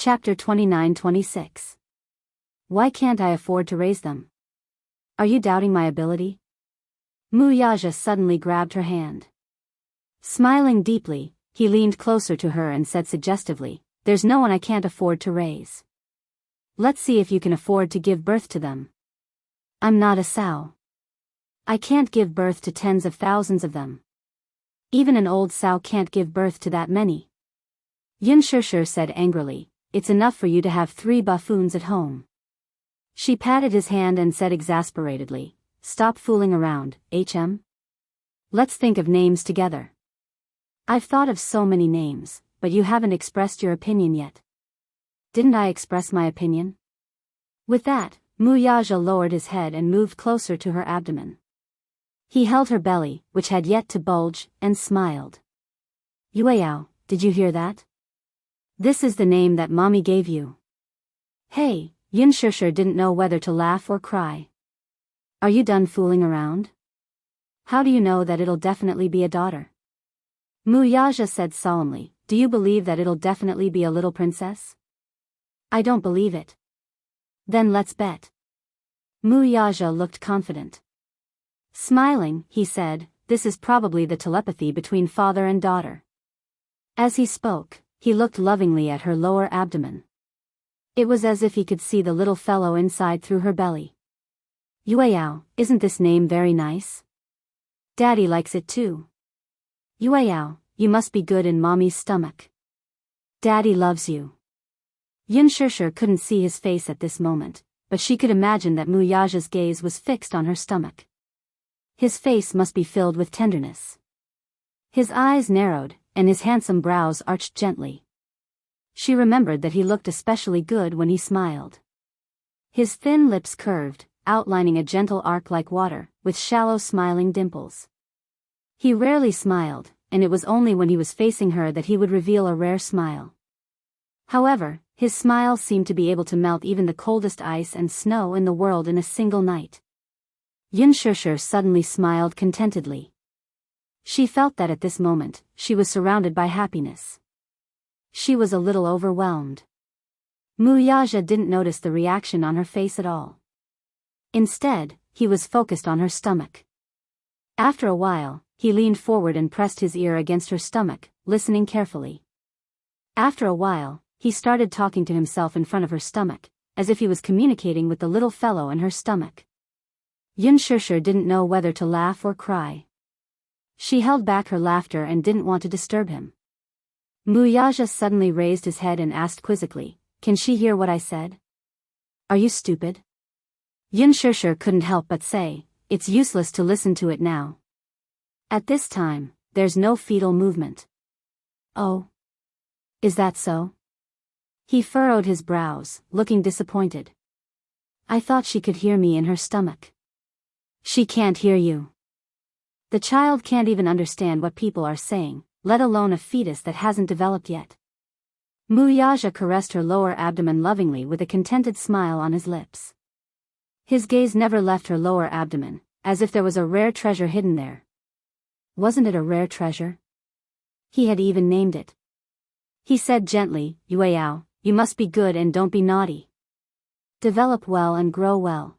Chapter 29-26. Why can't I afford to raise them? Are you doubting my ability? Wuxia suddenly grabbed her hand. Smiling deeply, he leaned closer to her and said suggestively, "There's no one I can't afford to raise. Let's see if you can afford to give birth to them." "I'm not a sow. I can't give birth to tens of thousands of them. Even an old sow can't give birth to that many." Xianxia said angrily, "It's enough for you to have 3 buffoons at home." She patted his hand and said exasperatedly, "Stop fooling around, HM. Let's think of names together. I've thought of so many names, but you haven't expressed your opinion yet." "Didn't I express my opinion?" With that, Wuxia lowered his head and moved closer to her abdomen. He held her belly, which had yet to bulge, and smiled. "Yueyao, did you hear that? This is the name that mommy gave you." "Hey," Xianxia didn't know whether to laugh or cry. "Are you done fooling around? How do you know that it'll definitely be a daughter?" Wuxia said solemnly, "Do you believe that it'll definitely be a little princess?" "I don't believe it." "Then let's bet." Wuxia looked confident. Smiling, he said, "This is probably the telepathy between father and daughter." As he spoke, he looked lovingly at her lower abdomen. It was as if he could see the little fellow inside through her belly. "Yueyao, isn't this name very nice? Daddy likes it too. Yueyao, you must be good in mommy's stomach. Daddy loves you." Xianxia couldn't see his face at this moment, but she could imagine that Wuxia's gaze was fixed on her stomach. His face must be filled with tenderness. His eyes narrowed, and his handsome brows arched gently. She remembered that he looked especially good when he smiled. His thin lips curved, outlining a gentle arc like water, with shallow smiling dimples. He rarely smiled, and it was only when he was facing her that he would reveal a rare smile. However, his smile seemed to be able to melt even the coldest ice and snow in the world in a single night. Xianxia suddenly smiled contentedly. She felt that at this moment, she was surrounded by happiness. She was a little overwhelmed. Wuxia didn't notice the reaction on her face at all. Instead, he was focused on her stomach. After a while, he leaned forward and pressed his ear against her stomach, listening carefully. After a while, he started talking to himself in front of her stomach, as if he was communicating with the little fellow in her stomach. Xianxia didn't know whether to laugh or cry. She held back her laughter and didn't want to disturb him. Wuxia suddenly raised his head and asked quizzically, "Can she hear what I said?" "Are you stupid?" Xianxia couldn't help but say, "It's useless to listen to it now. At this time, there's no fetal movement." "Oh? Is that so?" He furrowed his brows, looking disappointed. "I thought she could hear me in her stomach." "She can't hear you. The child can't even understand what people are saying, let alone a fetus that hasn't developed yet." Wuxia caressed her lower abdomen lovingly with a contented smile on his lips. His gaze never left her lower abdomen, as if there was a rare treasure hidden there. Wasn't it a rare treasure? He had even named it. He said gently, "Yueyao, you must be good and don't be naughty. Develop well and grow well.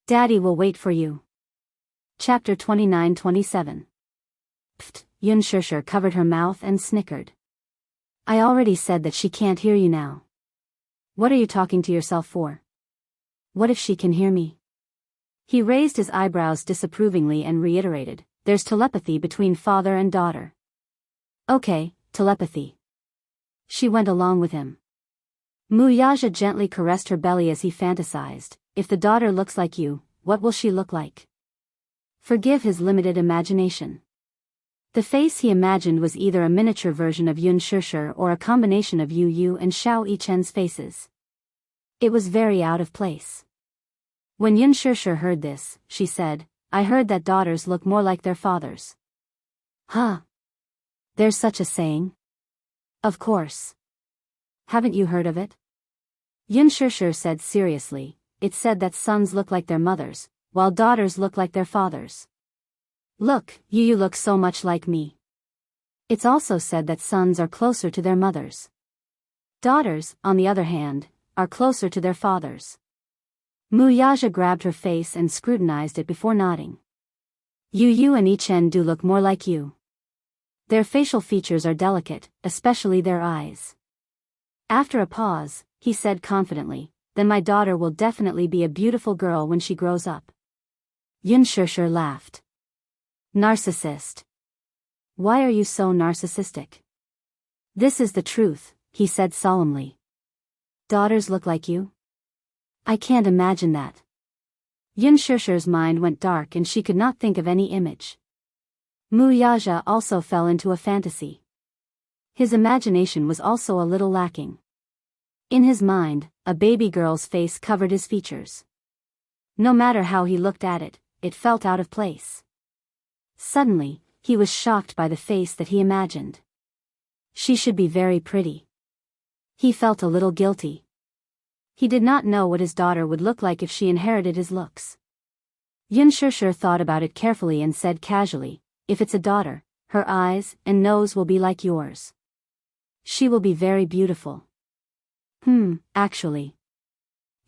Daddy will wait for you." Chapter 29-27. Pfft, Xianxia covered her mouth and snickered. "I already said that she can't hear you now. What are you talking to yourself for? What if she can hear me?" He raised his eyebrows disapprovingly and reiterated, "There's telepathy between father and daughter." "Okay, telepathy." She went along with him. Wuxia gently caressed her belly as he fantasized, "If the daughter looks like you, what will she look like?" Forgive his limited imagination. The face he imagined was either a miniature version of Xianxia or a combination of Yu and Xiao Yichen's faces. It was very out of place. When Xianxia heard this, she said, "I heard that daughters look more like their fathers." "Huh? There's such a saying?" "Of course. Haven't you heard of it?" Xianxia said seriously, "It's said that sons look like their mothers, while daughters look like their fathers. Look, you look so much like me. It's also said that sons are closer to their mothers. Daughters, on the other hand, are closer to their fathers. Wuxia grabbed her face and scrutinized it before nodding. Yu and Yichen do look more like you. Their facial features are delicate, especially their eyes. After a pause, he said confidently, then my daughter will definitely be a beautiful girl when she grows up. Xianxia laughed. Narcissist. Why are you so narcissistic? This is the truth, he said solemnly. Daughters look like you? I can't imagine that. Xianxia's mind went dark and she could not think of any image. Wuxia also fell into a fantasy. His imagination was also a little lacking. In his mind, a baby girl's face covered his features. No matter how he looked at it, it felt out of place. Suddenly, he was shocked by the face that he imagined. She should be very pretty. He felt a little guilty. He did not know what his daughter would look like if she inherited his looks. Xianxia thought about it carefully and said casually, if it's a daughter, her eyes and nose will be like yours. She will be very beautiful. Actually.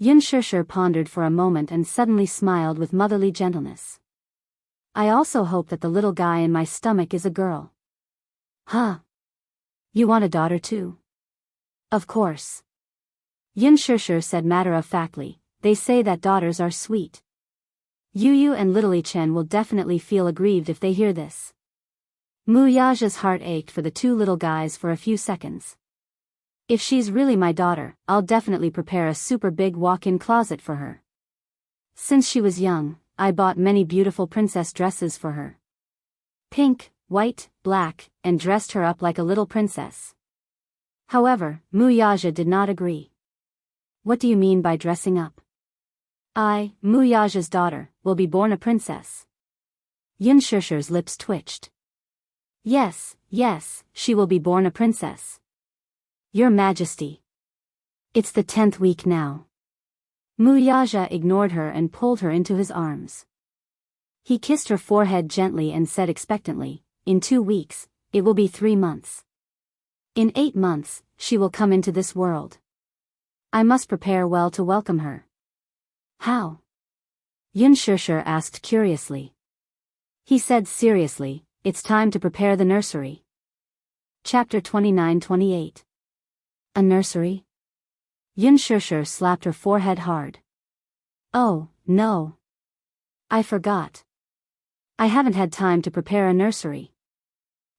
Xianxia pondered for a moment and suddenly smiled with motherly gentleness. I also hope that the little guy in my stomach is a girl. Huh? You want a daughter too? Of course. Xianxia said matter-of-factly, they say that daughters are sweet. Yu and little Yichen will definitely feel aggrieved if they hear this. Wuxia's heart ached for the two little guys for a few seconds. If she's really my daughter, I'll definitely prepare a super big walk-in closet for her. Since she was young, I bought many beautiful princess dresses for her. Pink, white, black, and dressed her up like a little princess. However, Wuxia did not agree. What do you mean by dressing up? I, Wuxia's daughter, will be born a princess. Xianxia's lips twitched. Yes, she will be born a princess. Your Majesty. It's the 10th week now. Wuxia ignored her and pulled her into his arms. He kissed her forehead gently and said expectantly, in 2 weeks, it will be 3 months. In 8 months, she will come into this world. I must prepare well to welcome her. How? Xianxia asked curiously. He said seriously, it's time to prepare the nursery. Chapter 29-28. A nursery? Xianxia slapped her forehead hard. Oh, no. I forgot. I haven't had time to prepare a nursery.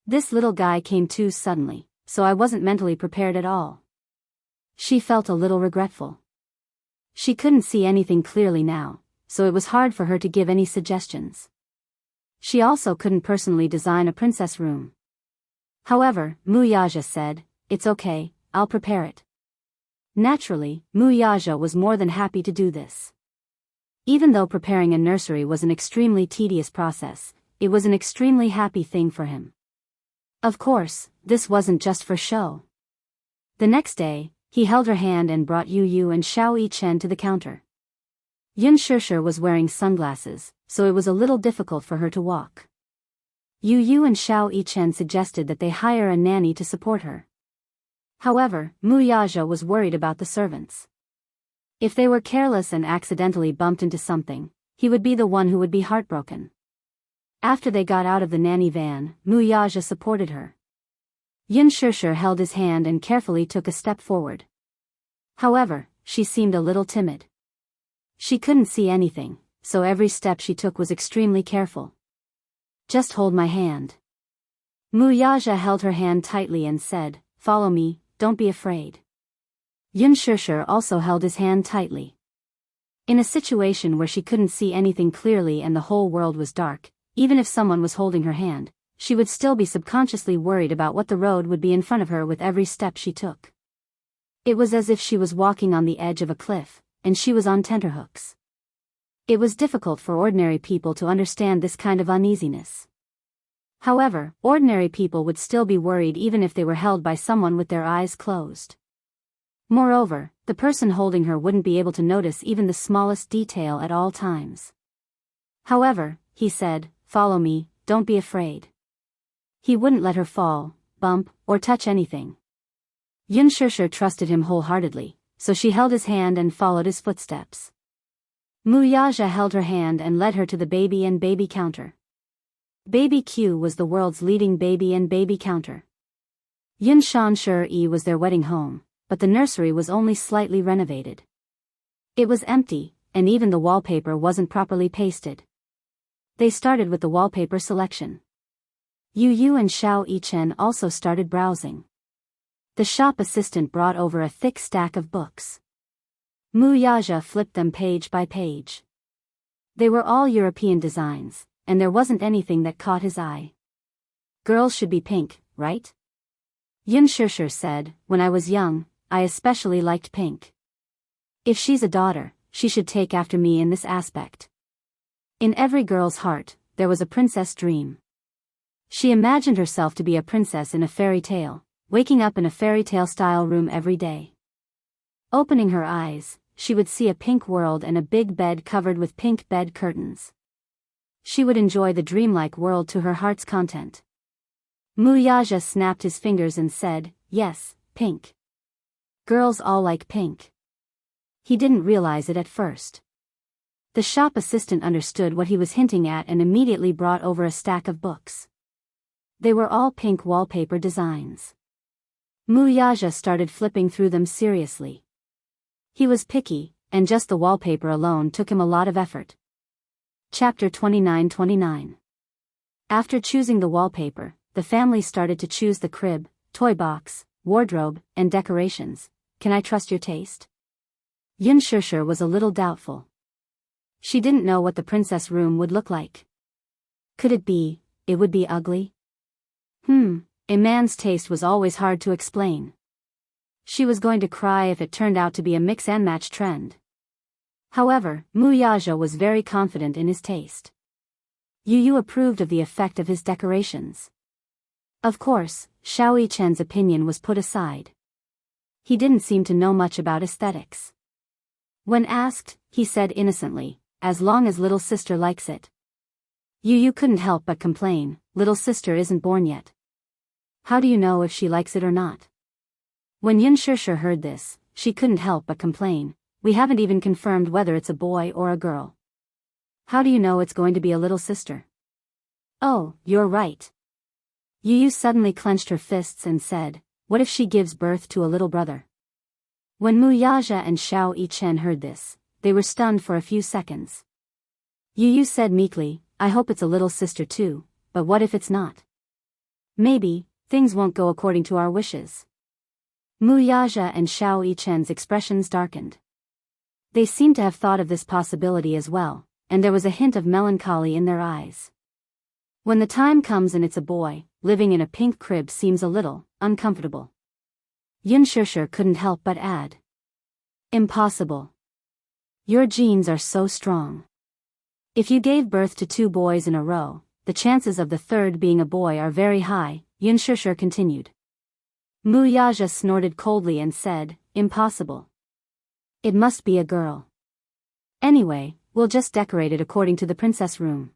This little guy came too suddenly, so I wasn't mentally prepared at all. She felt a little regretful. She couldn't see anything clearly now, so it was hard for her to give any suggestions. She also couldn't personally design a princess room. However, Wuxia said, it's okay, I'll prepare it. Naturally, Wuxia was more than happy to do this. Even though preparing a nursery was an extremely tedious process, it was an extremely happy thing for him. Of course, this wasn't just for show. The next day, he held her hand and brought Yu and Xiao Yichen to the counter. Xianxia was wearing sunglasses, so it was a little difficult for her to walk. Yu and Xiao Yichen suggested that they hire a nanny to support her. However, Wuxia was worried about the servants. If they were careless and accidentally bumped into something, he would be the one who would be heartbroken. After they got out of the nanny van, Wuxia supported her. Xianxia held his hand and carefully took a step forward. However, she seemed a little timid. She couldn't see anything, so every step she took was extremely careful. Just hold my hand. Wuxia held her hand tightly and said, follow me, don't be afraid. Xianxia also held his hand tightly. In a situation where she couldn't see anything clearly and the whole world was dark, even if someone was holding her hand, she would still be subconsciously worried about what the road would be in front of her with every step she took. It was as if she was walking on the edge of a cliff, and she was on tenterhooks. It was difficult for ordinary people to understand this kind of uneasiness. However, ordinary people would still be worried even if they were held by someone with their eyes closed. Moreover, the person holding her wouldn't be able to notice even the smallest detail at all times. However, he said, follow me, don't be afraid. He wouldn't let her fall, bump, or touch anything. Yun Shishir trusted him wholeheartedly, so she held his hand and followed his footsteps. Mu Yaja held her hand and led her to the baby and baby counter. Baby Q was the world's leading baby and baby counter. Yun Shanshur was their wedding home, but the nursery was only slightly renovated. It was empty, and even the wallpaper wasn't properly pasted. They started with the wallpaper selection. Yu Yu and Xiao Yichen also started browsing. The shop assistant brought over a thick stack of books. Mu Yaja flipped them page by page. They were all European designs, and there wasn't anything that caught his eye. Girls should be pink, right? Yun Shishir said, when I was young, I especially liked pink. If she's a daughter, she should take after me in this aspect. In every girl's heart, there was a princess dream. She imagined herself to be a princess in a fairy tale, waking up in a fairy tale style room every day. Opening her eyes, she would see a pink world and a big bed covered with pink bed curtains. She would enjoy the dreamlike world to her heart's content. Mu Yaja snapped his fingers and said, yes, pink. Girls all like pink. He didn't realize it at first. The shop assistant understood what he was hinting at and immediately brought over a stack of books. They were all pink wallpaper designs. Mu Yaja started flipping through them seriously. He was picky, and just the wallpaper alone took him a lot of effort. Chapter 29-29. After choosing the wallpaper, the family started to choose the crib, toy box, wardrobe, and decorations. Can I trust your taste? Yun Shishir was a little doubtful. She didn't know what the princess room would look like. Could it be, it would be ugly? A man's taste was always hard to explain. She was going to cry if it turned out to be a mix and match trend. However, Mu Yaja was very confident in his taste. Yu Yu approved of the effect of his decorations. Of course, Xiao Yichen's opinion was put aside. He didn't seem to know much about aesthetics. When asked, he said innocently, as long as little sister likes it. Yu Yu couldn't help but complain, little sister isn't born yet. How do you know if she likes it or not? When Yun Shishir heard this, she couldn't help but complain, we haven't even confirmed whether it's a boy or a girl. How do you know it's going to be a little sister? Oh, you're right. Yu Yu suddenly clenched her fists and said, what if she gives birth to a little brother? When Mu Yaja and Xiao Yichen heard this, they were stunned for a few seconds. Yu Yu said meekly, I hope it's a little sister too, but what if it's not? Maybe, things won't go according to our wishes. Mu Yaja and Xiao Yichen's expressions darkened. They seemed to have thought of this possibility as well, and there was a hint of melancholy in their eyes. When the time comes and it's a boy, living in a pink crib seems a little uncomfortable. Yun Shishir couldn't help but add. Impossible. Your genes are so strong. If you gave birth to 2 boys in a row, the chances of the third being a boy are very high, Yun Shishir continued. Mu Yaja snorted coldly and said, impossible. It must be a girl. Anyway, we'll just decorate it according to the princess room.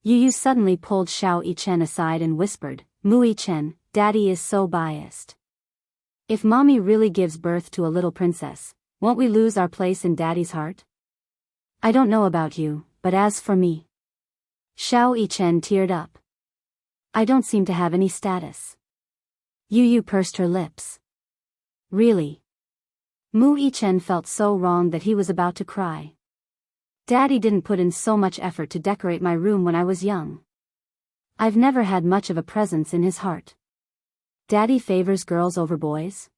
Yu Yu suddenly pulled Xiao Yichen aside and whispered, Mu Yichen, Daddy is so biased. If Mommy really gives birth to a little princess, won't we lose our place in Daddy's heart? I don't know about you, but as for me. Xiao Yichen teared up. I don't seem to have any status. Yu Yu pursed her lips. Really? Mu Yichen felt so wrong that he was about to cry. Daddy didn't put in so much effort to decorate my room when I was young. I've never had much of a presence in his heart. Daddy favors girls over boys?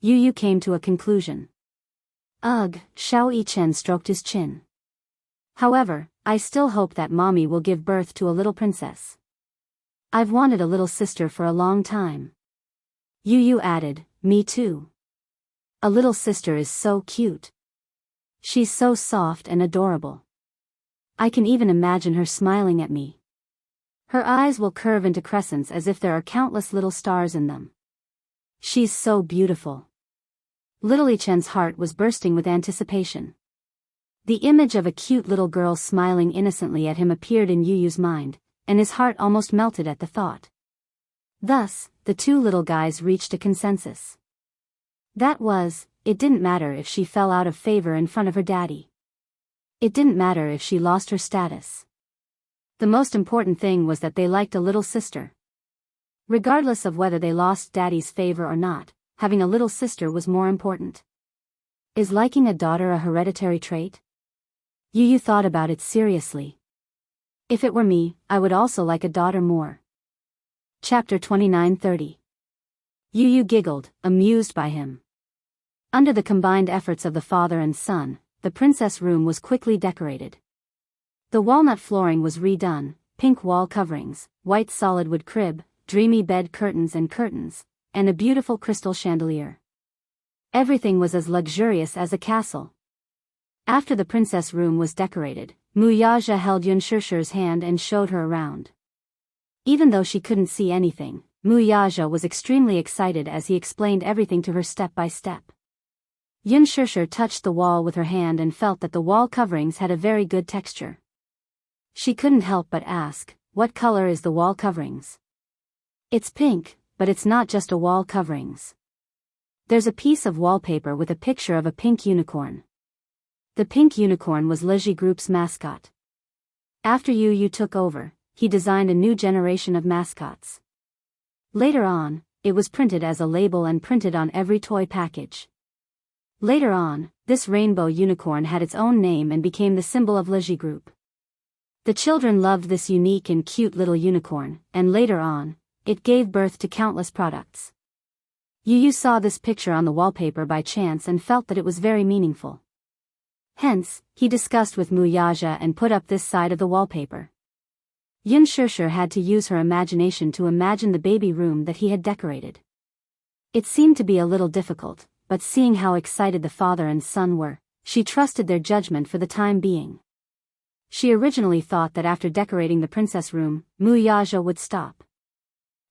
Yu Yu came to a conclusion. Ugh, Xiao Yichen stroked his chin. However, I still hope that Mommy will give birth to a little princess. I've wanted a little sister for a long time. Yu Yu added, me too. A little sister is so cute. She's so soft and adorable. I can even imagine her smiling at me. Her eyes will curve into crescents as if there are countless little stars in them. She's so beautiful. Little Yichen's heart was bursting with anticipation. The image of a cute little girl smiling innocently at him appeared in Yu Yu's mind, and his heart almost melted at the thought. Thus, the two little guys reached a consensus. That was, it didn't matter if she fell out of favor in front of her daddy. It didn't matter if she lost her status. The most important thing was that they liked a little sister. Regardless of whether they lost daddy's favor or not, having a little sister was more important. Is liking a daughter a hereditary trait? Yu thought about it seriously. If it were me, I would also like a daughter more. Chapter 29:30. Yu giggled, amused by him. Under the combined efforts of the father and son, the princess room was quickly decorated. The walnut flooring was redone, pink wall coverings, white solid wood crib, dreamy bed curtains, and a beautiful crystal chandelier. Everything was as luxurious as a castle. After the princess room was decorated, Wuxia held Xianxia's hand and showed her around. Even though she couldn't see anything, Wuxia was extremely excited as he explained everything to her step by step. Xianxia touched the wall with her hand and felt that the wall coverings had a very good texture. She couldn't help but ask, "What color is the wall coverings?" "It's pink, but it's not just a wall coverings. There's a piece of wallpaper with a picture of a pink unicorn." The pink unicorn was Leji Group's mascot. After Yu took over, he designed a new generation of mascots. Later on, it was printed as a label and printed on every toy package. Later on, this rainbow unicorn had its own name and became the symbol of Leji Group. The children loved this unique and cute little unicorn, and later on, it gave birth to countless products. Yu saw this picture on the wallpaper by chance and felt that it was very meaningful. Hence, he discussed with Wuxia and put up this side of the wallpaper. Xianxia had to use her imagination to imagine the baby room that he had decorated. It seemed to be a little difficult, but seeing how excited the father and son were, she trusted their judgment for the time being. She originally thought that after decorating the princess room, Wuxia would stop.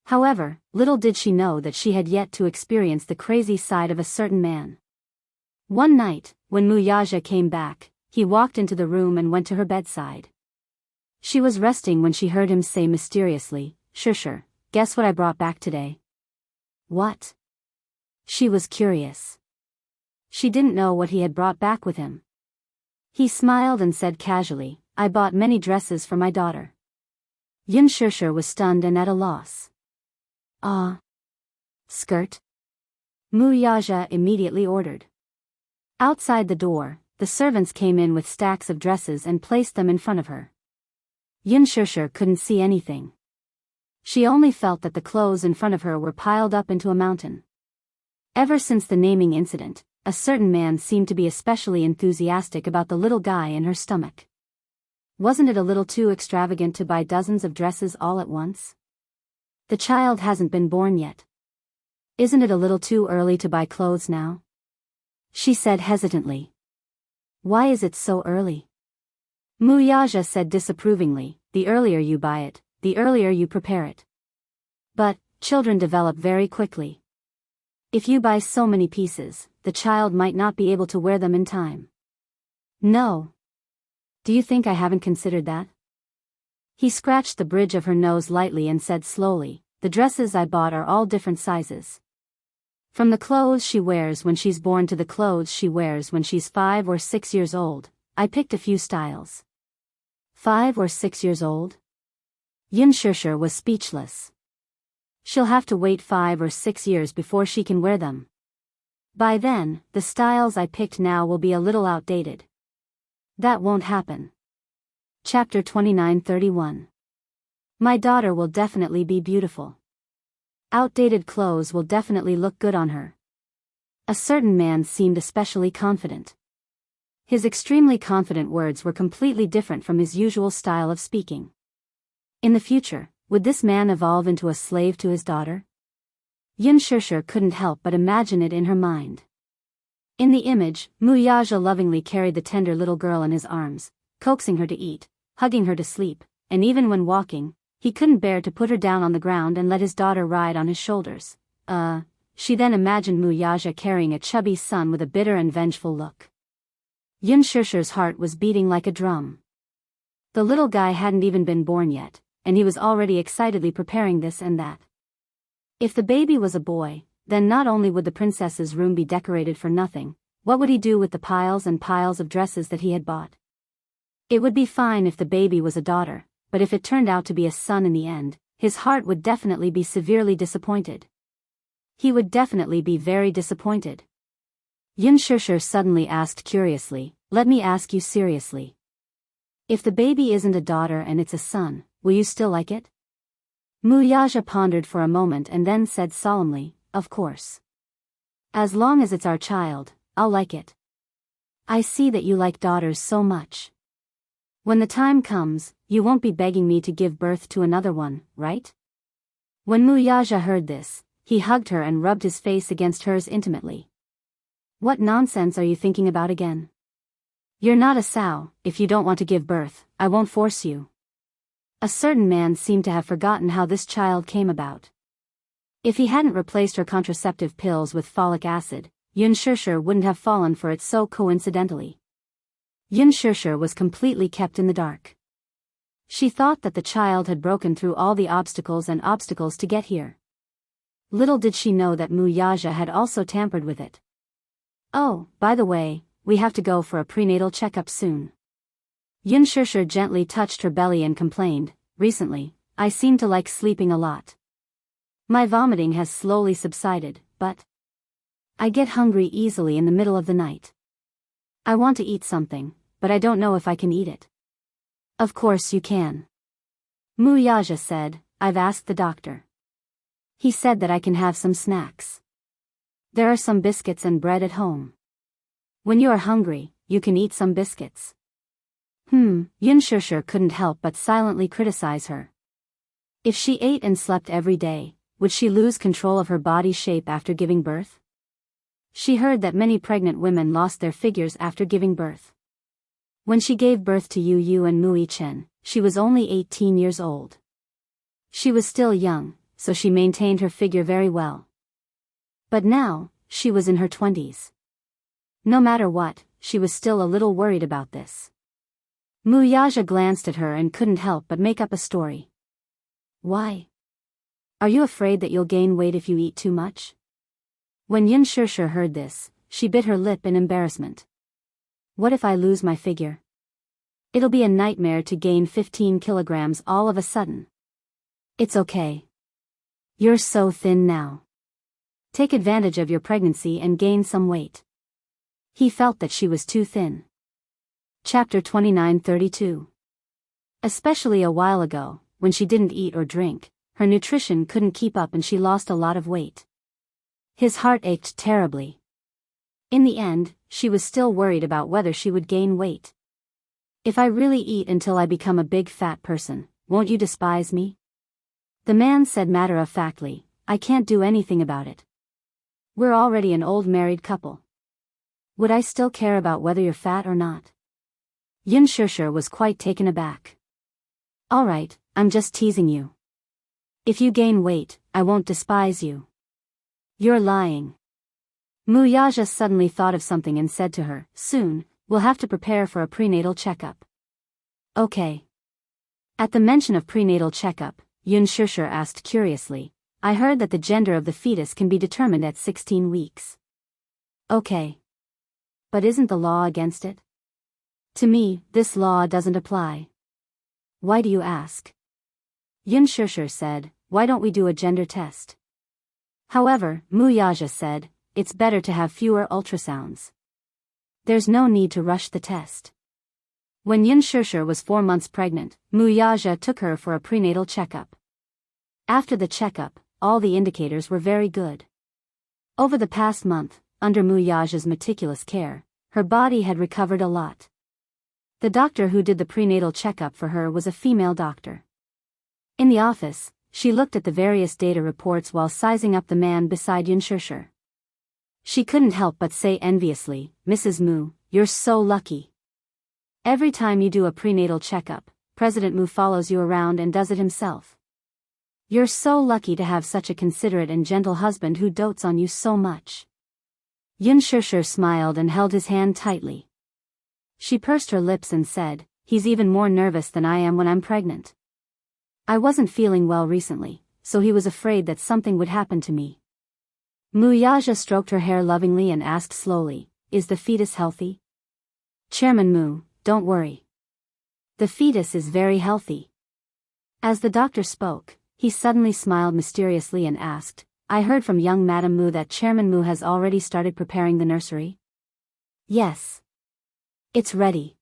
However, little did she know that she had yet to experience the crazy side of a certain man. One night, when Wuxia came back, he walked into the room and went to her bedside. She was resting when she heard him say mysteriously, "Xianxia, guess what I brought back today?" "What?" She was curious. She didn't know what he had brought back with him. He smiled and said casually, "I bought many dresses for my daughter." Xianxia was stunned and at a loss. "Ah. Skirt?" Wuxia immediately ordered. Outside the door, the servants came in with stacks of dresses and placed them in front of her. Xianxia couldn't see anything. She only felt that the clothes in front of her were piled up into a mountain. Ever since the naming incident, a certain man seemed to be especially enthusiastic about the little guy in her stomach. Wasn't it a little too extravagant to buy dozens of dresses all at once? The child hasn't been born yet. Isn't it a little too early to buy clothes now? She said hesitantly. Why is it so early? Wuxia said disapprovingly, the earlier you buy it, the earlier you prepare it. But, children develop very quickly. If you buy so many pieces, the child might not be able to wear them in time. No. Do you think I haven't considered that? He scratched the bridge of her nose lightly and said slowly, the dresses I bought are all different sizes. From the clothes she wears when she's born to the clothes she wears when she's 5 or 6 years old, I picked a few styles. 5 or 6 years old? Xianxia was speechless. She'll have to wait 5 or 6 years before she can wear them. By then, the styles I picked now will be a little outdated. That won't happen. Chapter 29:31. My daughter will definitely be beautiful. Outdated clothes will definitely look good on her. A certain man seemed especially confident. His extremely confident words were completely different from his usual style of speaking. In the future, would this man evolve into a slave to his daughter? Xianxia couldn't help but imagine it in her mind. In the image, Wuxia lovingly carried the tender little girl in his arms, coaxing her to eat, hugging her to sleep, and even when walking, he couldn't bear to put her down on the ground and let his daughter ride on his shoulders. She then imagined Wuxia carrying a chubby son with a bitter and vengeful look. Xianxia's heart was beating like a drum. The little guy hadn't even been born yet, and he was already excitedly preparing this and that. If the baby was a boy, then not only would the princess's room be decorated for nothing, what would he do with the piles and piles of dresses that he had bought? It would be fine if the baby was a daughter, but if it turned out to be a son in the end, his heart would definitely be severely disappointed. He would definitely be very disappointed. Xianxia suddenly asked curiously, "Let me ask you seriously. If the baby isn't a daughter and it's a son, will you still like it?" Wuxia pondered for a moment and then said solemnly, "Of course. As long as it's our child, I'll like it. I see that you like daughters so much. When the time comes, you won't be begging me to give birth to another one, right?" When Wuxia heard this, he hugged her and rubbed his face against hers intimately. "What nonsense are you thinking about again? You're not a sow. If you don't want to give birth, I won't force you." A certain man seemed to have forgotten how this child came about. If he hadn't replaced her contraceptive pills with folic acid, Xianxia wouldn't have fallen for it so coincidentally. Xianxia was completely kept in the dark. She thought that the child had broken through all the obstacles to get here. Little did she know that Wuxia had also tampered with it. "Oh, by the way, we have to go for a prenatal checkup soon." Xianxia gently touched her belly and complained, "Recently, I seem to like sleeping a lot. My vomiting has slowly subsided, but I get hungry easily in the middle of the night. I want to eat something, but I don't know if I can eat it." "Of course you can," Wuxia said. "I've asked the doctor. He said that I can have some snacks. There are some biscuits and bread at home. When you are hungry, you can eat some biscuits." Xianxia couldn't help but silently criticize her. If she ate and slept every day, would she lose control of her body shape after giving birth? She heard that many pregnant women lost their figures after giving birth. When she gave birth to Yu and Mui Chen, she was only 18 years old. She was still young, so she maintained her figure very well. But now, she was in her 20s. No matter what, she was still a little worried about this. Wuxia glanced at her and couldn't help but make up a story. "Why? Are you afraid that you'll gain weight if you eat too much?" When Xianxia heard this, she bit her lip in embarrassment. "What if I lose my figure? It'll be a nightmare to gain 15 kilograms all of a sudden." "It's okay. You're so thin now. Take advantage of your pregnancy and gain some weight." He felt that she was too thin. Chapter 29:32. Especially a while ago, when she didn't eat or drink, her nutrition couldn't keep up and she lost a lot of weight. His heart ached terribly. In the end, she was still worried about whether she would gain weight. "If I really eat until I become a big fat person, won't you despise me?" The man said matter-of-factly, "I can't do anything about it. We're already an old married couple. Would I still care about whether you're fat or not?" Xianxia was quite taken aback. "All right, I'm just teasing you. If you gain weight, I won't despise you." "You're lying." Wuxia suddenly thought of something and said to her, "Soon, we'll have to prepare for a prenatal checkup." "Okay." At the mention of prenatal checkup, Xianxia asked curiously, "I heard that the gender of the fetus can be determined at 16 weeks. "Okay. But isn't the law against it?" "To me, this law doesn't apply." "Why do you ask?" Xianxia said, "Why don't we do a gender test?" However, Wuxia said, "It's better to have fewer ultrasounds. There's no need to rush the test." When Xianxia was 4 months pregnant, Wuxia took her for a prenatal checkup. After the checkup, all the indicators were very good. Over the past month, under Wuxia's meticulous care, her body had recovered a lot. The doctor who did the prenatal checkup for her was a female doctor. In the office, she looked at the various data reports while sizing up the man beside Xianxia. She couldn't help but say enviously, "Mrs. Mu, you're so lucky. Every time you do a prenatal checkup, President Mu follows you around and does it himself. You're so lucky to have such a considerate and gentle husband who dotes on you so much." Xianxia smiled and held his hand tightly. She pursed her lips and said, "He's even more nervous than I am when I'm pregnant. I wasn't feeling well recently, so he was afraid that something would happen to me. Wuxia stroked her hair lovingly and asked slowly, "Is the fetus healthy?" Chairman Mu, don't worry. The fetus is very healthy. As the doctor spoke, he suddenly smiled mysteriously and asked, "I heard from young Madam Mu that Chairman Mu has already started preparing the nursery?" "Yes. It's ready."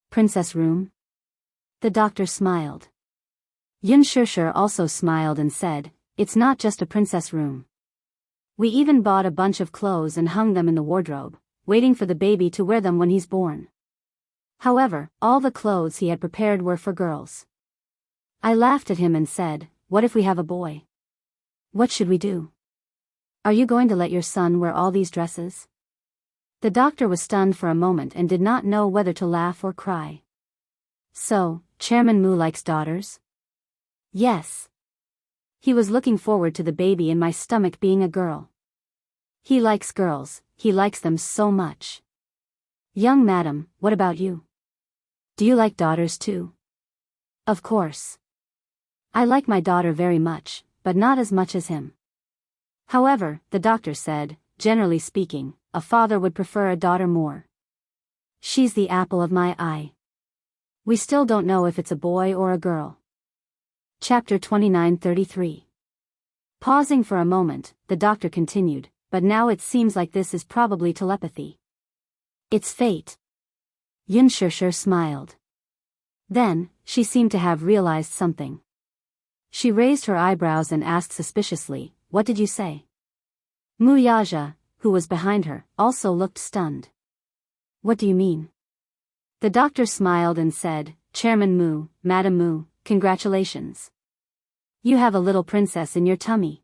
"Princess room?" The doctor smiled. Xianxia also smiled and said, "It's not just a princess room. We even bought a bunch of clothes and hung them in the wardrobe, waiting for the baby to wear them when he's born." However, all the clothes he had prepared were for girls. I laughed at him and said, "What if we have a boy? What should we do? Are you going to let your son wear all these dresses?" The doctor was stunned for a moment and did not know whether to laugh or cry. "So, Chairman Mu likes daughters?" "Yes. He was looking forward to the baby in my stomach being a girl. He likes girls, he likes them so much." "Young madam, what about you? Do you like daughters too?" "Of course. I like my daughter very much, but not as much as him." However, the doctor said, "Generally speaking, a father would prefer a daughter more. She's the apple of my eye. We still don't know if it's a boy or a girl." Chapter 29:33. Pausing for a moment, the doctor continued, "But now it seems like this is probably telepathy. It's fate." Xianxia smiled. Then, she seemed to have realized something. She raised her eyebrows and asked suspiciously, "What did you say?" Wuxia, who was behind her, also looked stunned. "What do you mean?" The doctor smiled and said, "Chairman Mu, Madam Mu, congratulations. You have a little princess in your tummy.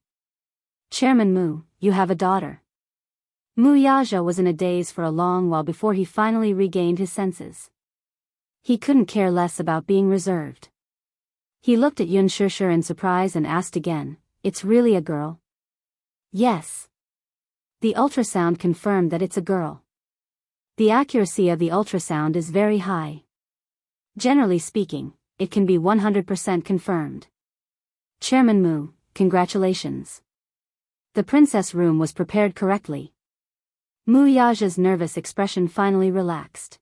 Chairman Mu, you have a daughter." Wuxia was in a daze for a long while before he finally regained his senses. He couldn't care less about being reserved. He looked at Xianxia in surprise and asked again, "It's really a girl?" "Yes." The ultrasound confirmed that it's a girl. The accuracy of the ultrasound is very high. Generally speaking, it can be 100% confirmed. Chairman Mu, congratulations. The princess room was prepared correctly. Wuxia's nervous expression finally relaxed.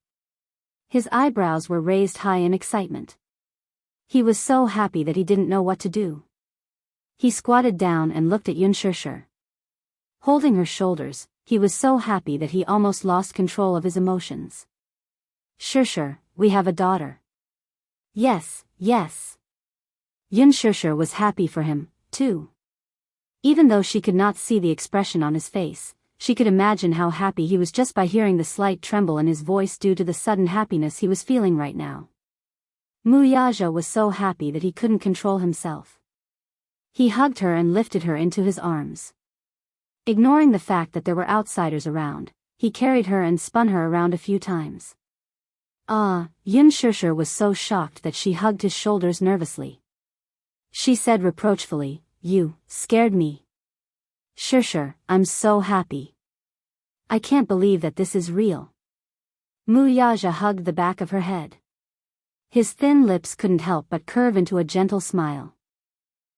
His eyebrows were raised high in excitement. He was so happy that he didn't know what to do. He squatted down and looked at Xianxia. Holding her shoulders, he was so happy that he almost lost control of his emotions. "Xianxia, we have a daughter." "Yes, yes." Xianxia was happy for him, too. Even though she could not see the expression on his face, she could imagine how happy he was just by hearing the slight tremble in his voice due to the sudden happiness he was feeling right now. Wuxia was so happy that he couldn't control himself. He hugged her and lifted her into his arms. Ignoring the fact that there were outsiders around, he carried her and spun her around a few times. Xianxia was so shocked that she hugged his shoulders nervously. She said reproachfully, "You scared me." "Xianxia, I'm so happy. I can't believe that this is real." Wuxia hugged the back of her head. His thin lips couldn't help but curve into a gentle smile.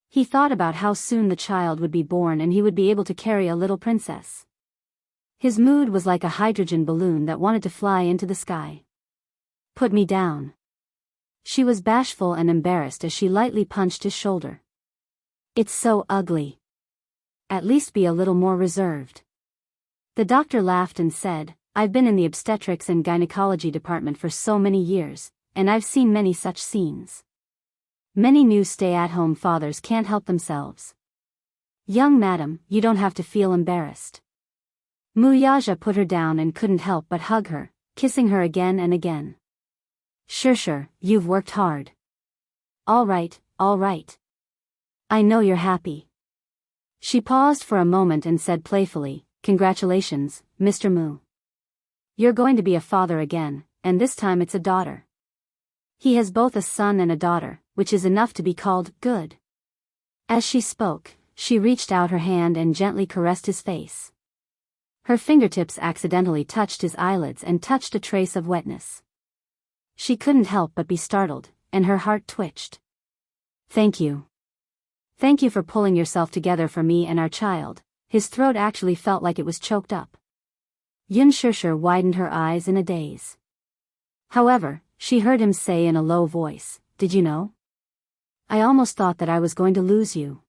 He thought about how soon the child would be born and he would be able to carry a little princess. His mood was like a hydrogen balloon that wanted to fly into the sky. "Put me down." She was bashful and embarrassed as she lightly punched his shoulder. "It's so ugly. At least be a little more reserved." The doctor laughed and said, "I've been in the obstetrics and gynecology department for so many years, and I've seen many such scenes. Many new stay-at-home fathers can't help themselves. Young madam, you don't have to feel embarrassed." Wuxia put her down and couldn't help but hug her, kissing her again and again. "Xianxia, you've worked hard. All right, all right. I know you're happy." She paused for a moment and said playfully, "Congratulations, Mr. Mu. You're going to be a father again, and this time it's a daughter. He has both a son and a daughter, which is enough to be called good." As she spoke, she reached out her hand and gently caressed his face. Her fingertips accidentally touched his eyelids and touched a trace of wetness. She couldn't help but be startled, and her heart twitched. "Thank you. Thank you for pulling yourself together for me and our child. His throat actually felt like it was choked up. Xianxia widened her eyes in a daze. However, she heard him say in a low voice, "Did you know? I almost thought that I was going to lose you."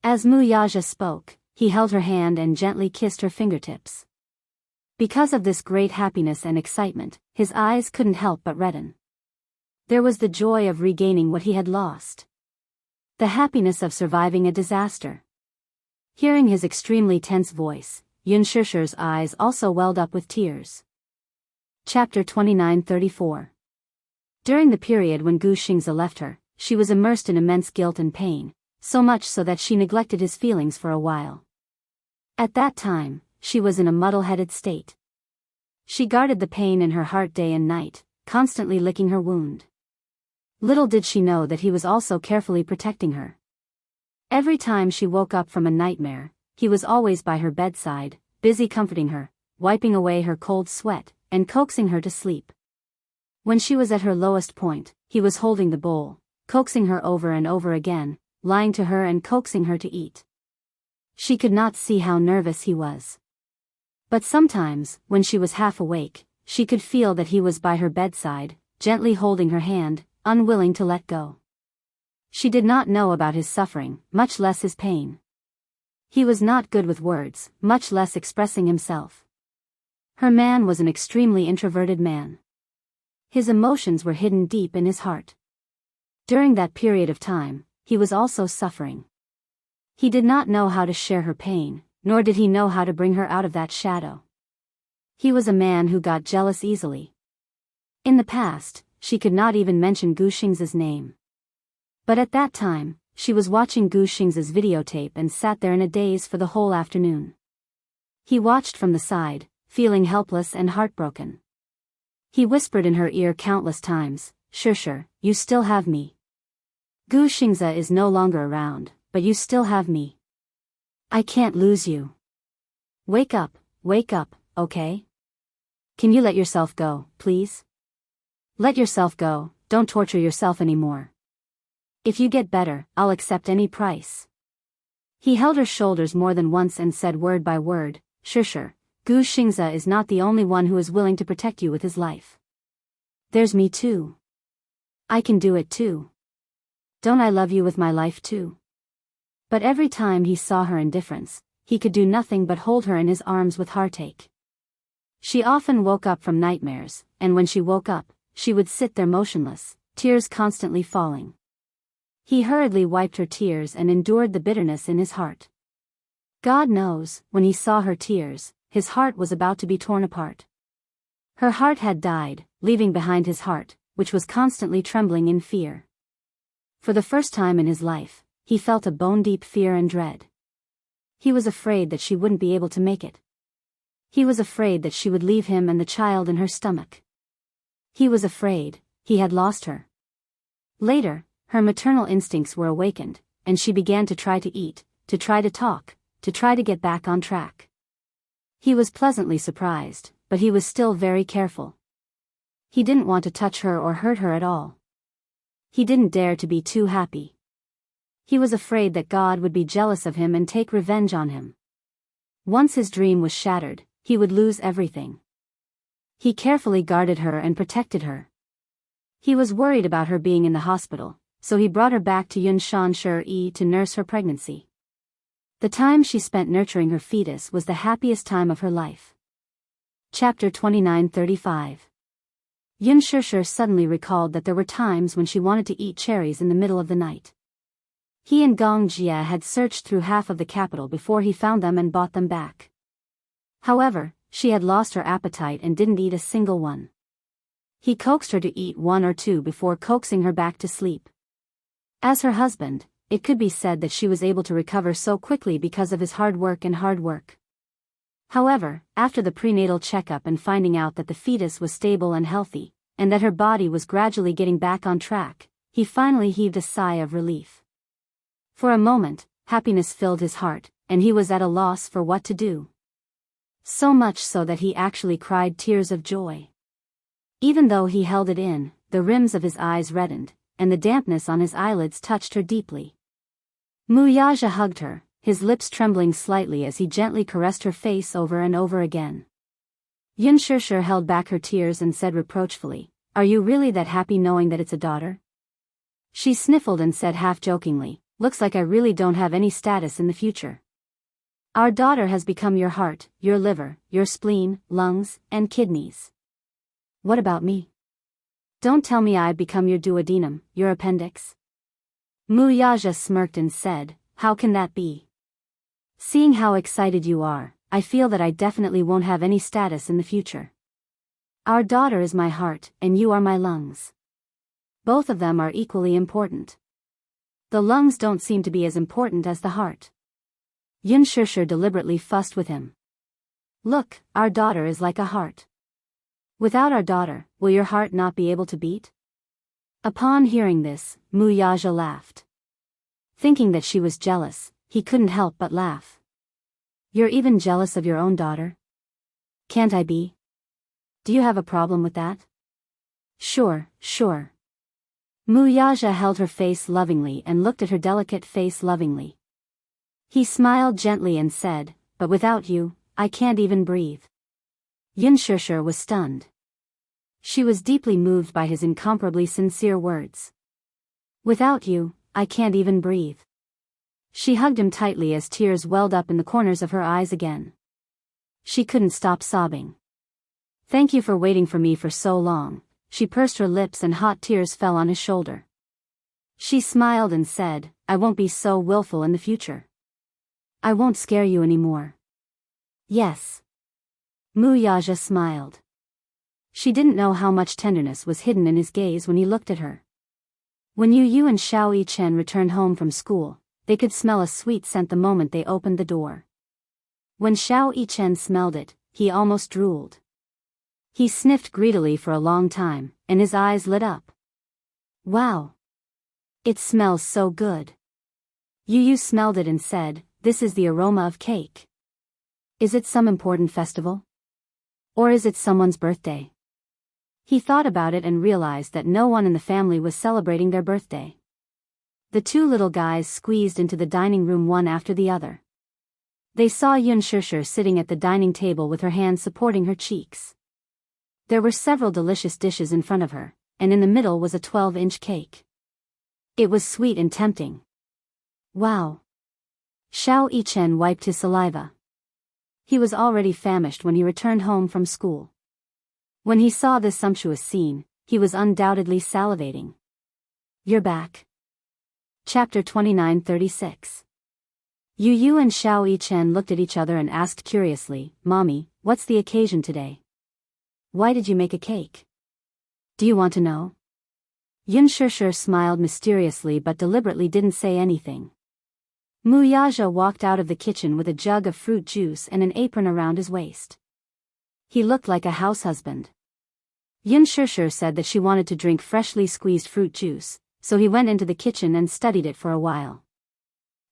As Wuxia spoke, he held her hand and gently kissed her fingertips. Because of this great happiness and excitement, his eyes couldn't help but redden. There was the joy of regaining what he had lost. The happiness of surviving a disaster. Hearing his extremely tense voice, Xianxia's eyes also welled up with tears. Chapter 29-34. During the period when Gu Xingzi left her, she was immersed in immense guilt and pain, so much so that she neglected his feelings for a while. At that time, she was in a muddle-headed state. She guarded the pain in her heart day and night, constantly licking her wound. Little did she know that he was also carefully protecting her. Every time she woke up from a nightmare, he was always by her bedside, busy comforting her, wiping away her cold sweat, and coaxing her to sleep. When she was at her lowest point, he was holding the bowl, coaxing her over and over again, lying to her and coaxing her to eat. She could not see how nervous he was. But sometimes, when she was half awake, she could feel that he was by her bedside, gently holding her hand, unwilling to let go. She did not know about his suffering, much less his pain. He was not good with words, much less expressing himself. Her man was an extremely introverted man. His emotions were hidden deep in his heart. During that period of time, he was also suffering. He did not know how to share her pain, nor did he know how to bring her out of that shadow. He was a man who got jealous easily. In the past, she could not even mention Gu Xingzi's name. But at that time, she was watching Gu Xingzi's videotape and sat there in a daze for the whole afternoon. He watched from the side, feeling helpless and heartbroken. He whispered in her ear countless times, "Xianxia, you still have me. Gu Xingzi is no longer around, but you still have me. I can't lose you. Wake up, okay? Can you let yourself go, please? Let yourself go, don't torture yourself anymore. If you get better, I'll accept any price." He held her shoulders more than once and said word by word, "Xianxia, Gu Xingzi is not the only one who is willing to protect you with his life. There's me too. I can do it too. Don't I love you with my life too?" But every time he saw her indifference, he could do nothing but hold her in his arms with heartache. She often woke up from nightmares, and when she woke up, she would sit there motionless, tears constantly falling. He hurriedly wiped her tears and endured the bitterness in his heart. God knows, when he saw her tears, his heart was about to be torn apart. Her heart had died, leaving behind his heart, which was constantly trembling in fear. For the first time in his life, he felt a bone-deep fear and dread. He was afraid that she wouldn't be able to make it. He was afraid that she would leave him and the child in her stomach. He was afraid he had lost her. Later, her maternal instincts were awakened, and she began to try to eat, to try to talk, to try to get back on track. He was pleasantly surprised, but he was still very careful. He didn't want to touch her or hurt her at all. He didn't dare to be too happy. He was afraid that God would be jealous of him and take revenge on him. Once his dream was shattered, he would lose everything. He carefully guarded her and protected her. He was worried about her being in the hospital, so he brought her back to Xianxia to nurse her pregnancy. The time she spent nurturing her fetus was the happiest time of her life. Chapter 29-35. Xianxia suddenly recalled that there were times when she wanted to eat cherries in the middle of the night. He and Gong Jia had searched through half of the capital before he found them and bought them back. However, she had lost her appetite and didn't eat a single one. He coaxed her to eat one or two before coaxing her back to sleep. As her husband, it could be said that she was able to recover so quickly because of his hard work. However, after the prenatal checkup and finding out that the fetus was stable and healthy, and that her body was gradually getting back on track, he finally heaved a sigh of relief. For a moment, happiness filled his heart, and he was at a loss for what to do. So much so that he actually cried tears of joy. Even though he held it in, the rims of his eyes reddened, and the dampness on his eyelids touched her deeply. Wuxia hugged her, his lips trembling slightly as he gently caressed her face over and over again. Xianxia held back her tears and said reproachfully, "Are you really that happy knowing that it's a daughter?" She sniffled and said half-jokingly, "Looks like I really don't have any status in the future. Our daughter has become your heart, your liver, your spleen, lungs, and kidneys. What about me? Don't tell me I've become your duodenum, your appendix?" Wuxia smirked and said, "How can that be? Seeing how excited you are, I feel that I definitely won't have any status in the future. Our daughter is my heart, and you are my lungs. Both of them are equally important. The lungs don't seem to be as important as the heart." Xianxia deliberately fussed with him. "Look, our daughter is like a heart. Without our daughter, will your heart not be able to beat?" Upon hearing this, Wuxia laughed. Thinking that she was jealous, he couldn't help but laugh. "You're even jealous of your own daughter? Can't I be? Do you have a problem with that?" Sure. Wuxia held her face lovingly and looked at her delicate face lovingly. He smiled gently and said, "But without you, I can't even breathe." Xianxia was stunned. She was deeply moved by his incomparably sincere words. "Without you, I can't even breathe." She hugged him tightly as tears welled up in the corners of her eyes again. She couldn't stop sobbing. "Thank you for waiting for me for so long." She pursed her lips and hot tears fell on his shoulder. She smiled and said, "I won't be so willful in the future. I won't scare you anymore." "Yes." Wuxia smiled. She didn't know how much tenderness was hidden in his gaze when he looked at her. When Yu and Xiao Yichen returned home from school, they could smell a sweet scent the moment they opened the door. When Xiao Yichen smelled it, he almost drooled. He sniffed greedily for a long time, and his eyes lit up. "Wow! It smells so good." Yu smelled it and said, "This is the aroma of cake. Is it some important festival? Or is it someone's birthday?" He thought about it and realized that no one in the family was celebrating their birthday. The two little guys squeezed into the dining room one after the other. They saw Xianxia sitting at the dining table with her hands supporting her cheeks. There were several delicious dishes in front of her, and in the middle was a 12-inch cake. It was sweet and tempting. "Wow!" Xiao Yichen wiped his saliva. He was already famished when he returned home from school. When he saw this sumptuous scene, he was undoubtedly salivating. "You're back." Chapter 29:36. Yu and Xiao Yichen looked at each other and asked curiously, "Mommy, what's the occasion today? Why did you make a cake? Do you want to know?" Xianxia smiled mysteriously but deliberately didn't say anything. Wuxia walked out of the kitchen with a jug of fruit juice and an apron around his waist. He looked like a house husband. Xianxia said that she wanted to drink freshly squeezed fruit juice, so he went into the kitchen and studied it for a while.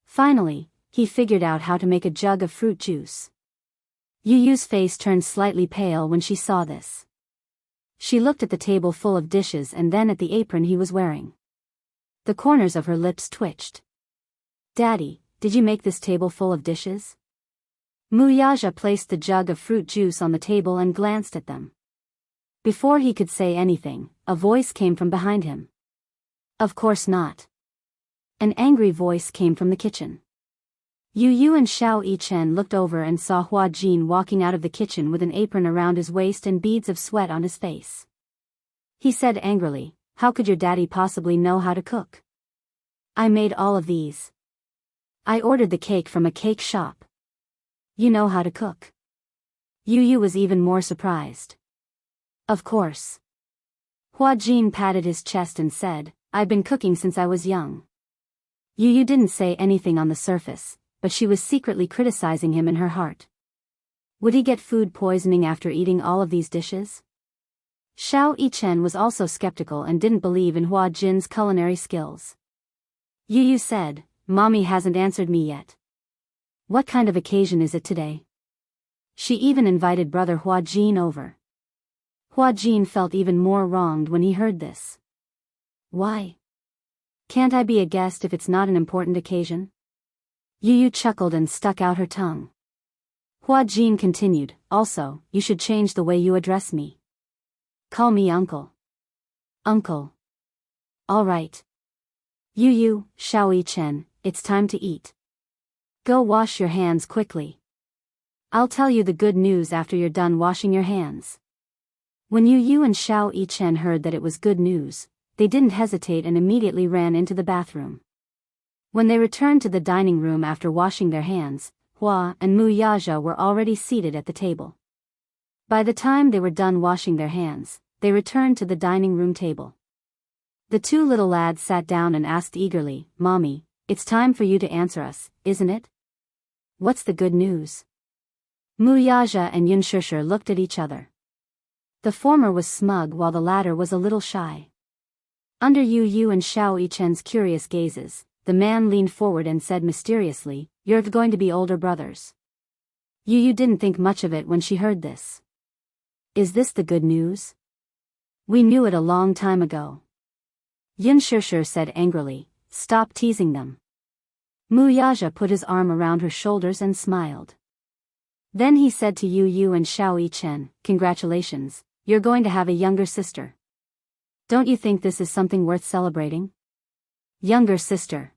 Finally, he figured out how to make a jug of fruit juice. Yu's face turned slightly pale when she saw this. She looked at the table full of dishes and then at the apron he was wearing. The corners of her lips twitched. "Daddy, did you make this table full of dishes?" Wuxia placed the jug of fruit juice on the table and glanced at them. Before he could say anything, a voice came from behind him. "Of course not." An angry voice came from the kitchen. Yu and Xiao Yichen looked over and saw Huajin walking out of the kitchen with an apron around his waist and beads of sweat on his face. He said angrily, "How could your daddy possibly know how to cook? I made all of these. I ordered the cake from a cake shop. You know how to cook." Yu was even more surprised. "Of course." Huajin patted his chest and said, "I've been cooking since I was young." Yu didn't say anything on the surface, but she was secretly criticizing him in her heart. Would he get food poisoning after eating all of these dishes? Xiao Yichen was also skeptical and didn't believe in Huajin's culinary skills. Yu said, "Mommy hasn't answered me yet. What kind of occasion is it today?" She even invited brother Huajin over. Huajin felt even more wronged when he heard this. "Why? Can't I be a guest if it's not an important occasion?" Yu Yu chuckled and stuck out her tongue. Hua Jin continued, also, you should change the way you address me. Call me uncle. Uncle. All right. Yu Yu, Xiao Chen, it's time to eat. Go wash your hands quickly. I'll tell you the good news after you're done washing your hands. When Yu Yu and Xiao Chen heard that it was good news, they didn't hesitate and immediately ran into the bathroom. When they returned to the dining room after washing their hands, Hua and Mu Yaja were already seated at the table. By the time they were done washing their hands, they returned to the dining room table. The two little lads sat down and asked eagerly, Mommy, it's time for you to answer us, isn't it? What's the good news? Mu Yaja and Yun Shishir looked at each other. The former was smug while the latter was a little shy. Under Yu Yu and Xiao Chen's curious gazes, the man leaned forward and said mysteriously, You're going to be older brothers. Yu Yu didn't think much of it when she heard this. Is this the good news? We knew it a long time ago. Yun Shishir said angrily, Stop teasing them. Mu Yaja put his arm around her shoulders and smiled. Then he said to Yu Yu and Xiao Chen, Congratulations, you're going to have a younger sister. Don't you think this is something worth celebrating? Younger sister.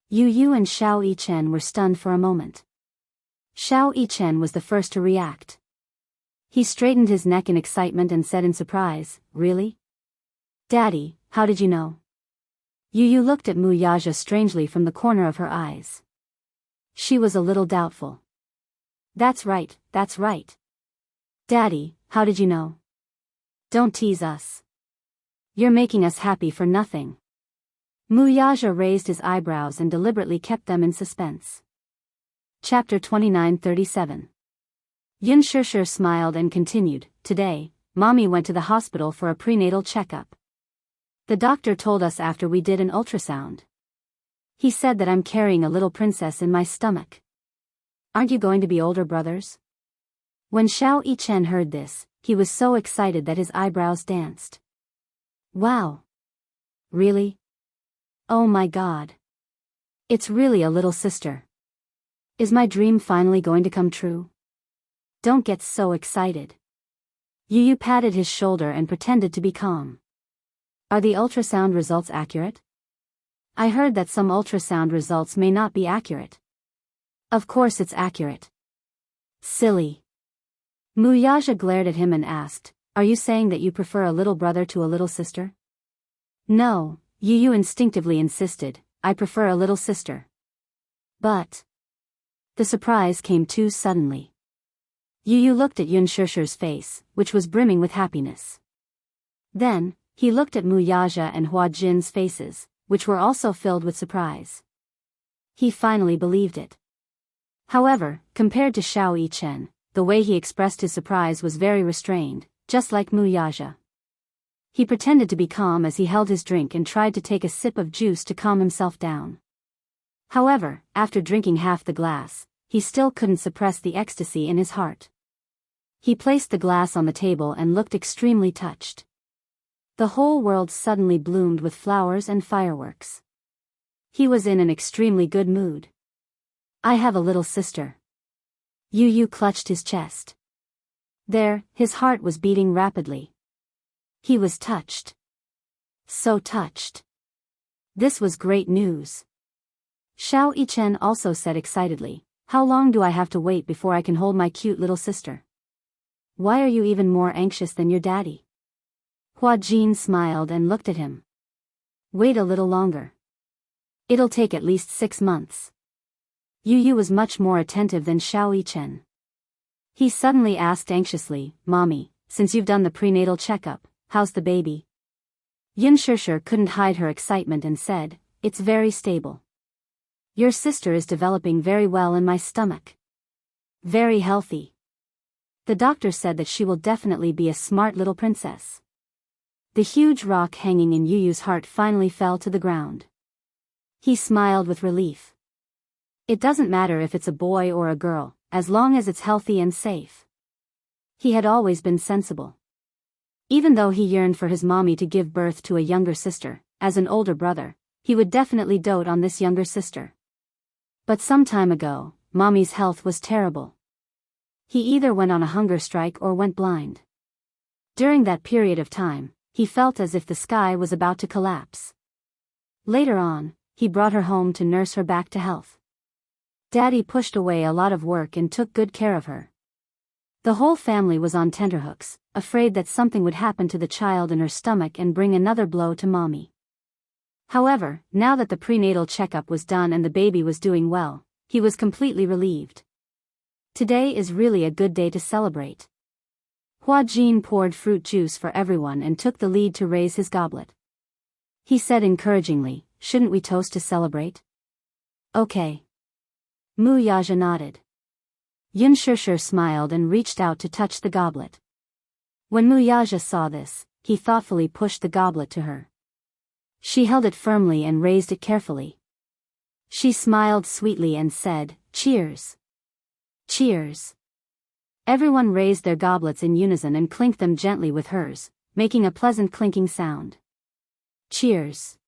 Yu Yu and Xiao Chen were stunned for a moment. Xiao Chen was the first to react. He straightened his neck in excitement and said in surprise, Really? Daddy, how did you know? Yu Yu looked at Mu Yaja strangely from the corner of her eyes. She was a little doubtful. That's right, that's right. Daddy, how did you know? Don't tease us. You're making us happy for nothing. Mu Yaja raised his eyebrows and deliberately kept them in suspense. Chapter 29:37. Yun Shishir smiled and continued, Today, Mommy went to the hospital for a prenatal checkup. The doctor told us after we did an ultrasound. He said that I'm carrying a little princess in my stomach. Aren't you going to be older brothers? When Xiao Chen heard this, he was so excited that his eyebrows danced. Wow. Really? Oh my God. It's really a little sister. Is my dream finally going to come true? Don't get so excited. Yu Yu patted his shoulder and pretended to be calm. Are the ultrasound results accurate? I heard that some ultrasound results may not be accurate. Of course it's accurate. Silly. Mu Yaja glared at him and asked, Are you saying that you prefer a little brother to a little sister? No, Yu Yu instinctively insisted, I prefer a little sister. But. The surprise came too suddenly. Yu Yu looked at Yun Shishir's face, which was brimming with happiness. Then, he looked at Mu Yaja and Hua Jin's faces, which were also filled with surprise. He finally believed it. However, compared to Xiao Chen, the way he expressed his surprise was very restrained, just like Mu Yaja. He pretended to be calm as he held his drink and tried to take a sip of juice to calm himself down. However, after drinking half the glass, he still couldn't suppress the ecstasy in his heart. He placed the glass on the table and looked extremely touched. The whole world suddenly bloomed with flowers and fireworks. He was in an extremely good mood. I have a little sister. Yu Yu clutched his chest. There, his heart was beating rapidly. He was touched. So touched. This was great news. Xiao Chen also said excitedly, How long do I have to wait before I can hold my cute little sister? Why are you even more anxious than your daddy? Hua Jin smiled and looked at him. Wait a little longer. It'll take at least 6 months. Yu Yu was much more attentive than Xiao Chen. He suddenly asked anxiously, Mommy, since you've done the prenatal checkup, how's the baby? Yun Shishir couldn't hide her excitement and said, It's very stable. Your sister is developing very well in my stomach. Very healthy. The doctor said that she will definitely be a smart little princess. The huge rock hanging in Yu Yu's heart finally fell to the ground. He smiled with relief. It doesn't matter if it's a boy or a girl, as long as it's healthy and safe. He had always been sensible. Even though he yearned for his mommy to give birth to a younger sister, as an older brother, he would definitely dote on this younger sister. But some time ago, Mommy's health was terrible. He either went on a hunger strike or went blind. During that period of time, he felt as if the sky was about to collapse. Later on, he brought her home to nurse her back to health. Daddy pushed away a lot of work and took good care of her. The whole family was on tenterhooks, afraid that something would happen to the child in her stomach and bring another blow to Mommy. However, now that the prenatal checkup was done and the baby was doing well, he was completely relieved. Today is really a good day to celebrate. Hua Jin poured fruit juice for everyone and took the lead to raise his goblet. He said encouragingly, "Shouldn't we toast to celebrate?" "Okay." Mu Yaja nodded. Yun Shishir smiled and reached out to touch the goblet. When Mu Yaja saw this, he thoughtfully pushed the goblet to her. She held it firmly and raised it carefully. She smiled sweetly and said, "Cheers." "Cheers." Everyone raised their goblets in unison and clinked them gently with hers, making a pleasant clinking sound. "Cheers."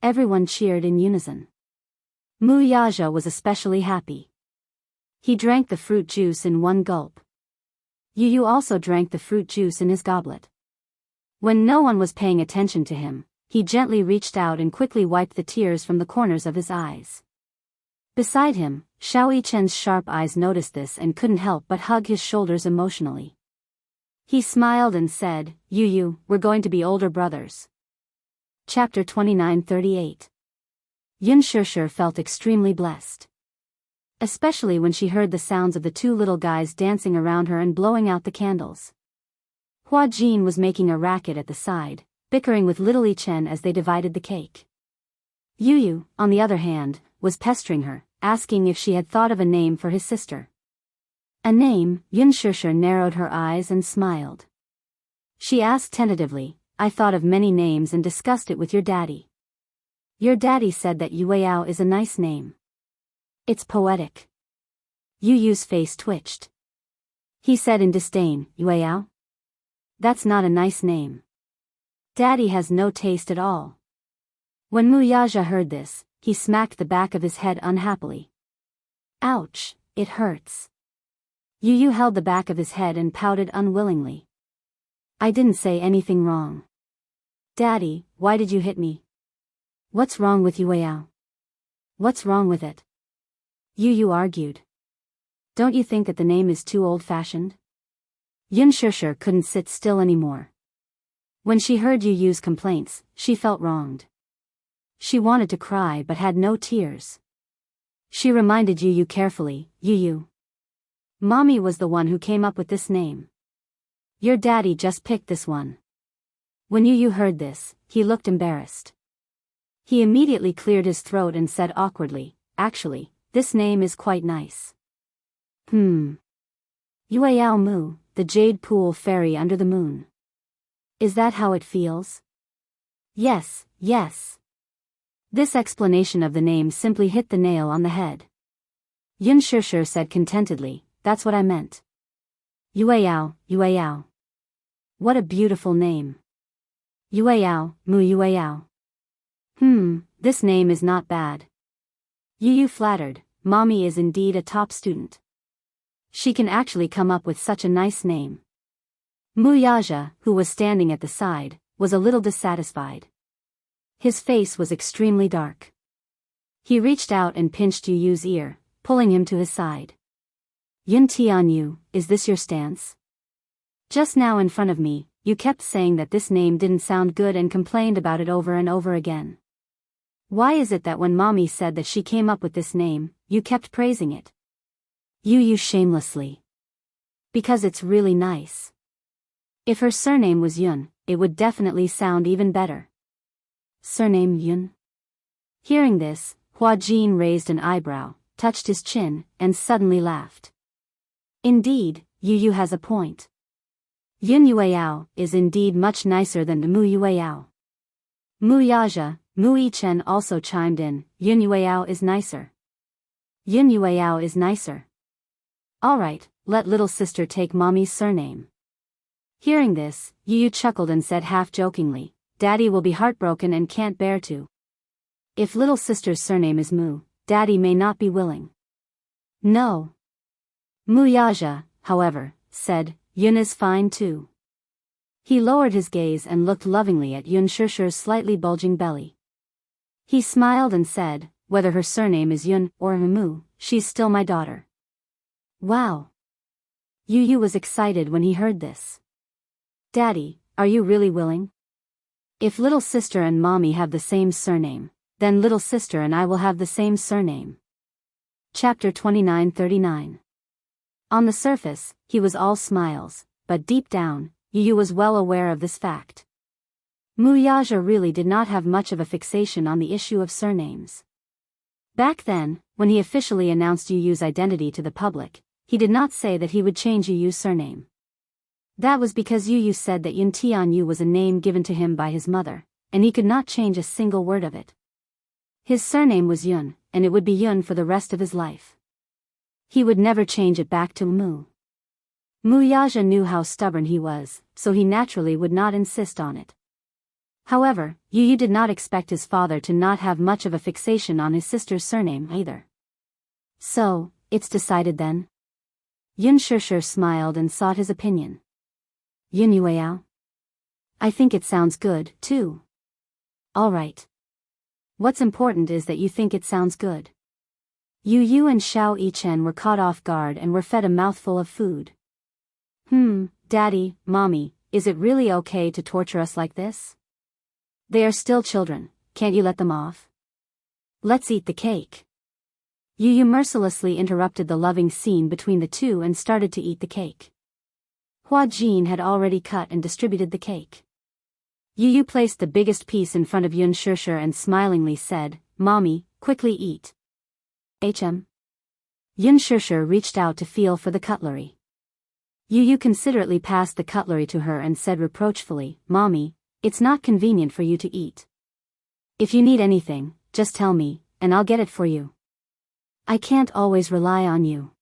Everyone cheered in unison. Mu Yaja was especially happy. He drank the fruit juice in one gulp. Yu Yu also drank the fruit juice in his goblet. When no one was paying attention to him, he gently reached out and quickly wiped the tears from the corners of his eyes. Beside him, Xiao Yichen's sharp eyes noticed this and couldn't help but hug his shoulders emotionally. He smiled and said, "Yu Yu, we're going to be older brothers." Chapter 29:38. Yun Shishir felt extremely blessed. Especially when she heard the sounds of the two little guys dancing around her and blowing out the candles. Hua Jin was making a racket at the side, bickering with little Yichen as they divided the cake. Yu Yu, on the other hand, was pestering her, asking if she had thought of a name for his sister. A name? Yun Shishir narrowed her eyes and smiled. She asked tentatively, "I thought of many names and discussed it with your daddy. Your daddy said that Yueyao is a nice name. It's poetic." Yu Yu's face twitched. He said in disdain, "Yueyao? That's not a nice name. Daddy has no taste at all." When Mu Yaja heard this, he smacked the back of his head unhappily. "Ouch, it hurts." Yu Yu held the back of his head and pouted unwillingly. "I didn't say anything wrong. Daddy, why did you hit me? What's wrong with Yueyao? What's wrong with it?" Yu Yu argued. "Don't you think that the name is too old-fashioned?" Yun Shishir couldn't sit still anymore. When she heard Yu Yu's complaints, she felt wronged. She wanted to cry but had no tears. She reminded Yu Yu carefully, "Yu Yu. Mommy was the one who came up with this name. Your daddy just picked this one." When Yu Yu heard this, he looked embarrassed. He immediately cleared his throat and said awkwardly, "Actually, this name is quite nice." Yueyao Mu, the jade pool fairy under the moon. Is that how it feels? Yes, yes. This explanation of the name simply hit the nail on the head. Yun Shishir said contentedly, "That's what I meant. Yueyao, Yueyao. What a beautiful name. Yueyao, Mu Yueyao. This name is not bad." Yu Yu flattered, "Mommy is indeed a top student. She can actually come up with such a nice name." Mu Yaja, who was standing at the side, was a little dissatisfied. His face was extremely dark. He reached out and pinched Yu Yu's ear, pulling him to his side. "Yun Tianyu, is this your stance? Just now in front of me, you kept saying that this name didn't sound good and complained about it over and over again. Why is it that when Mommy said that she came up with this name, you kept praising it?" Yu Yu shamelessly. "Because it's really nice. If her surname was Yun, it would definitely sound even better." "Surname Yun?" Hearing this, Hua Jin raised an eyebrow, touched his chin, and suddenly laughed. Indeed, Yu Yu has a point. Yun Yueyao is indeed much nicer than the Mu Yueyao. Mu Yaja, Mu Yichen also chimed in, "Yun Yueyao is nicer. Yun Yueyao is nicer. Alright, let little sister take Mommy's surname." Hearing this, Yu Yu chuckled and said half-jokingly, "Daddy will be heartbroken and can't bear to. If little sister's surname is Mu, Daddy may not be willing. No. Wuxia, however, said, Yun is fine too. He lowered his gaze and looked lovingly at Yun Shishir's slightly bulging belly. He smiled and said, whether her surname is Yun or Mu, she's still my daughter. Wow. Yu was excited when he heard this. Daddy, are you really willing? If little sister and mommy have the same surname, then little sister and I will have the same surname. Chapter 29:39. On the surface, he was all smiles, but deep down, Yu was well aware of this fact. Wuxia really did not have much of a fixation on the issue of surnames. Back then, when he officially announced Yu's identity to the public, he did not say that he would change Yu's surname. That was because Yu said that Yun Tianyu was a name given to him by his mother, and he could not change a single word of it. His surname was Yun, and it would be Yun for the rest of his life. He would never change it back to Mu. Wuxia knew how stubborn he was, so he naturally would not insist on it. However, Yu did not expect his father to not have much of a fixation on his sister's surname either. So, it's decided then? Yun Shishir smiled and sought his opinion. Yun Yueyao? I think it sounds good, too. All right. What's important is that you think it sounds good. Yu and Xiao Yichen were caught off guard and were fed a mouthful of food. Daddy, Mommy, is it really okay to torture us like this? They are still children, can't you let them off? Let's eat the cake. Yu mercilessly interrupted the loving scene between the two and started to eat the cake. Hua Jin had already cut and distributed the cake. Yu placed the biggest piece in front of Yun Shishir and smilingly said, Mommy, quickly eat. Yun Shishir reached out to feel for the cutlery. Yu considerately passed the cutlery to her and said reproachfully, Mommy, it's not convenient for you to eat. If you need anything, just tell me, and I'll get it for you. I can't always rely on you.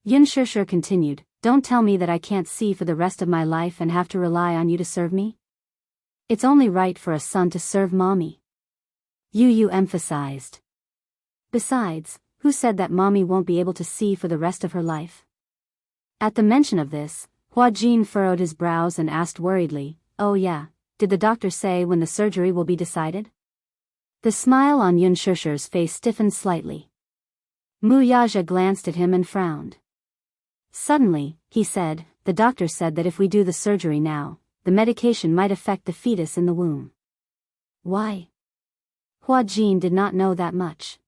Yun Shishir continued, don't tell me that I can't see for the rest of my life and have to rely on you to serve me. It's only right for a son to serve Mommy. Yu emphasized. Besides, who said that Mommy won't be able to see for the rest of her life? At the mention of this, Hua Jin furrowed his brows and asked worriedly, oh yeah, did the doctor say when the surgery will be decided? The smile on Yun Shishir's face stiffened slightly. Wuxia glanced at him and frowned. Suddenly, he said, the doctor said that if we do the surgery now, the medication might affect the fetus in the womb. Why? Hua Jin did not know that much.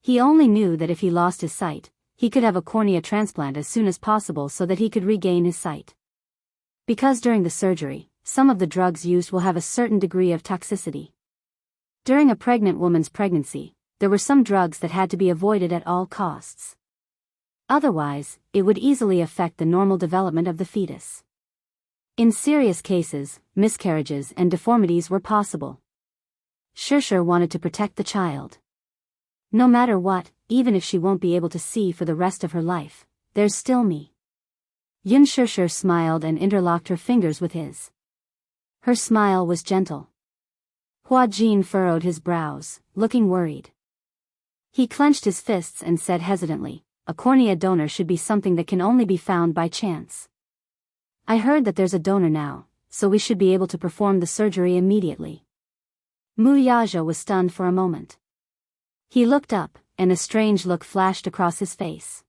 He only knew that if he lost his sight, he could have a cornea transplant as soon as possible so that he could regain his sight. Because during the surgery, some of the drugs used will have a certain degree of toxicity. During a pregnant woman's pregnancy, there were some drugs that had to be avoided at all costs. Otherwise, it would easily affect the normal development of the fetus. In serious cases, miscarriages and deformities were possible. Shishir wanted to protect the child. No matter what, even if she won't be able to see for the rest of her life, there's still me. Yun Shishir smiled and interlocked her fingers with his. Her smile was gentle. Hua Jin furrowed his brows, looking worried. He clenched his fists and said hesitantly, a cornea donor should be something that can only be found by chance. I heard that there's a donor now, so we should be able to perform the surgery immediately. Wuxia was stunned for a moment. He looked up, and a strange look flashed across his face.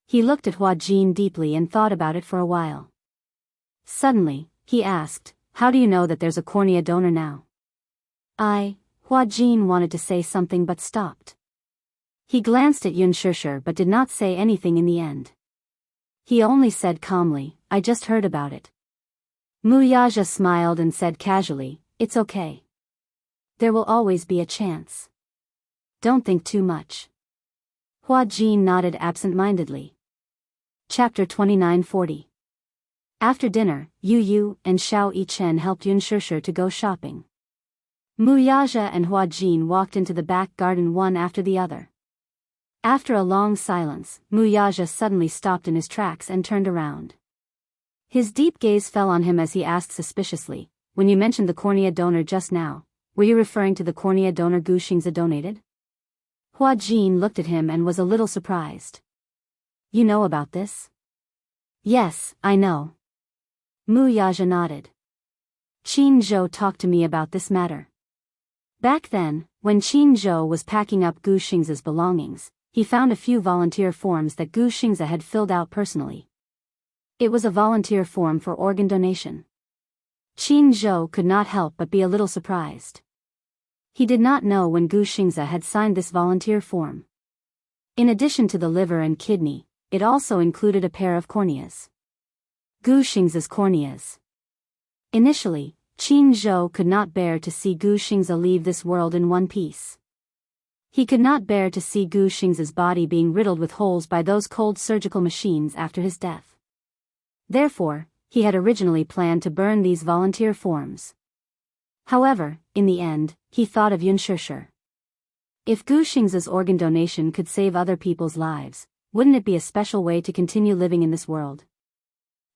He looked at Hua Jin deeply and thought about it for a while. Suddenly, he asked, how do you know that there's a cornea donor now? Hua Jin wanted to say something but stopped. He glanced at Yun Shishir but did not say anything in the end. He only said calmly, I just heard about it. Wuxia smiled and said casually, it's okay. There will always be a chance. Don't think too much. Hua Jin nodded absent-mindedly. Chapter 29:40. After dinner, Yu and Xiao Yichen helped Yun Shishir to go shopping. Wuxia and Hua Jin walked into the back garden one after the other. After a long silence, Wuxia suddenly stopped in his tracks and turned around. His deep gaze fell on him as he asked suspiciously, when you mentioned the cornea donor just now, were you referring to the cornea donor Gu Xingzi donated? Hua Jin looked at him and was a little surprised. You know about this? Yes, I know. Mu Yaja nodded. Qin Zhou talked to me about this matter. Back then, when Qin Zhou was packing up Gu Xingza's belongings, he found a few volunteer forms that Gu Xingza had filled out personally. It was a volunteer form for organ donation. Qin Zhou could not help but be a little surprised. He did not know when Gu Xingza had signed this volunteer form. In addition to the liver and kidney, it also included a pair of corneas. Gu Xingza's corneas. Initially, Qin Zhou could not bear to see Gu Xingza leave this world in one piece. He could not bear to see Gu Xingza's body being riddled with holes by those cold surgical machines after his death. Therefore, he had originally planned to burn these volunteer forms. However, in the end, he thought of Yun Shishir. If Gu Xingza's organ donation could save other people's lives, wouldn't it be a special way to continue living in this world?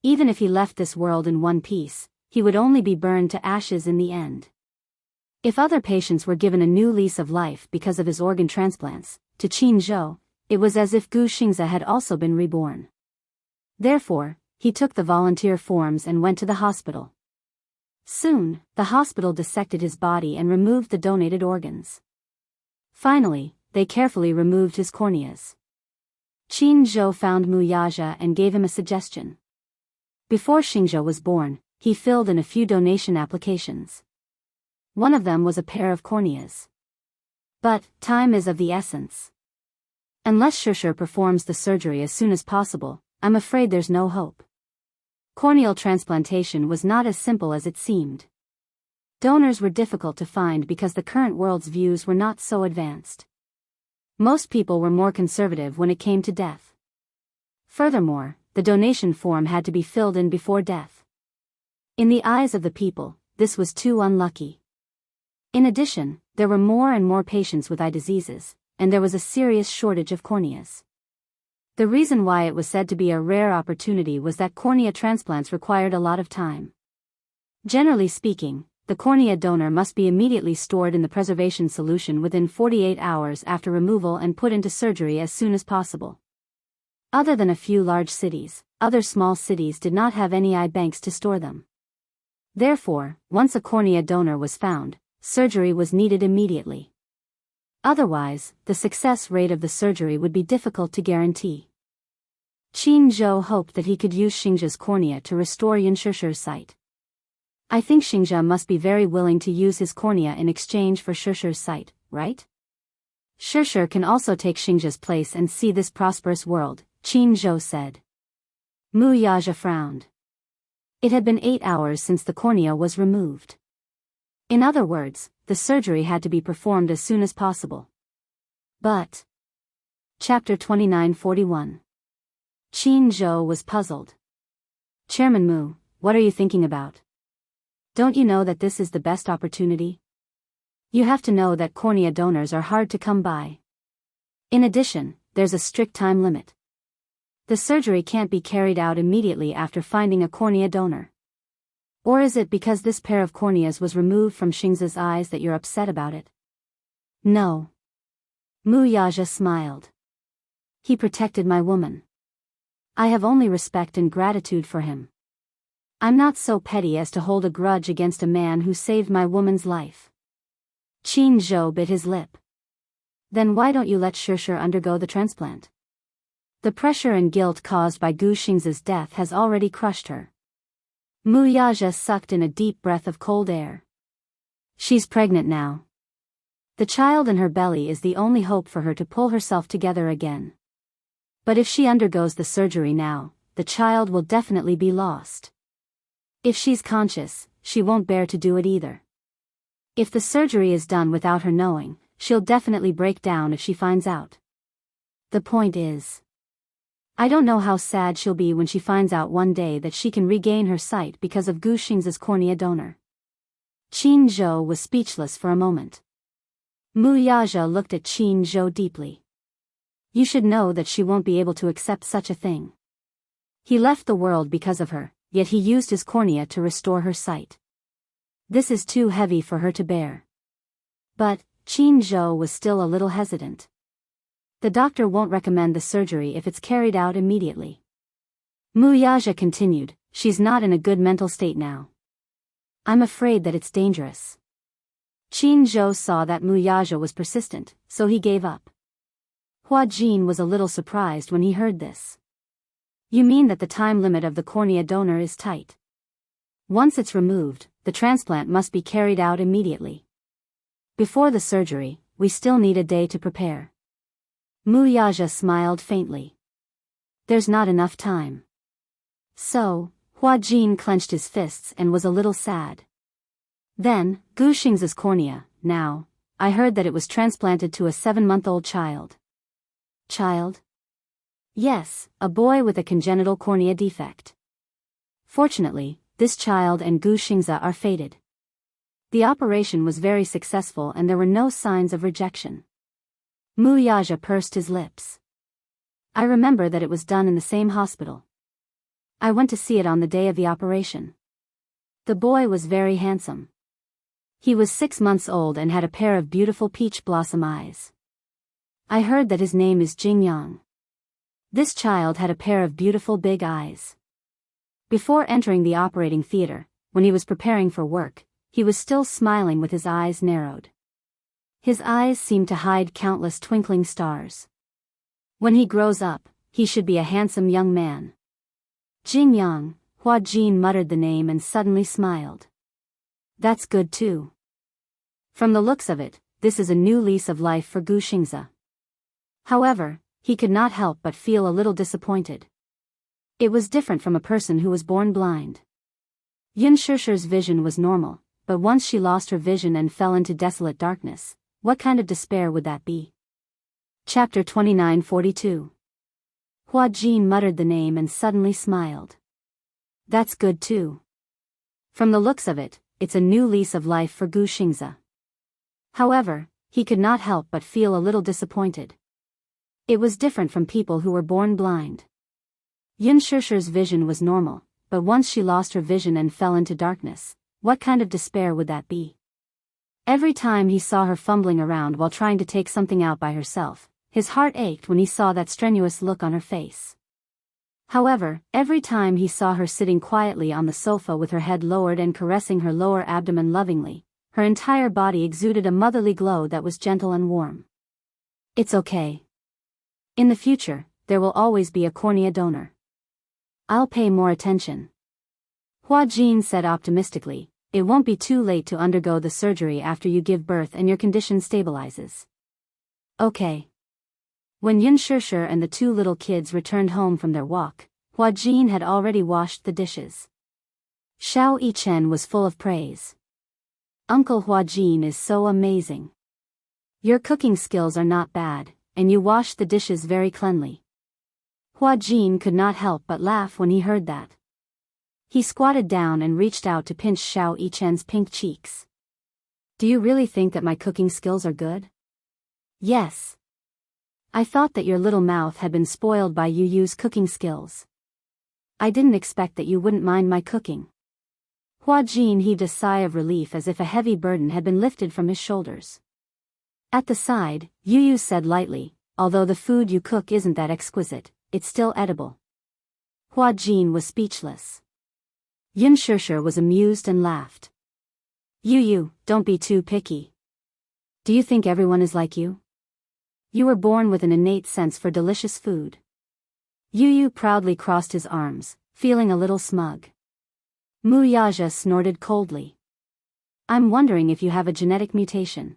Even if he left this world in one piece, he would only be burned to ashes in the end. If other patients were given a new lease of life because of his organ transplants, to Qin Zhou, it was as if Gu Xingza had also been reborn. Therefore, he took the volunteer forms and went to the hospital. Soon, the hospital dissected his body and removed the donated organs. Finally, they carefully removed his corneas. Qin Zhou found Mu Yaja and gave him a suggestion. Before Xingzhou was born, he filled in a few donation applications. One of them was a pair of corneas. But, time is of the essence. Unless Shishir performs the surgery as soon as possible, I'm afraid there's no hope. Corneal transplantation was not as simple as it seemed. Donors were difficult to find because the current world's views were not so advanced. Most people were more conservative when it came to death. Furthermore, the donation form had to be filled in before death. In the eyes of the people, this was too unlucky. In addition, there were more and more patients with eye diseases, and there was a serious shortage of corneas. The reason why it was said to be a rare opportunity was that cornea transplants required a lot of time. Generally speaking, the cornea donor must be immediately stored in the preservation solution within 48 hours after removal and put into surgery as soon as possible. Other than a few large cities, other small cities did not have any eye banks to store them. Therefore, once a cornea donor was found, surgery was needed immediately. Otherwise, the success rate of the surgery would be difficult to guarantee. Qin Zhou hoped that he could use Xingzha's cornea to restore Yun Shishir's sight. I think Xingzha must be very willing to use his cornea in exchange for Shishir's sight, right? Shishir can also take Xingzha's place and see this prosperous world, Qin Zhou said. Mu Yaja frowned. It had been 8 hours since the cornea was removed. In other words, the surgery had to be performed as soon as possible. But... Chapter 2941. Qin Zhou was puzzled. Chairman Mu, what are you thinking about? Don't you know that this is the best opportunity? You have to know that cornea donors are hard to come by. In addition, there's a strict time limit. The surgery can't be carried out immediately after finding a cornea donor. Or is it because this pair of corneas was removed from Xingza's eyes that you're upset about it? No. Mu Yaja smiled. He protected my woman. I have only respect and gratitude for him. I'm not so petty as to hold a grudge against a man who saved my woman's life. Qin Zhou bit his lip. Then why don't you let Shishir undergo the transplant? The pressure and guilt caused by Gu Xingza's death has already crushed her. Mu Yaja sucked in a deep breath of cold air. She's pregnant now. The child in her belly is the only hope for her to pull herself together again. But if she undergoes the surgery now, the child will definitely be lost. If she's conscious, she won't bear to do it either. If the surgery is done without her knowing, she'll definitely break down if she finds out. The point is, I don't know how sad she'll be when she finds out one day that she can regain her sight because of Gu Xingza's cornea donor. Qin Zhou was speechless for a moment. Mu Yaja looked at Qin Zhou deeply. You should know that she won't be able to accept such a thing. He left the world because of her, yet he used his cornea to restore her sight. This is too heavy for her to bear. But, Qin Zhou was still a little hesitant. The doctor won't recommend the surgery if it's carried out immediately. Wuxia continued, she's not in a good mental state now. I'm afraid that it's dangerous. Qin Zhou saw that Wuxia was persistent, so he gave up. Hua Jin was a little surprised when he heard this. You mean that the time limit of the cornea donor is tight? Once it's removed, the transplant must be carried out immediately. Before the surgery, we still need a day to prepare. Wuxia smiled faintly. There's not enough time. So, Hua Jin clenched his fists and was a little sad. Then, Gu Xing's cornea, now, I heard that it was transplanted to a 7-month-old child. Child? Yes, a boy with a congenital cornea defect. Fortunately, this child and Gu Xing's are fated. The operation was very successful and there were no signs of rejection. Wuxia pursed his lips. I remember that it was done in the same hospital. I went to see it on the day of the operation. The boy was very handsome. He was 6 months old and had a pair of beautiful peach blossom eyes. I heard that his name is Jingyang. This child had a pair of beautiful big eyes. Before entering the operating theater, when he was preparing for work, he was still smiling with his eyes narrowed. His eyes seemed to hide countless twinkling stars. When he grows up, he should be a handsome young man. Jingyang, Hua Jin muttered the name and suddenly smiled. That's good too. From the looks of it, this is a new lease of life for Gu Xing's. However, he could not help but feel a little disappointed. It was different from a person who was born blind. Yin Shishir's vision was normal, but once she lost her vision and fell into desolate darkness, what kind of despair would that be? Chapter 2942. Hua Jin muttered the name and suddenly smiled. That's good too. From the looks of it, it's a new lease of life for Gu Xing's. However, he could not help but feel a little disappointed. It was different from people who were born blind. Yin Shishir's vision was normal, but once she lost her vision and fell into darkness, what kind of despair would that be? Every time he saw her fumbling around while trying to take something out by herself, his heart ached when he saw that strenuous look on her face. However, every time he saw her sitting quietly on the sofa with her head lowered and caressing her lower abdomen lovingly, her entire body exuded a motherly glow that was gentle and warm. It's okay. In the future, there will always be a cornea donor. I'll pay more attention. Hua Jin said optimistically, it won't be too late to undergo the surgery after you give birth and your condition stabilizes. Okay. When Yin Shishir and the 2 little kids returned home from their walk, Hua Jin had already washed the dishes. Xiao Yichen was full of praise. Uncle Hua Jin is so amazing. Your cooking skills are not bad, and you wash the dishes very cleanly. Hua Jin could not help but laugh when he heard that. He squatted down and reached out to pinch Xiao Yichen's pink cheeks. Do you really think that my cooking skills are good? Yes. I thought that your little mouth had been spoiled by Yu Yu's cooking skills. I didn't expect that you wouldn't mind my cooking. Hua Jin heaved a sigh of relief as if a heavy burden had been lifted from his shoulders. At the side, Yu Yu said lightly, although the food you cook isn't that exquisite, it's still edible. Hua Jin was speechless. Yin Shishir was amused and laughed. Yu Yu, don't be too picky. Do you think everyone is like you? You were born with an innate sense for delicious food. Yu Yu proudly crossed his arms, feeling a little smug. Wuxia snorted coldly. I'm wondering if you have a genetic mutation.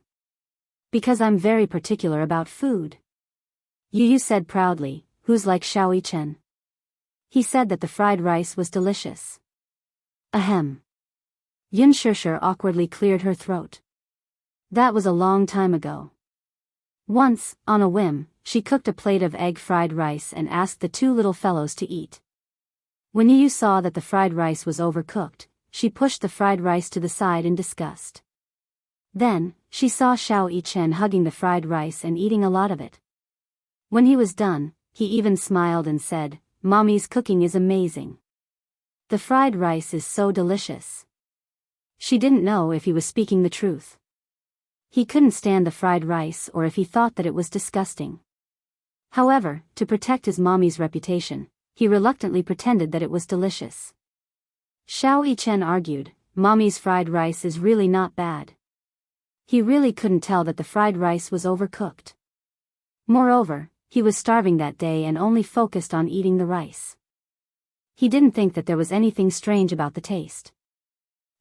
Because I'm very particular about food. Yu Yu said proudly, who's like Xiao Yichen? He said that the fried rice was delicious. Ahem. Yin Shishir awkwardly cleared her throat. That was a long time ago. Once, on a whim, she cooked a plate of egg fried rice and asked the 2 little fellows to eat. When Yu Yu saw that the fried rice was overcooked, she pushed the fried rice to the side in disgust. Then, she saw Xiao Yichen hugging the fried rice and eating a lot of it. When he was done, he even smiled and said, Mommy's cooking is amazing. The fried rice is so delicious. She didn't know if he was speaking the truth. He couldn't stand the fried rice or if he thought that it was disgusting. However, to protect his mommy's reputation, he reluctantly pretended that it was delicious. Xiao Yichen argued, "Mommy's fried rice is really not bad." He really couldn't tell that the fried rice was overcooked. Moreover, he was starving that day and only focused on eating the rice. He didn't think that there was anything strange about the taste.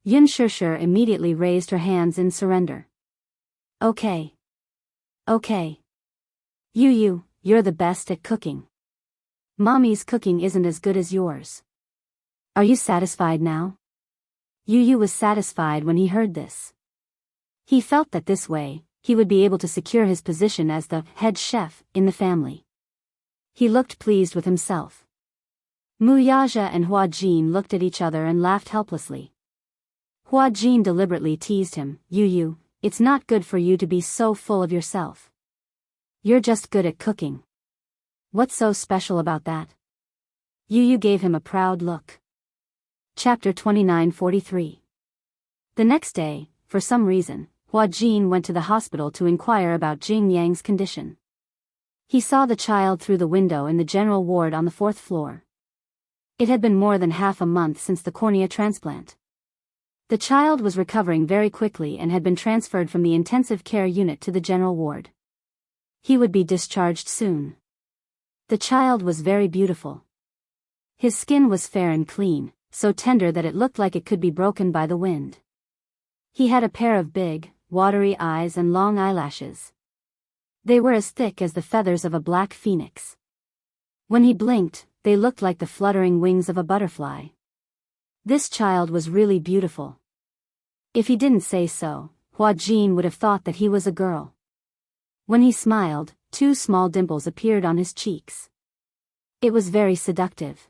Xianxia immediately raised her hands in surrender. Okay. Okay. You're the best at cooking. Mommy's cooking isn't as good as yours. Are you satisfied now? Yu was satisfied when he heard this. He felt that this way, he would be able to secure his position as the head chef in the family. He looked pleased with himself. Wuxia and Hua Jin looked at each other and laughed helplessly. Hua Jin deliberately teased him, Yu, it's not good for you to be so full of yourself. You're just good at cooking. What's so special about that? Yu gave him a proud look. Chapter 29:43. The next day, for some reason, Hua Jin went to the hospital to inquire about Jing Yang's condition. He saw the child through the window in the general ward on the 4th floor. It had been more than half a month since the cornea transplant. The child was recovering very quickly and had been transferred from the intensive care unit to the general ward. He would be discharged soon. The child was very beautiful. His skin was fair and clean, so tender that it looked like it could be broken by the wind. He had a pair of big, watery eyes and long eyelashes. They were as thick as the feathers of a black phoenix. When he blinked, they looked like the fluttering wings of a butterfly. This child was really beautiful. If he didn't say so, Hua Jin would have thought that he was a girl. When he smiled, 2 small dimples appeared on his cheeks. It was very seductive.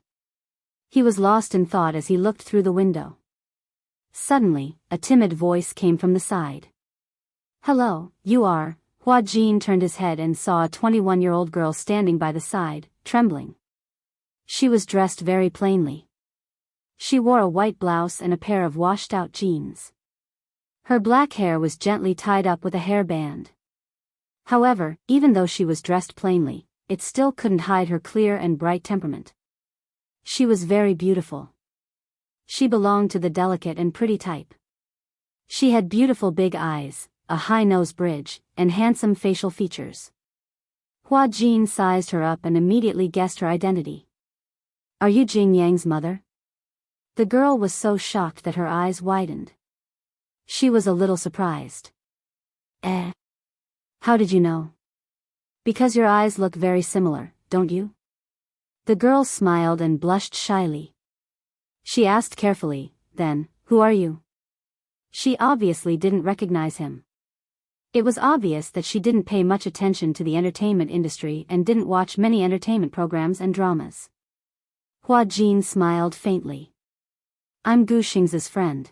He was lost in thought as he looked through the window. Suddenly, a timid voice came from the side. Hello, you are. Hua Jin turned his head and saw a 21-year-old girl standing by the side, trembling. She was dressed very plainly. She wore a white blouse and a pair of washed-out jeans. Her black hair was gently tied up with a hairband. However, even though she was dressed plainly, it still couldn't hide her clear and bright temperament. She was very beautiful. She belonged to the delicate and pretty type. She had beautiful big eyes, a high nose bridge, and handsome facial features. Hua Jin sized her up and immediately guessed her identity. Are you Jing Yang's mother? The girl was so shocked that her eyes widened. She was a little surprised. How did you know? Because your eyes look very similar, don't you? The girl smiled and blushed shyly. She asked carefully, then, who are you? She obviously didn't recognize him. It was obvious that she didn't pay much attention to the entertainment industry and didn't watch many entertainment programs and dramas. Hua Jin smiled faintly. I'm Gu Xing's friend.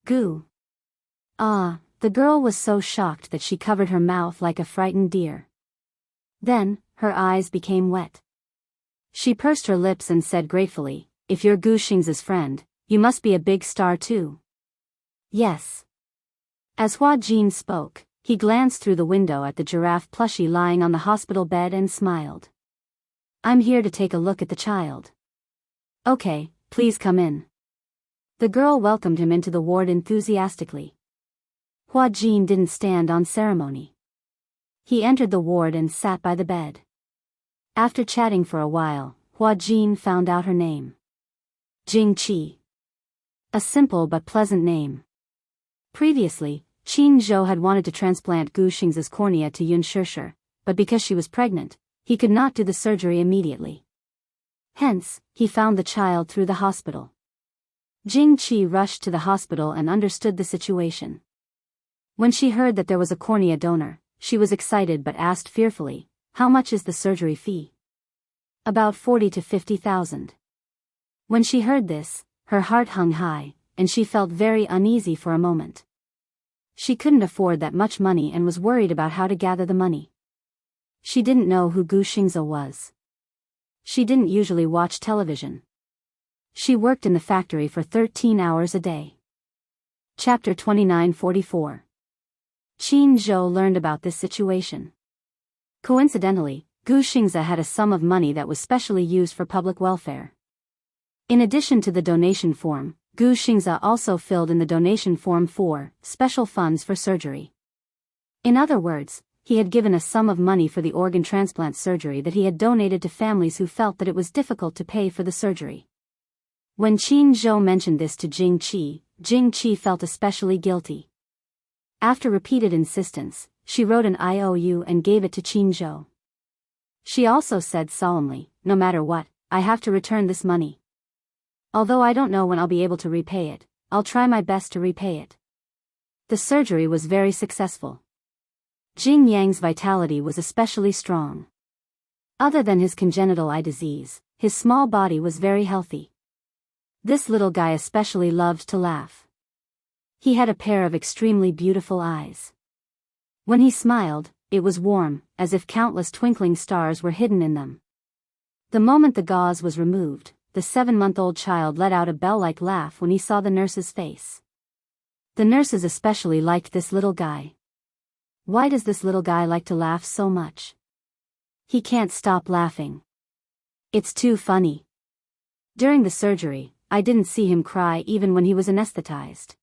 Gu. Ah, the girl was so shocked that she covered her mouth like a frightened deer. Then, her eyes became wet. She pursed her lips and said gratefully, if you're Gu Xing's friend, you must be a big star too. Yes. As Hua Jin spoke, he glanced through the window at the giraffe plushie lying on the hospital bed and smiled. I'm here to take a look at the child. Okay, please come in. The girl welcomed him into the ward enthusiastically. Hua Jin didn't stand on ceremony. He entered the ward and sat by the bed. After chatting for a while, Hua Jin found out her name. Jing Qi. A simple but pleasant name. Previously, Qin Zhou had wanted to transplant Gu Xing's cornea to Xianxia, but because she was pregnant, he could not do the surgery immediately. Hence, he found the child through the hospital. Jing Qi rushed to the hospital and understood the situation. When she heard that there was a cornea donor, she was excited but asked fearfully, how much is the surgery fee? About 40 to 50,000. When she heard this, her heart hung high, and she felt very uneasy for a moment. She couldn't afford that much money and was worried about how to gather the money. She didn't know who Gu Xingzi was. She didn't usually watch television. She worked in the factory for 13 hours a day. Chapter 29:44. Qin Zhou learned about this situation. Coincidentally, Gu Xingza had a sum of money that was specially used for public welfare. In addition to the donation form, Gu Xingza also filled in the donation form for special funds for surgery. In other words, he had given a sum of money for the organ transplant surgery that he had donated to families who felt that it was difficult to pay for the surgery. When Qin Zhou mentioned this to Jing Qi felt especially guilty. After repeated insistence, she wrote an IOU and gave it to Qin Zhou. She also said solemnly, "No matter what, I have to return this money. Although I don't know when I'll be able to repay it, I'll try my best to repay it." The surgery was very successful. Jing Yang's vitality was especially strong. Other than his congenital eye disease, his small body was very healthy. This little guy especially loved to laugh. He had a pair of extremely beautiful eyes. When he smiled, it was warm, as if countless twinkling stars were hidden in them. The moment the gauze was removed, the 7-month-old child let out a bell-like laugh when he saw the nurse's face. The nurses especially liked this little guy. Why does this little guy like to laugh so much? He can't stop laughing. It's too funny. During the surgery, I didn't see him cry even when he was anesthetized.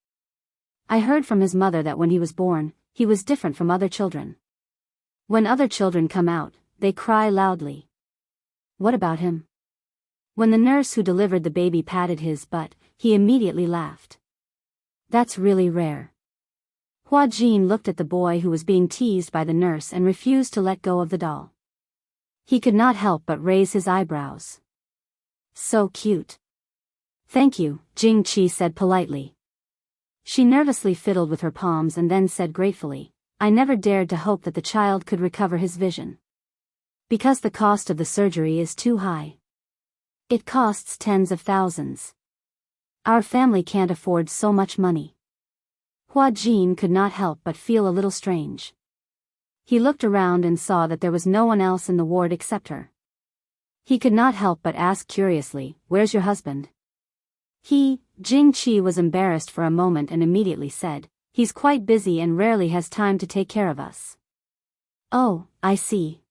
I heard from his mother that when he was born, he was different from other children. When other children come out, they cry loudly. What about him? When the nurse who delivered the baby patted his butt, he immediately laughed. That's really rare. Hua Jin looked at the boy who was being teased by the nurse and refused to let go of the doll. He could not help but raise his eyebrows. So cute. Thank you, Jing Qi said politely. She nervously fiddled with her palms and then said gratefully, I never dared to hope that the child could recover his vision. Because the cost of the surgery is too high. It costs tens of thousands. Our family can't afford so much money. Hua Jin could not help but feel a little strange. He looked around and saw that there was no one else in the ward except her. He could not help but ask curiously, Where's your husband? Jing Qi was embarrassed for a moment and immediately said, He's quite busy and rarely has time to take care of us. Oh, I see.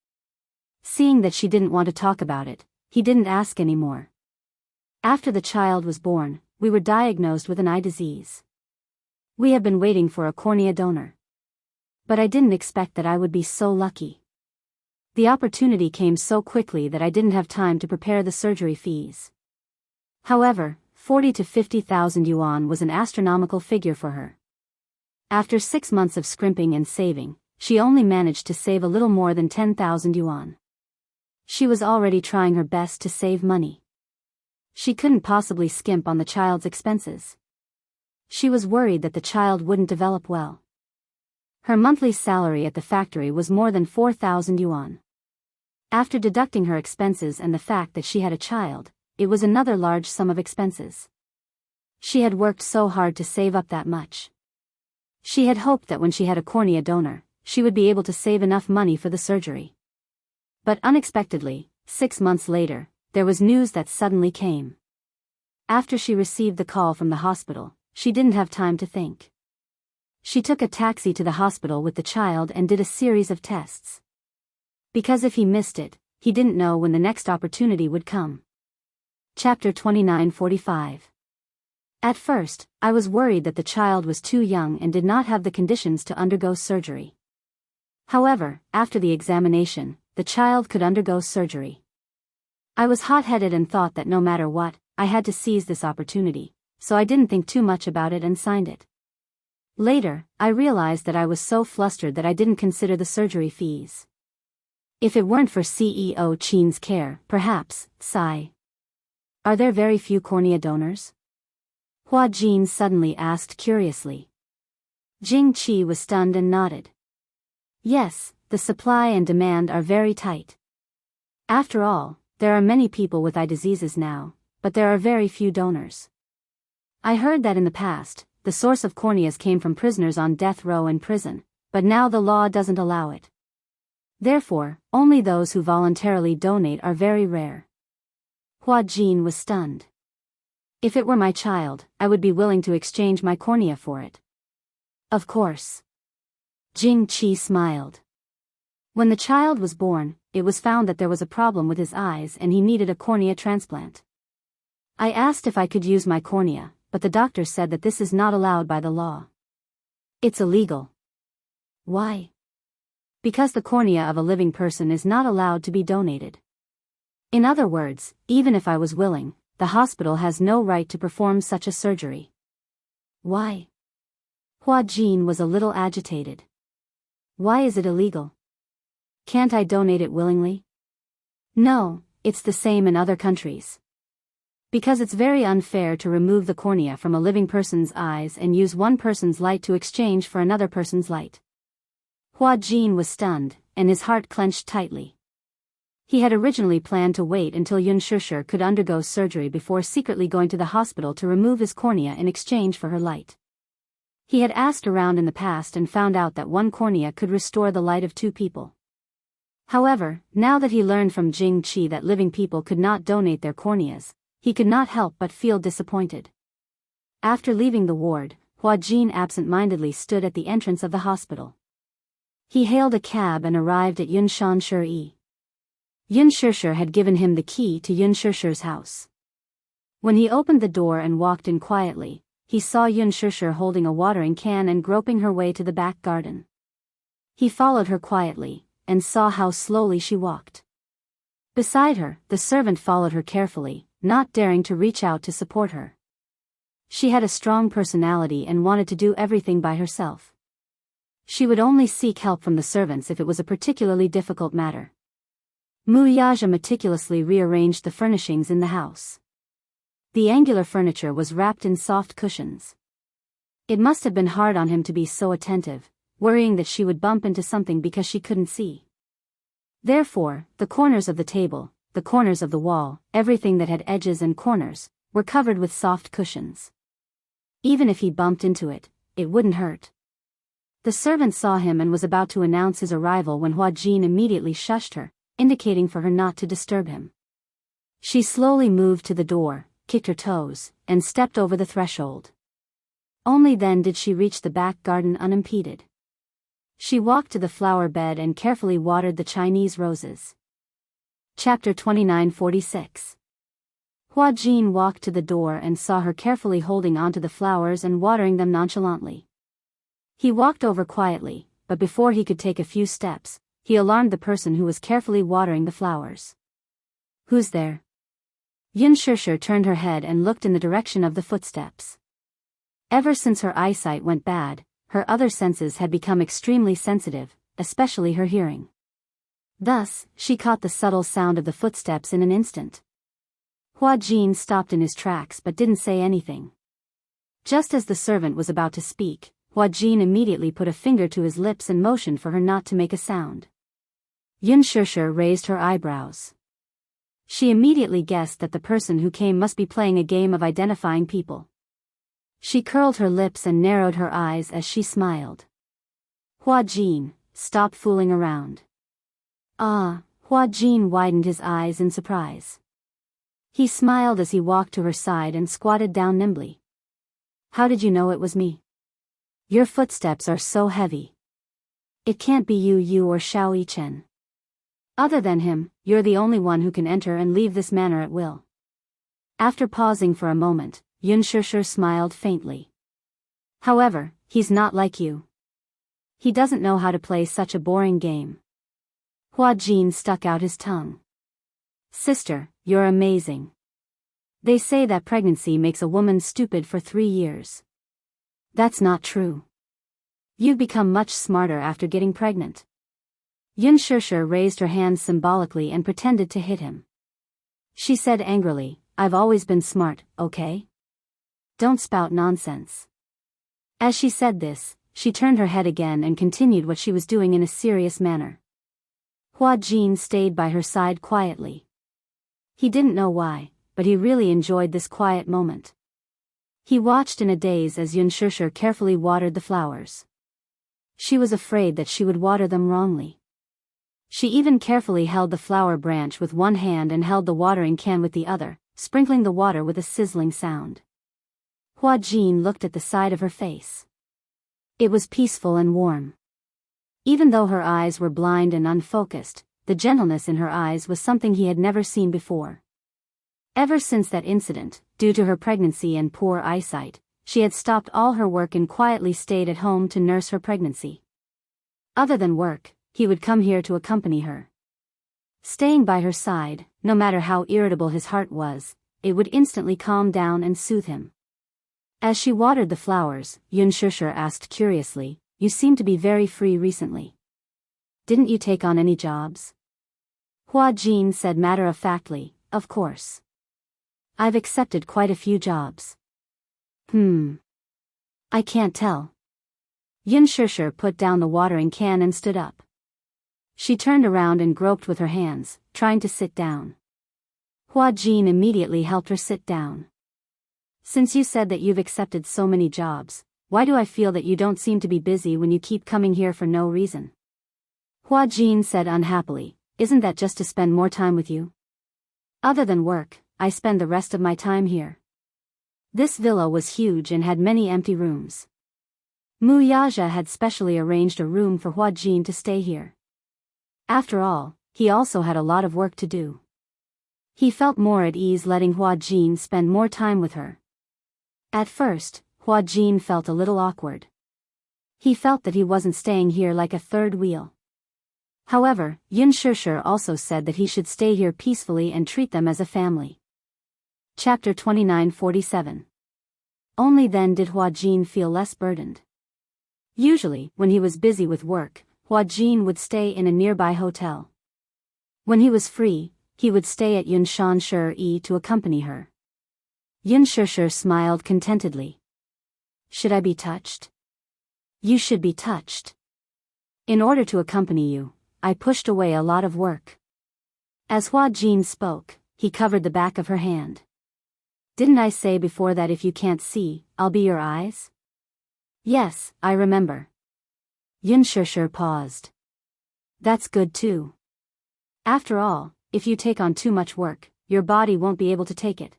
Seeing that she didn't want to talk about it, he didn't ask anymore. After the child was born, we were diagnosed with an eye disease. We have been waiting for a cornea donor. But I didn't expect that I would be so lucky. The opportunity came so quickly that I didn't have time to prepare the surgery fees. However, 40 to 50,000 yuan was an astronomical figure for her. After 6 months of scrimping and saving, she only managed to save a little more than 10,000 yuan. She was already trying her best to save money. She couldn't possibly skimp on the child's expenses. She was worried that the child wouldn't develop well. Her monthly salary at the factory was more than 4,000 yuan. After deducting her expenses and the fact that she had a child, it was another large sum of expenses. She had worked so hard to save up that much. She had hoped that when she had a cornea donor, she would be able to save enough money for the surgery. But unexpectedly, 6 months later, there was news that suddenly came. After she received the call from the hospital, she didn't have time to think. She took a taxi to the hospital with the child and did a series of tests. Because if he missed it, he didn't know when the next opportunity would come. Chapter 29:45. At first, I was worried that the child was too young and did not have the conditions to undergo surgery. However, after the examination, the child could undergo surgery. I was hot-headed and thought that no matter what, I had to seize this opportunity, so I didn't think too much about it and signed it. Later, I realized that I was so flustered that I didn't consider the surgery fees. If it weren't for CEO Qin's care, perhaps, sigh. Are there very few cornea donors? Hua Jin suddenly asked curiously. Jing Qi was stunned and nodded. Yes, the supply and demand are very tight. After all, there are many people with eye diseases now, but there are very few donors. I heard that in the past, the source of corneas came from prisoners on death row in prison, but now the law doesn't allow it. Therefore, only those who voluntarily donate are very rare. Hua Jin was stunned. If it were my child, I would be willing to exchange my cornea for it. Of course. Jing Qi smiled. When the child was born, it was found that there was a problem with his eyes and he needed a cornea transplant. I asked if I could use my cornea, but the doctor said that this is not allowed by the law. It's illegal. Why? Because the cornea of a living person is not allowed to be donated. In other words, even if I was willing, the hospital has no right to perform such a surgery. Why? Hua Jin was a little agitated. Why is it illegal? Can't I donate it willingly? No, it's the same in other countries. Because it's very unfair to remove the cornea from a living person's eyes and use one person's light to exchange for another person's light. Hua Jin was stunned, and his heart clenched tightly. He had originally planned to wait until Yun Shishir could undergo surgery before secretly going to the hospital to remove his cornea in exchange for her light. He had asked around in the past and found out that one cornea could restore the light of two people. However, now that he learned from Jing Qi that living people could not donate their corneas, he could not help but feel disappointed. After leaving the ward, Hua Jin absent-mindedly stood at the entrance of the hospital. He hailed a cab and arrived at Yun Shanshir. Yun Shishir had given him the key to Yun Shishir's house. When he opened the door and walked in quietly, he saw Yun Shishir holding a watering can and groping her way to the back garden. He followed her quietly, and saw how slowly she walked. Beside her, the servant followed her carefully, not daring to reach out to support her. She had a strong personality and wanted to do everything by herself. She would only seek help from the servants if it was a particularly difficult matter. Wuxia meticulously rearranged the furnishings in the house. The angular furniture was wrapped in soft cushions. It must have been hard on him to be so attentive, worrying that she would bump into something because she couldn't see. Therefore, the corners of the table, the corners of the wall, everything that had edges and corners, were covered with soft cushions. Even if he bumped into it, it wouldn't hurt. The servant saw him and was about to announce his arrival when Hua Jin immediately shushed her, indicating for her not to disturb him. She slowly moved to the door, kicked her toes, and stepped over the threshold. Only then did she reach the back garden unimpeded. She walked to the flower bed and carefully watered the Chinese roses. Chapter 2946. Hua Jin walked to the door and saw her carefully holding onto the flowers and watering them nonchalantly. He walked over quietly, but before he could take a few steps, he alarmed the person who was carefully watering the flowers. Who's there? Yun Shishir turned her head and looked in the direction of the footsteps. Ever since her eyesight went bad, her other senses had become extremely sensitive, especially her hearing. Thus, she caught the subtle sound of the footsteps in an instant. Hua Jin stopped in his tracks but didn't say anything. Just as the servant was about to speak, Hua Jin immediately put a finger to his lips and motioned for her not to make a sound. Yun Shishir raised her eyebrows. She immediately guessed that the person who came must be playing a game of identifying people. She curled her lips and narrowed her eyes as she smiled. Hua Jin, stop fooling around. Ah, Hua Jin widened his eyes in surprise. He smiled as he walked to her side and squatted down nimbly. How did you know it was me? Your footsteps are so heavy. It can't be you or Xiao Yichen. Other than him, you're the only one who can enter and leave this manor at will. After pausing for a moment, Yun Shishir smiled faintly. However, he's not like you. He doesn't know how to play such a boring game. Hua Jin stuck out his tongue. Sister, you're amazing. They say that pregnancy makes a woman stupid for 3 years. That's not true. You've become much smarter after getting pregnant. Yun Shishir raised her hands symbolically and pretended to hit him. She said angrily, I've always been smart, okay? Don't spout nonsense. As she said this, she turned her head again and continued what she was doing in a serious manner. Hua Jin stayed by her side quietly. He didn't know why, but he really enjoyed this quiet moment. He watched in a daze as Yun Shishir carefully watered the flowers. She was afraid that she would water them wrongly. She even carefully held the flower branch with one hand and held the watering can with the other, sprinkling the water with a sizzling sound. Hua Jin looked at the side of her face. It was peaceful and warm. Even though her eyes were blind and unfocused, the gentleness in her eyes was something he had never seen before. Ever since that incident, due to her pregnancy and poor eyesight, she had stopped all her work and quietly stayed at home to nurse her pregnancy. Other than work, he would come here to accompany her. Staying by her side, no matter how irritable his heart was, it would instantly calm down and soothe him. As she watered the flowers, Xianxia asked curiously, "You seem to be very free recently. Didn't you take on any jobs?" Hua Jin said matter-of-factly, "Of course. I've accepted quite a few jobs." I can't tell." Xianxia put down the watering can and stood up. She turned around and groped with her hands, trying to sit down. Hua Jin immediately helped her sit down. "Since you said that you've accepted so many jobs, why do I feel that you don't seem to be busy when you keep coming here for no reason?" Hua Jin said unhappily, "Isn't that just to spend more time with you? Other than work, I spend the rest of my time here." This villa was huge and had many empty rooms. Wuxia had specially arranged a room for Hua Jin to stay here. After all, he also had a lot of work to do. He felt more at ease letting Hua Jin spend more time with her. At first, Hua Jin felt a little awkward. He felt that he wasn't staying here like a third wheel. However, Xianxia also said that he should stay here peacefully and treat them as a family. Chapter 29:47. Only then did Hua Jin feel less burdened. Usually, when he was busy with work, Hua Jin would stay in a nearby hotel. When he was free, he would stay at Xianxia to accompany her. Xianxia smiled contentedly. "Should I be touched?" "You should be touched. In order to accompany you, I pushed away a lot of work." As Hua Jin spoke, he covered the back of her hand. "Didn't I say before that if you can't see, I'll be your eyes?" "Yes, I remember." Xianxia paused. "That's good too. After all, if you take on too much work, your body won't be able to take it."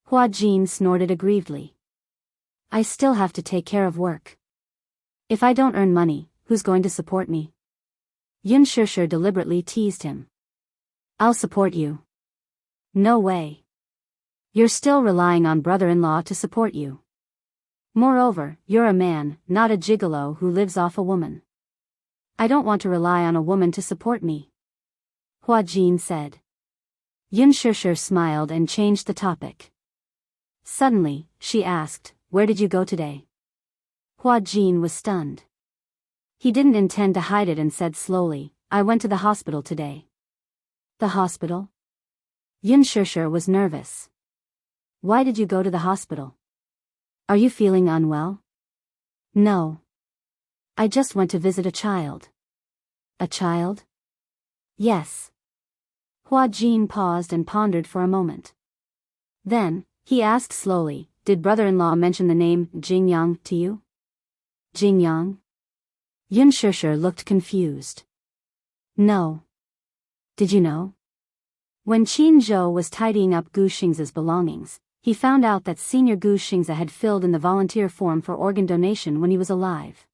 Hua Jin snorted aggrievedly. "I still have to take care of work. If I don't earn money, who's going to support me?" Xianxia deliberately teased him. "I'll support you." "No way. You're still relying on brother-in-law to support you. Moreover, you're a man, not a gigolo who lives off a woman. I don't want to rely on a woman to support me," Hua Jin said. Xianxia smiled and changed the topic. Suddenly, she asked, "Where did you go today?" Hua Jin was stunned. He didn't intend to hide it and said slowly, "I went to the hospital today." "The hospital?" Xianxia was nervous. "Why did you go to the hospital? Are you feeling unwell?" "No. I just went to visit a child." "A child?" "Yes." Hua Jin paused and pondered for a moment. Then, he asked slowly, "Did brother-in-law mention the name Jingyang to you?" "Jingyang?" Xianxia looked confused. "No. Did you know?" When Qin Zhou was tidying up Gu Xing's belongings, he found out that Senior Gu Xingza had filled in the volunteer form for organ donation when he was alive.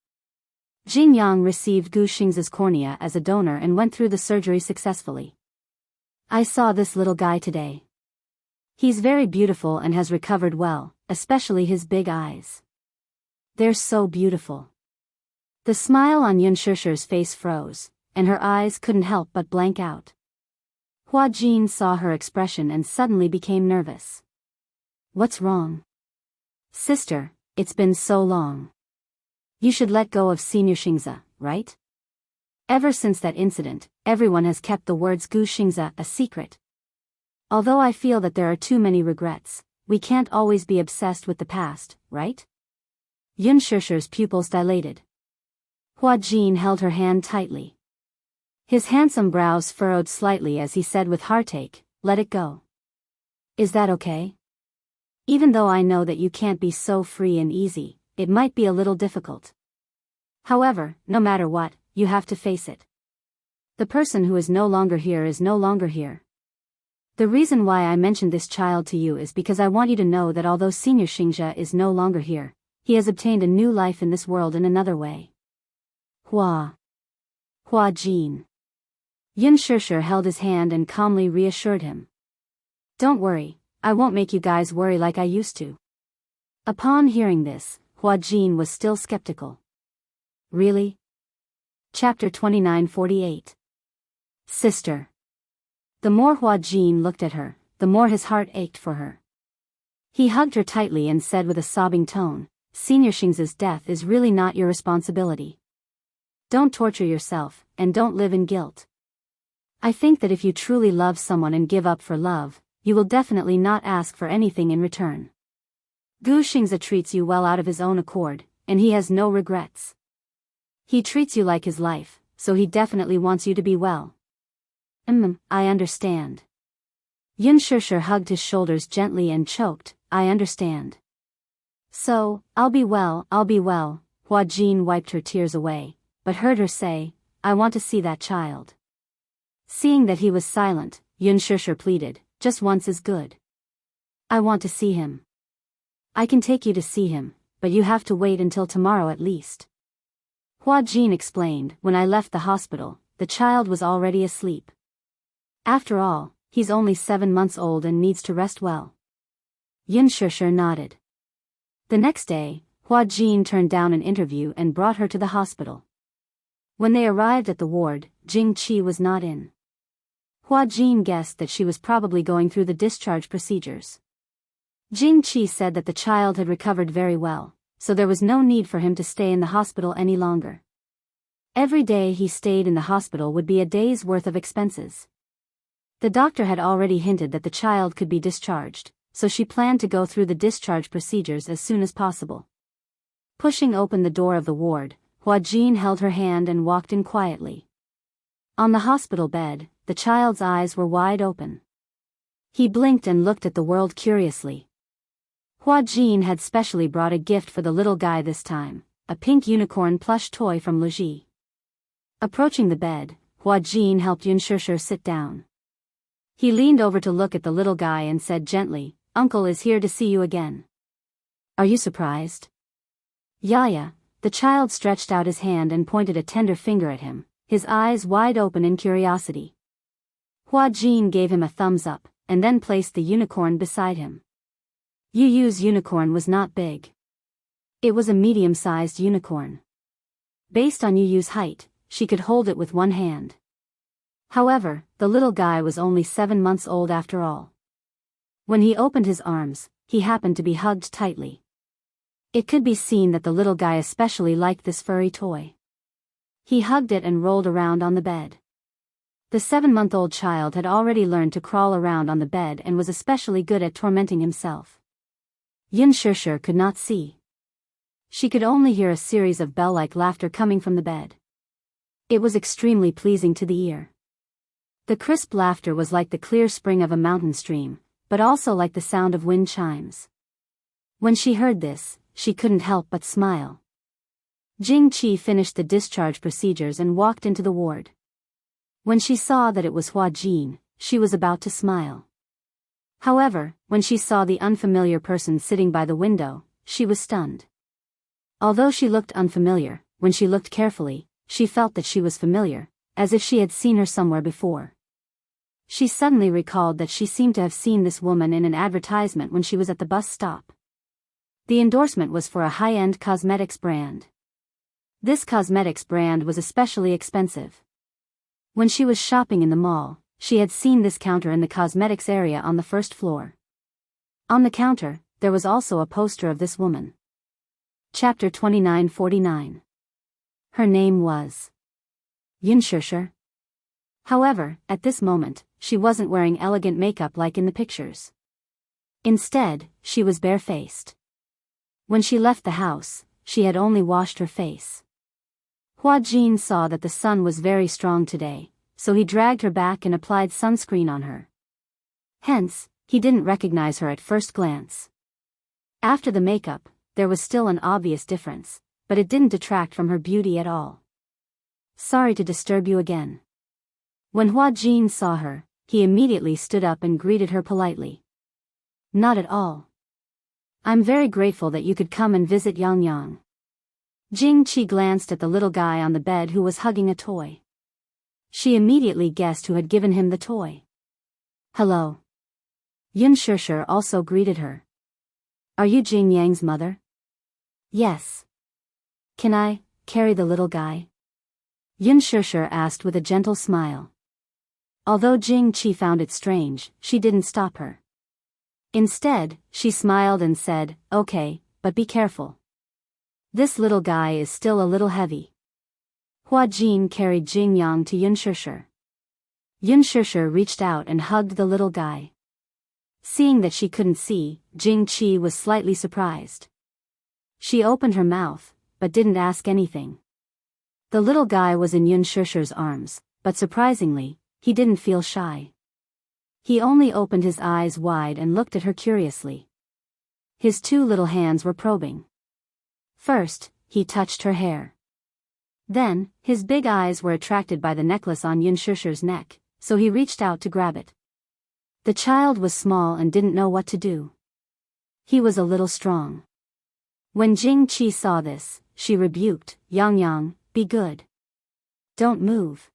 Jingyang received Gu Xing's cornea as a donor and went through the surgery successfully. "I saw this little guy today. He's very beautiful and has recovered well, especially his big eyes. They're so beautiful." The smile on Xianxia's face froze, and her eyes couldn't help but blank out. Hua Jin saw her expression and suddenly became nervous. "What's wrong?" "Sister, it's been so long. You should let go of Senior Xingza, right? Ever since that incident, everyone has kept the words Gu Xingza a secret. Although I feel that there are too many regrets, we can't always be obsessed with the past, right?" Xianxia's pupils dilated. Hua Jin held her hand tightly. His handsome brows furrowed slightly as he said with heartache, "Let it go. Is that okay? Even though I know that you can't be so free and easy, it might be a little difficult. However, no matter what, you have to face it. The person who is no longer here is no longer here. The reason why I mentioned this child to you is because I want you to know that although Senior Xianxia is no longer here, he has obtained a new life in this world in another way." Hua Jin. Yin Shishir held his hand and calmly reassured him. Don't worry, I won't make you guys worry like I used to. Upon hearing this, Hua Jin was still skeptical. Really? Chapter 29:48. Sister. The more Hua Jin looked at her, the more his heart ached for her. He hugged her tightly and said with a sobbing tone, Senior Xing's death is really not your responsibility. Don't torture yourself, and don't live in guilt. I think that if you truly love someone and give up for love, you will definitely not ask for anything in return. Gu Xingzi treats you well out of his own accord, and he has no regrets. He treats you like his life, so he definitely wants you to be well. I understand. Yin Shishir hugged his shoulders gently and choked, I understand. So, I'll be well. Hua Jin wiped her tears away, but heard her say, I want to see that child. Seeing that he was silent, Yin Shishir pleaded, just once is good. I want to see him. I can take you to see him, but you have to wait until tomorrow at least. Hua Jin explained, when I left the hospital, the child was already asleep. After all, he's only 7 months old and needs to rest well. Yin Shishir nodded. The next day, Hua Jin turned down an interview and brought her to the hospital. When they arrived at the ward, Jing Qi was not in. Hua Jin guessed that she was probably going through the discharge procedures. Jing Qi said that the child had recovered very well, so there was no need for him to stay in the hospital any longer. Every day he stayed in the hospital would be a day's worth of expenses. The doctor had already hinted that the child could be discharged, so she planned to go through the discharge procedures as soon as possible. Pushing open the door of the ward, Hua Jin held her hand and walked in quietly. On the hospital bed, the child's eyes were wide open. He blinked and looked at the world curiously. Hua Jin had specially brought a gift for the little guy this time, a pink unicorn plush toy from Luji. Approaching the bed, Hua Jin helped Yin Shishir sit down. He leaned over to look at the little guy and said gently, Uncle is here to see you again. Are you surprised? Yeah. The child stretched out his hand and pointed a tender finger at him, his eyes wide open in curiosity. Hua Jin gave him a thumbs up, and then placed the unicorn beside him. Yu Yu's unicorn was not big. It was a medium-sized unicorn. Based on Yu Yu's height, she could hold it with one hand. However, the little guy was only 7 months old after all. When he opened his arms, he happened to be hugged tightly. It could be seen that the little guy especially liked this furry toy. He hugged it and rolled around on the bed. The 7-month-old child had already learned to crawl around on the bed and was especially good at tormenting himself. Yin Shishir could not see. She could only hear a series of bell-like laughter coming from the bed. It was extremely pleasing to the ear. The crisp laughter was like the clear spring of a mountain stream, but also like the sound of wind chimes. When she heard this, she couldn't help but smile. Jing Qi finished the discharge procedures and walked into the ward. When she saw that it was Hua Jin, she was about to smile. However, when she saw the unfamiliar person sitting by the window, she was stunned. Although she looked unfamiliar, when she looked carefully, she felt that she was familiar, as if she had seen her somewhere before. She suddenly recalled that she seemed to have seen this woman in an advertisement when she was at the bus stop. The endorsement was for a high-end cosmetics brand. This cosmetics brand was especially expensive. When she was shopping in the mall, she had seen this counter in the cosmetics area on the first floor. On the counter, there was also a poster of this woman. Chapter 29:49. Her name was Yin Shishir. However, at this moment, she wasn't wearing elegant makeup like in the pictures. Instead, she was barefaced. When she left the house, she had only washed her face. Hua Jin saw that the sun was very strong today, so he dragged her back and applied sunscreen on her. Hence, he didn't recognize her at first glance. After the makeup, there was still an obvious difference, but it didn't detract from her beauty at all. Sorry to disturb you again. When Hua Jin saw her, he immediately stood up and greeted her politely. Not at all. I'm very grateful that you could come and visit Yang. Jing Qi glanced at the little guy on the bed who was hugging a toy. She immediately guessed who had given him the toy. Hello. Xianxia also greeted her. Are you Jing Yang's mother? Yes. Can I carry the little guy? Xianxia asked with a gentle smile. Although Jing Qi found it strange, she didn't stop her. Instead, she smiled and said, okay, but be careful. This little guy is still a little heavy. Hua Jin carried Jing Yang to Xianxia. Xianxia reached out and hugged the little guy. Seeing that she couldn't see, Jing Qi was slightly surprised. She opened her mouth, but didn't ask anything. The little guy was in Xianxia's arms, but surprisingly, he didn't feel shy. He only opened his eyes wide and looked at her curiously. His two little hands were probing. First, he touched her hair. Then, his big eyes were attracted by the necklace on Xianxia's neck, so he reached out to grab it. The child was small and didn't know what to do. He was a little strong. When Jing Qi saw this, she rebuked, Yang, be good. Don't move.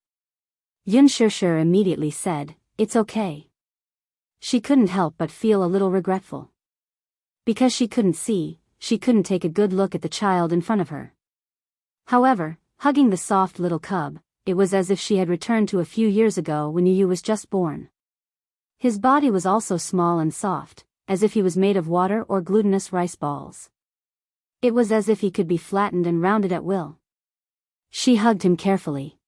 Xianxia immediately said, it's okay. She couldn't help but feel a little regretful. Because she couldn't see, she couldn't take a good look at the child in front of her. However, hugging the soft little cub, it was as if she had returned to a few years ago when Yu was just born. His body was also small and soft, as if he was made of water or glutinous rice balls. It was as if he could be flattened and rounded at will. She hugged him carefully.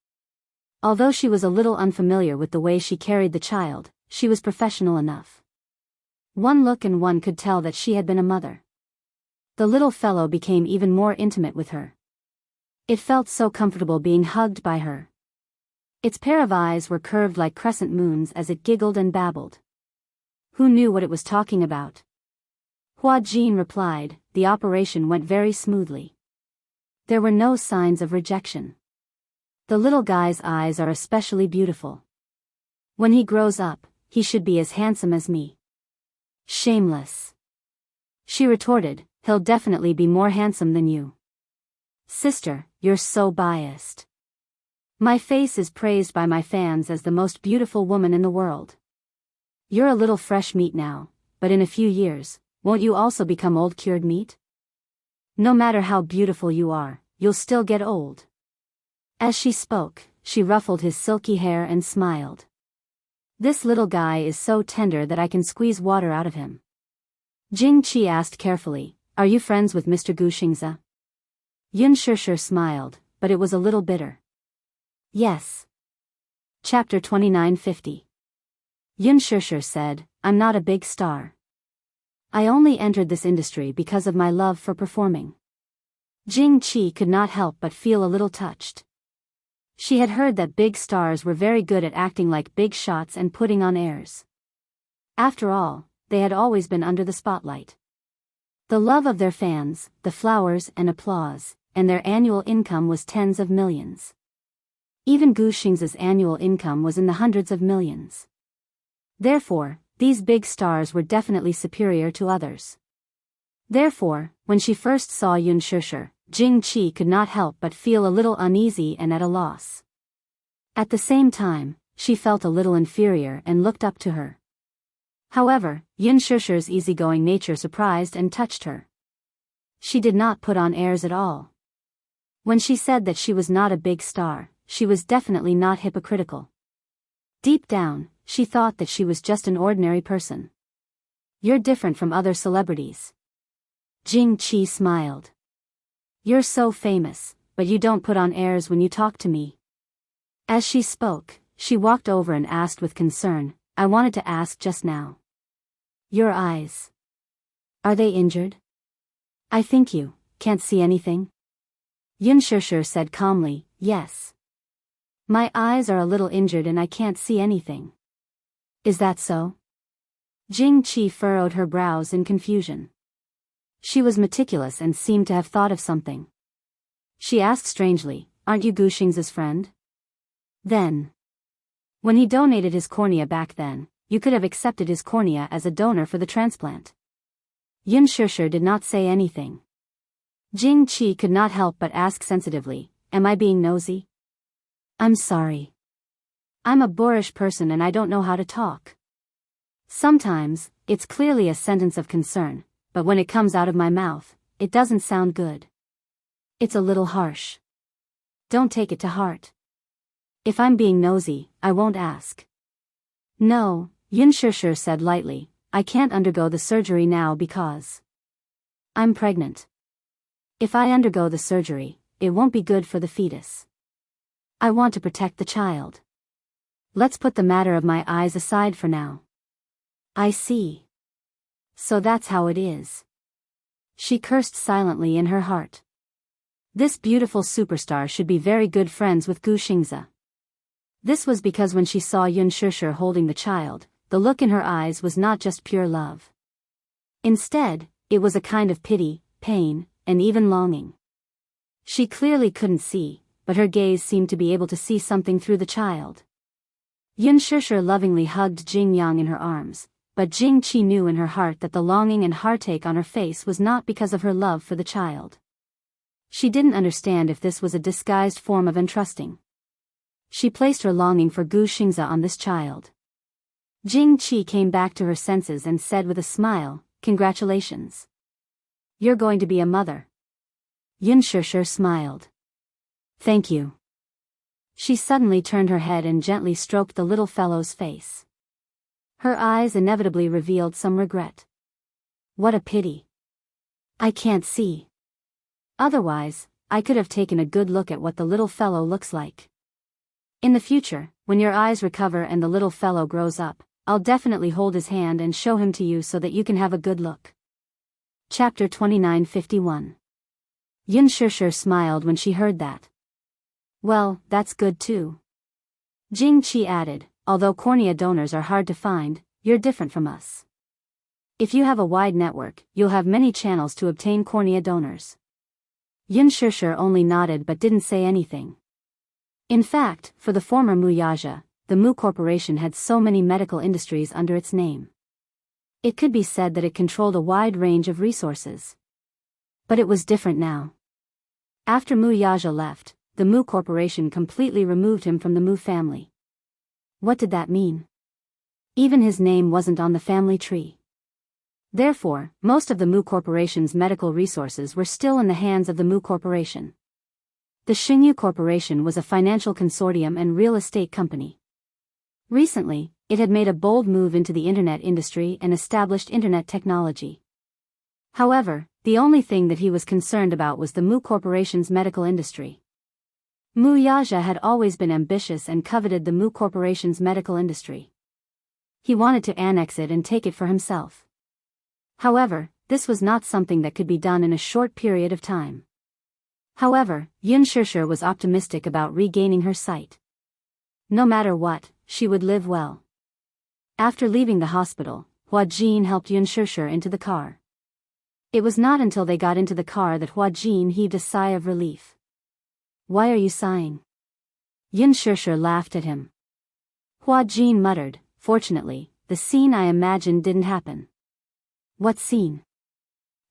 Although she was a little unfamiliar with the way she carried the child, she was professional enough. One look and one could tell that she had been a mother. The little fellow became even more intimate with her. It felt so comfortable being hugged by her. Its pair of eyes were curved like crescent moons as it giggled and babbled. Who knew what it was talking about? Hua Jin replied, the operation went very smoothly. There were no signs of rejection. The little guy's eyes are especially beautiful. When he grows up, he should be as handsome as me. Shameless. She retorted, he'll definitely be more handsome than you. Sister, you're so biased. My face is praised by my fans as the most beautiful woman in the world. You're a little fresh meat now, but in a few years, won't you also become old cured meat? No matter how beautiful you are, you'll still get old. As she spoke, she ruffled his silky hair and smiled. This little guy is so tender that I can squeeze water out of him. Jing Qi asked carefully, are you friends with Mr. Gu Xingzi? Xianxia smiled, but it was a little bitter. Yes. Chapter 2950. Xianxia said, I'm not a big star. I only entered this industry because of my love for performing. Jing Qi could not help but feel a little touched. She had heard that big stars were very good at acting like big shots and putting on airs. After all, they had always been under the spotlight. The love of their fans, the flowers and applause, and their annual income was tens of millions. Even Gu Xingzi's annual income was in the hundreds of millions. Therefore, these big stars were definitely superior to others. Therefore, when she first saw Xianxia, Jing Qi could not help but feel a little uneasy and at a loss. At the same time, she felt a little inferior and looked up to her. However, Xianxia's easygoing nature surprised and touched her. She did not put on airs at all. When she said that she was not a big star, she was definitely not hypocritical. Deep down, she thought that she was just an ordinary person. You're different from other celebrities. Jing Qi smiled. You're so famous, but you don't put on airs when you talk to me. As she spoke, she walked over and asked with concern, I wanted to ask just now. Your eyes. Are they injured? I think you can't see anything. Xianxia said calmly, yes. My eyes are a little injured and I can't see anything. Is that so? Jing Qi furrowed her brows in confusion. She was meticulous and seemed to have thought of something. She asked strangely, aren't you Gu Xingzi's friend? Then. When he donated his cornea back then, you could have accepted his cornea as a donor for the transplant. Xianxia did not say anything. Jing Qi could not help but ask sensitively, am I being nosy? I'm sorry. I'm a boorish person and I don't know how to talk. Sometimes, it's clearly a sentence of concern, but when it comes out of my mouth, it doesn't sound good. It's a little harsh. Don't take it to heart. If I'm being nosy, I won't ask. No, Xianxia said lightly, I can't undergo the surgery now because I'm pregnant. If I undergo the surgery, it won't be good for the fetus. I want to protect the child. Let's put the matter of my eyes aside for now. I see. So that's how it is. She cursed silently in her heart. This beautiful superstar should be very good friends with Gu Xingzi. This was because when she saw Xianxia holding the child, the look in her eyes was not just pure love. Instead, it was a kind of pity, pain, and even longing. She clearly couldn't see, but her gaze seemed to be able to see something through the child. Xianxia lovingly hugged Jing Yang in her arms, but Jing Qi knew in her heart that the longing and heartache on her face was not because of her love for the child. She didn't understand if this was a disguised form of entrusting. She placed her longing for Gu Xingzi on this child. Jing Qi came back to her senses and said with a smile, "Congratulations. You're going to be a mother." Xianxia smiled. "Thank you." She suddenly turned her head and gently stroked the little fellow's face. Her eyes inevitably revealed some regret. What a pity. I can't see. Otherwise, I could have taken a good look at what the little fellow looks like. In the future, when your eyes recover and the little fellow grows up, I'll definitely hold his hand and show him to you so that you can have a good look. Chapter 2951. Xianxia smiled when she heard that. Well, that's good too. Jing Qi added, although cornea donors are hard to find, you're different from us. If you have a wide network, you'll have many channels to obtain cornea donors. Xianxia only nodded but didn't say anything. In fact, for the former Wuxia, the Mu Corporation had so many medical industries under its name. It could be said that it controlled a wide range of resources. But it was different now. After Wuxia left, the Mu Corporation completely removed him from the Mu family. What did that mean? Even his name wasn't on the family tree. Therefore, most of the Mu Corporation's medical resources were still in the hands of the Mu Corporation. The Xingyu Corporation was a financial consortium and real estate company. Recently, it had made a bold move into the internet industry and established internet technology. However, the only thing that he was concerned about was the Mu Corporation's medical industry. Wuxia had always been ambitious and coveted the Mu Corporation's medical industry. He wanted to annex it and take it for himself. However, this was not something that could be done in a short period of time. However, Xianxia was optimistic about regaining her sight. No matter what, she would live well. After leaving the hospital, Huajin helped Xianxia into the car. It was not until they got into the car that Huajin heaved a sigh of relief. Why are you sighing? Xianxia laughed at him. Huajin muttered, fortunately, the scene I imagined didn't happen. What scene?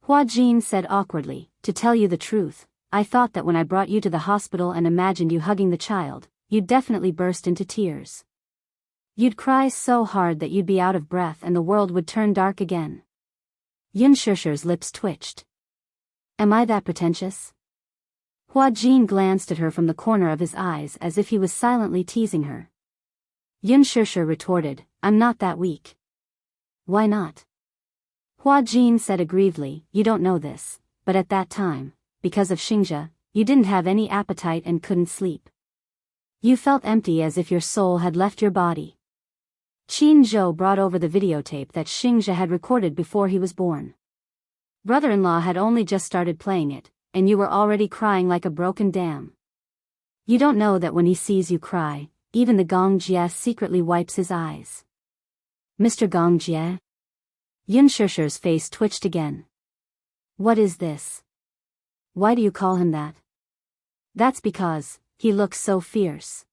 Huajin said awkwardly, to tell you the truth, I thought that when I brought you to the hospital and imagined you hugging the child, you'd definitely burst into tears. You'd cry so hard that you'd be out of breath and the world would turn dark again. Xianxia's lips twitched. Am I that pretentious? Huajin glanced at her from the corner of his eyes as if he was silently teasing her. Xianxia retorted, I'm not that weak. Why not? Huajin said aggrievedly, you don't know this, but at that time, because of Xingji, you didn't have any appetite and couldn't sleep. You felt empty as if your soul had left your body. Qin Zhou brought over the videotape that Xingji had recorded before he was born. Brother-in-law had only just started playing it, and you were already crying like a broken dam. You don't know that when he sees you cry, even the Gongjie secretly wipes his eyes. Mr. Gongjie? Xianxia's face twitched again. What is this? Why do you call him that? That's because he looks so fierce.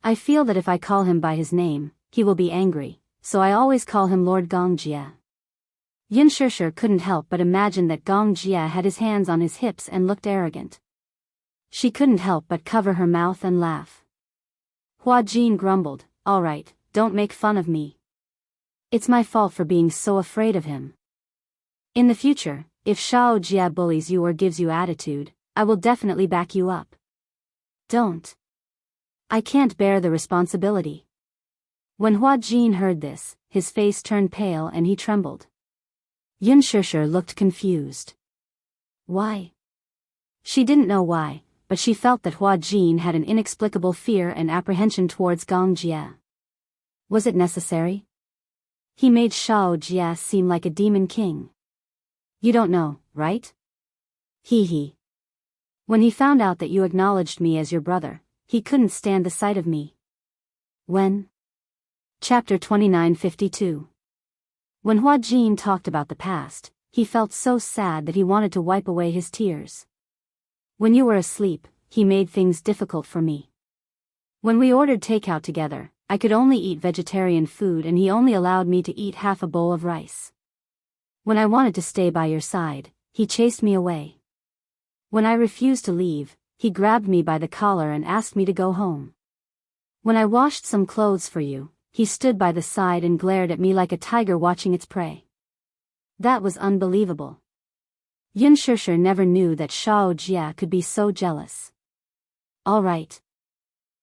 I feel that if I call him by his name, he will be angry, so I always call him Lord Gongjie. Xianxia couldn't help but imagine that Gongjie had his hands on his hips and looked arrogant. She couldn't help but cover her mouth and laugh. Hua Jin grumbled, "All right, don't make fun of me. It's my fault for being so afraid of him. In the future, if Shao Jia bullies you or gives you attitude, I will definitely back you up. Don't. I can't bear the responsibility." When Hua Jin heard this, his face turned pale and he trembled. Yun Shishir looked confused. Why? She didn't know why, but she felt that Hua Jin had an inexplicable fear and apprehension towards Gong Jia. Was it necessary? He made Shao Jia seem like a demon king. You don't know, right? He. When he found out that you acknowledged me as your brother, he couldn't stand the sight of me. When? Chapter 2952. When Hua Jin talked about the past, he felt so sad that he wanted to wipe away his tears. When you were asleep, he made things difficult for me. When we ordered takeout together, I could only eat vegetarian food and he only allowed me to eat half a bowl of rice. When I wanted to stay by your side, he chased me away. When I refused to leave, he grabbed me by the collar and asked me to go home. When I washed some clothes for you, he stood by the side and glared at me like a tiger watching its prey. That was unbelievable. Yun Shishir never knew that Shao Jia could be so jealous. All right.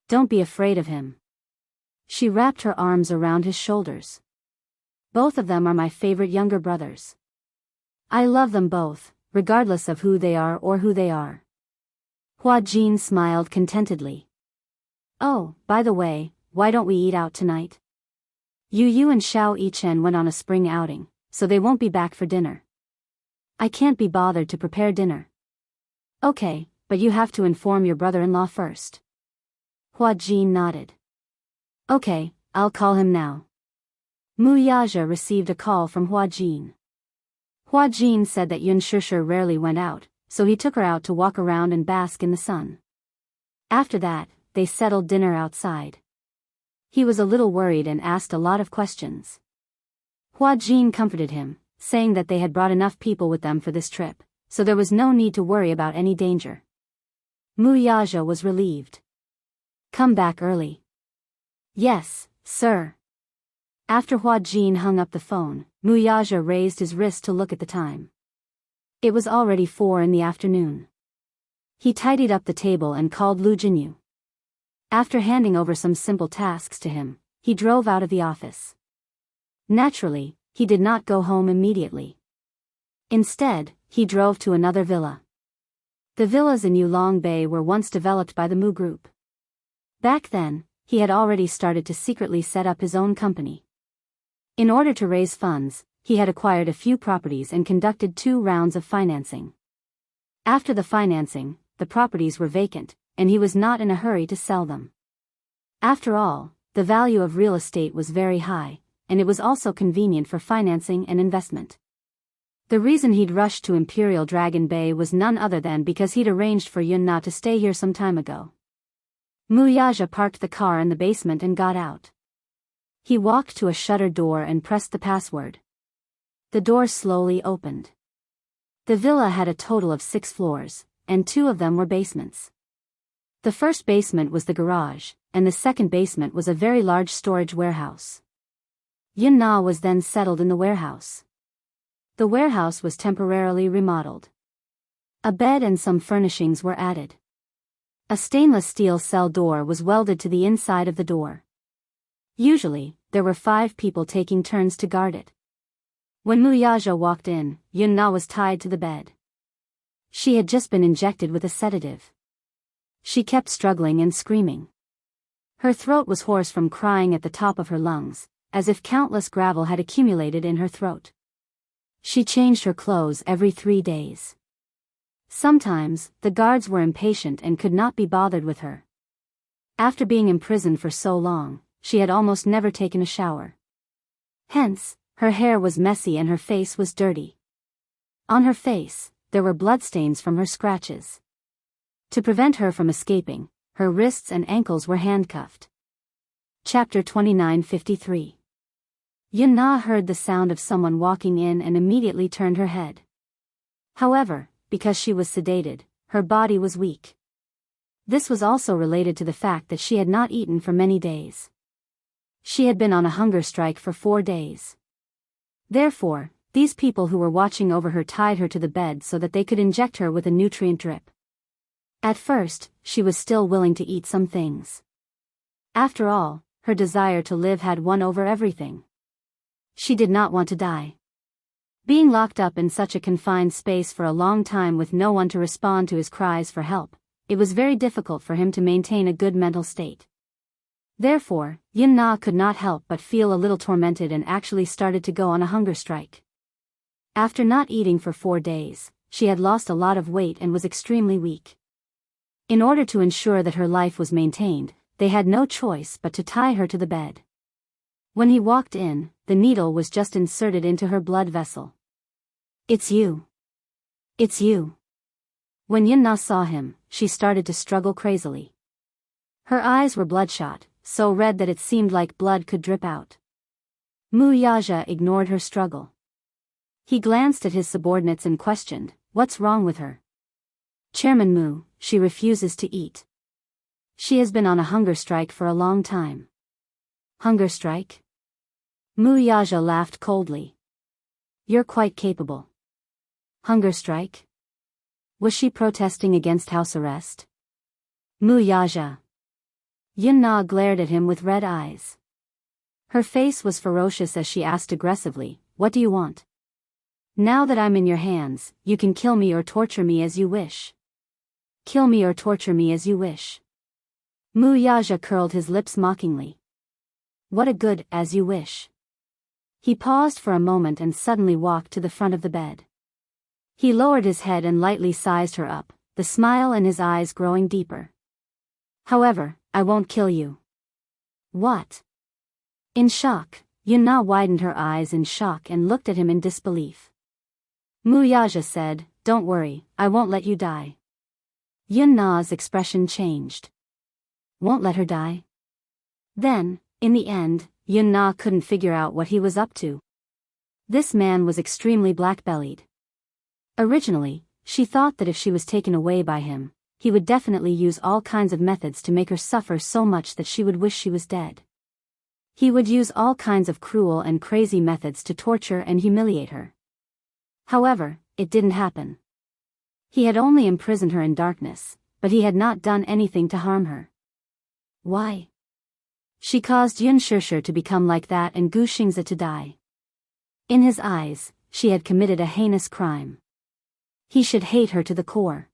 Don't be afraid of him. She wrapped her arms around his shoulders. Both of them are my favorite younger brothers. I love them both, regardless of who they are or who they are. Hua Jin smiled contentedly. Oh, by the way, why don't we eat out tonight? Yu and Xiao Yichen went on a spring outing, so they won't be back for dinner. I can't be bothered to prepare dinner. Okay, but you have to inform your brother-in-law first. Hua Jin nodded. Okay, I'll call him now. Mu Yaja received a call from Hua Jin. Hua Jin said that Yun Shishir rarely went out, so he took her out to walk around and bask in the sun. After that, they settled dinner outside. He was a little worried and asked a lot of questions. Hua Jin comforted him, saying that they had brought enough people with them for this trip, so there was no need to worry about any danger. Mu Yaja was relieved. Come back early. Yes, sir. After Hua Jin hung up the phone, Mu Yaja raised his wrist to look at the time. It was already 4 in the afternoon. He tidied up the table and called Lu Jinyu. After handing over some simple tasks to him, he drove out of the office. Naturally, he did not go home immediately. Instead, he drove to another villa. The villas in Yulong Bay were once developed by the Mu Group. Back then, he had already started to secretly set up his own company. In order to raise funds, he had acquired a few properties and conducted 2 rounds of financing. After the financing, the properties were vacant, and he was not in a hurry to sell them. After all, the value of real estate was very high, and it was also convenient for financing and investment. The reason he'd rushed to Imperial Dragon Bay was none other than because he'd arranged for Yun Na to stay here some time ago. Mu Yaja parked the car in the basement and got out. He walked to a shuttered door and pressed the password. The door slowly opened. The villa had a total of 6 floors, and 2 of them were basements. The first basement was the garage, and the second basement was a very large storage warehouse. Yun Na was then settled in the warehouse. The warehouse was temporarily remodeled. A bed and some furnishings were added. A stainless steel cell door was welded to the inside of the door. Usually, there were 5 people taking turns to guard it. When Mu Yaja walked in, Yun Na was tied to the bed. She had just been injected with a sedative. She kept struggling and screaming. Her throat was hoarse from crying at the top of her lungs, as if countless gravel had accumulated in her throat. She changed her clothes every 3 days. Sometimes, the guards were impatient and could not be bothered with her. After being imprisoned for so long, she had almost never taken a shower. Hence, her hair was messy and her face was dirty. On her face, there were bloodstains from her scratches. To prevent her from escaping, her wrists and ankles were handcuffed. Chapter 2953. Yun Na heard the sound of someone walking in and immediately turned her head. However, because she was sedated, her body was weak. This was also related to the fact that she had not eaten for many days. She had been on a hunger strike for 4 days. Therefore, these people who were watching over her tied her to the bed so that they could inject her with a nutrient drip. At first, she was still willing to eat some things. After all, her desire to live had won over everything. She did not want to die. Being locked up in such a confined space for a long time with no one to respond to his cries for help, it was very difficult for him to maintain a good mental state. Therefore, Yin Na could not help but feel a little tormented and actually started to go on a hunger strike. After not eating for 4 days, she had lost a lot of weight and was extremely weak. In order to ensure that her life was maintained, they had no choice but to tie her to the bed. When he walked in, the needle was just inserted into her blood vessel. "It's you. It's you." When Yin Na saw him, she started to struggle crazily. Her eyes were bloodshot, so red that it seemed like blood could drip out. Mu Yaja ignored her struggle. He glanced at his subordinates and questioned, "What's wrong with her?" "Chairman Mu, she refuses to eat. She has been on a hunger strike for a long time." "Hunger strike?" Mu Yaja laughed coldly. "You're quite capable." "Hunger strike? Was she protesting against house arrest?" "Mu Yaja." Yin Na glared at him with red eyes. Her face was ferocious as she asked aggressively, "What do you want? Now that I'm in your hands, you can kill me or torture me as you wish. Kill me or torture me as you wish." Mu Yaja curled his lips mockingly. "What a good, as you wish." He paused for a moment and suddenly walked to the front of the bed. He lowered his head and lightly sized her up, the smile in his eyes growing deeper. "However, I won't kill you." "What?" In shock, Yin Na widened her eyes in shock and looked at him in disbelief. Mu Yaja said, "Don't worry, I won't let you die." Yin Na's expression changed. "Won't let her die?" Then, in the end, Yin Na couldn't figure out what he was up to. This man was extremely black-bellied. Originally, she thought that if she was taken away by him, he would definitely use all kinds of methods to make her suffer so much that she would wish she was dead. He would use all kinds of cruel and crazy methods to torture and humiliate her. However, it didn't happen. He had only imprisoned her in darkness, but he had not done anything to harm her. Why? She caused Yun Shishir to become like that and Gu Xingzi to die. In his eyes, she had committed a heinous crime. He should hate her to the core.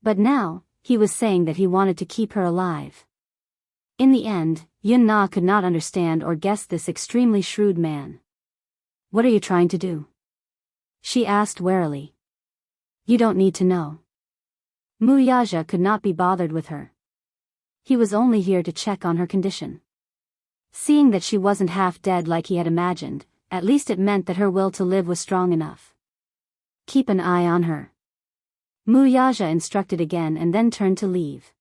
But now, he was saying that he wanted to keep her alive. In the end, Yun Na could not understand or guess this extremely shrewd man. "What are you trying to do?" she asked warily. "You don't need to know." Mu Yaja could not be bothered with her. He was only here to check on her condition. Seeing that she wasn't half dead like he had imagined, at least it meant that her will to live was strong enough. "Keep an eye on her," Mu Yaja instructed again and then turned to leave.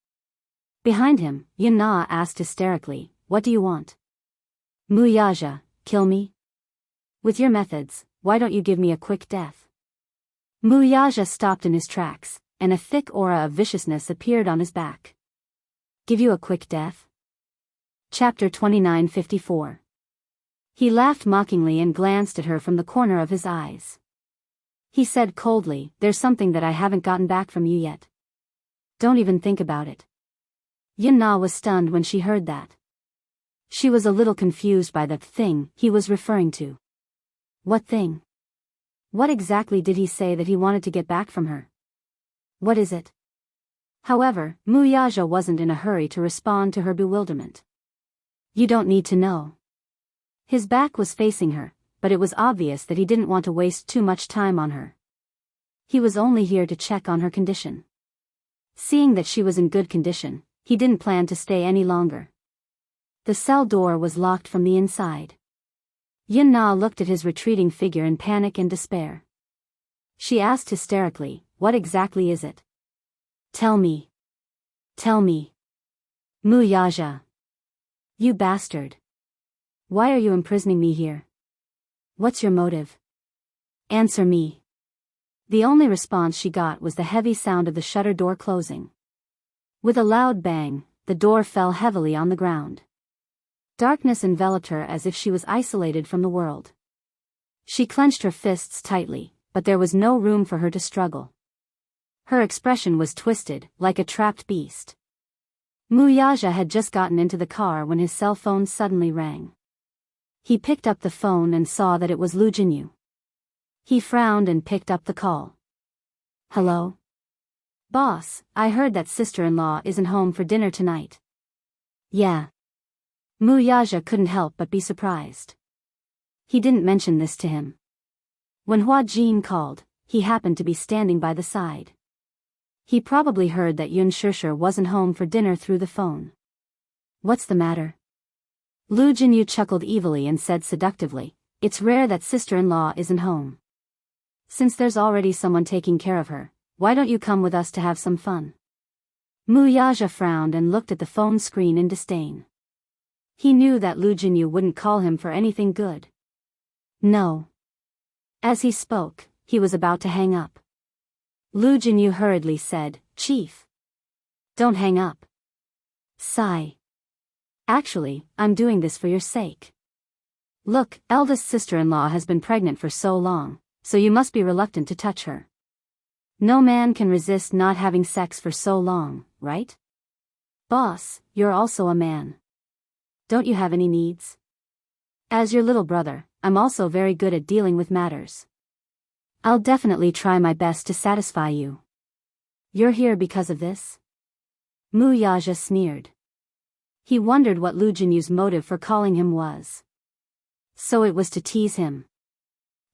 Behind him, Yun Na asked hysterically, "What do you want?" Mu Yaja, "Kill me? With your methods, why don't you give me a quick death?" Mu Yaja stopped in his tracks, and a thick aura of viciousness appeared on his back. "Give you a quick death?" Chapter 2954. He laughed mockingly and glanced at her from the corner of his eyes. He said coldly, "There's something that I haven't gotten back from you yet. Don't even think about it." Yin Na was stunned when she heard that. She was a little confused by the thing he was referring to. What thing? What exactly did he say that he wanted to get back from her? What is it? However, Mu Yaja wasn't in a hurry to respond to her bewilderment. "You don't need to know." His back was facing her, but it was obvious that he didn't want to waste too much time on her. He was only here to check on her condition. Seeing that she was in good condition, he didn't plan to stay any longer. The cell door was locked from the inside. Yin Na looked at his retreating figure in panic and despair. She asked hysterically, "What exactly is it? Tell me. Tell me." Mu Yaja. "You bastard. Why are you imprisoning me here? What's your motive? Answer me." The only response she got was the heavy sound of the shutter door closing. With a loud bang, the door fell heavily on the ground. Darkness enveloped her as if she was isolated from the world. She clenched her fists tightly, but there was no room for her to struggle. Her expression was twisted, like a trapped beast. Wuxia had just gotten into the car when his cell phone suddenly rang. He picked up the phone and saw that it was Lu Jinyu. He frowned and picked up the call. Hello? Boss, I heard that sister-in-law isn't home for dinner tonight. Yeah. Wuxia couldn't help but be surprised. He didn't mention this to him. When Hua Jin called, he happened to be standing by the side. He probably heard that Xianxia wasn't home for dinner through the phone. What's the matter? Lu Jinyu chuckled evilly and said seductively, it's rare that sister-in-law isn't home. Since there's already someone taking care of her, why don't you come with us to have some fun? Wuxia frowned and looked at the phone screen in disdain. He knew that Lu Jinyu wouldn't call him for anything good. No. As he spoke, he was about to hang up. Lu Jinyu hurriedly said, Chief. Don't hang up. Sigh. Actually, I'm doing this for your sake. Look, eldest sister-in-law has been pregnant for so long, so you must be reluctant to touch her. No man can resist not having sex for so long, right? Boss, you're also a man. Don't you have any needs? As your little brother, I'm also very good at dealing with matters. I'll definitely try my best to satisfy you. You're here because of this? Wuxia sneered. He wondered what Lu Jinyu's motive for calling him was. So it was to tease him.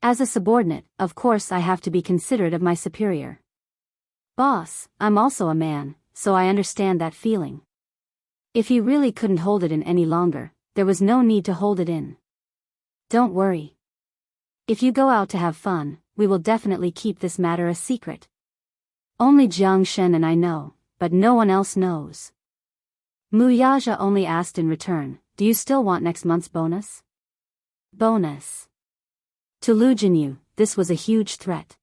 As a subordinate, of course I have to be considerate of my superior. Boss, I'm also a man, so I understand that feeling. If he really couldn't hold it in any longer, there was no need to hold it in. Don't worry. If you go out to have fun, we will definitely keep this matter a secret. Only Jianghu and I know, but no one else knows. Wuxia only asked in return, do you still want next month's bonus? Bonus. To Lu Jinyu, this was a huge threat.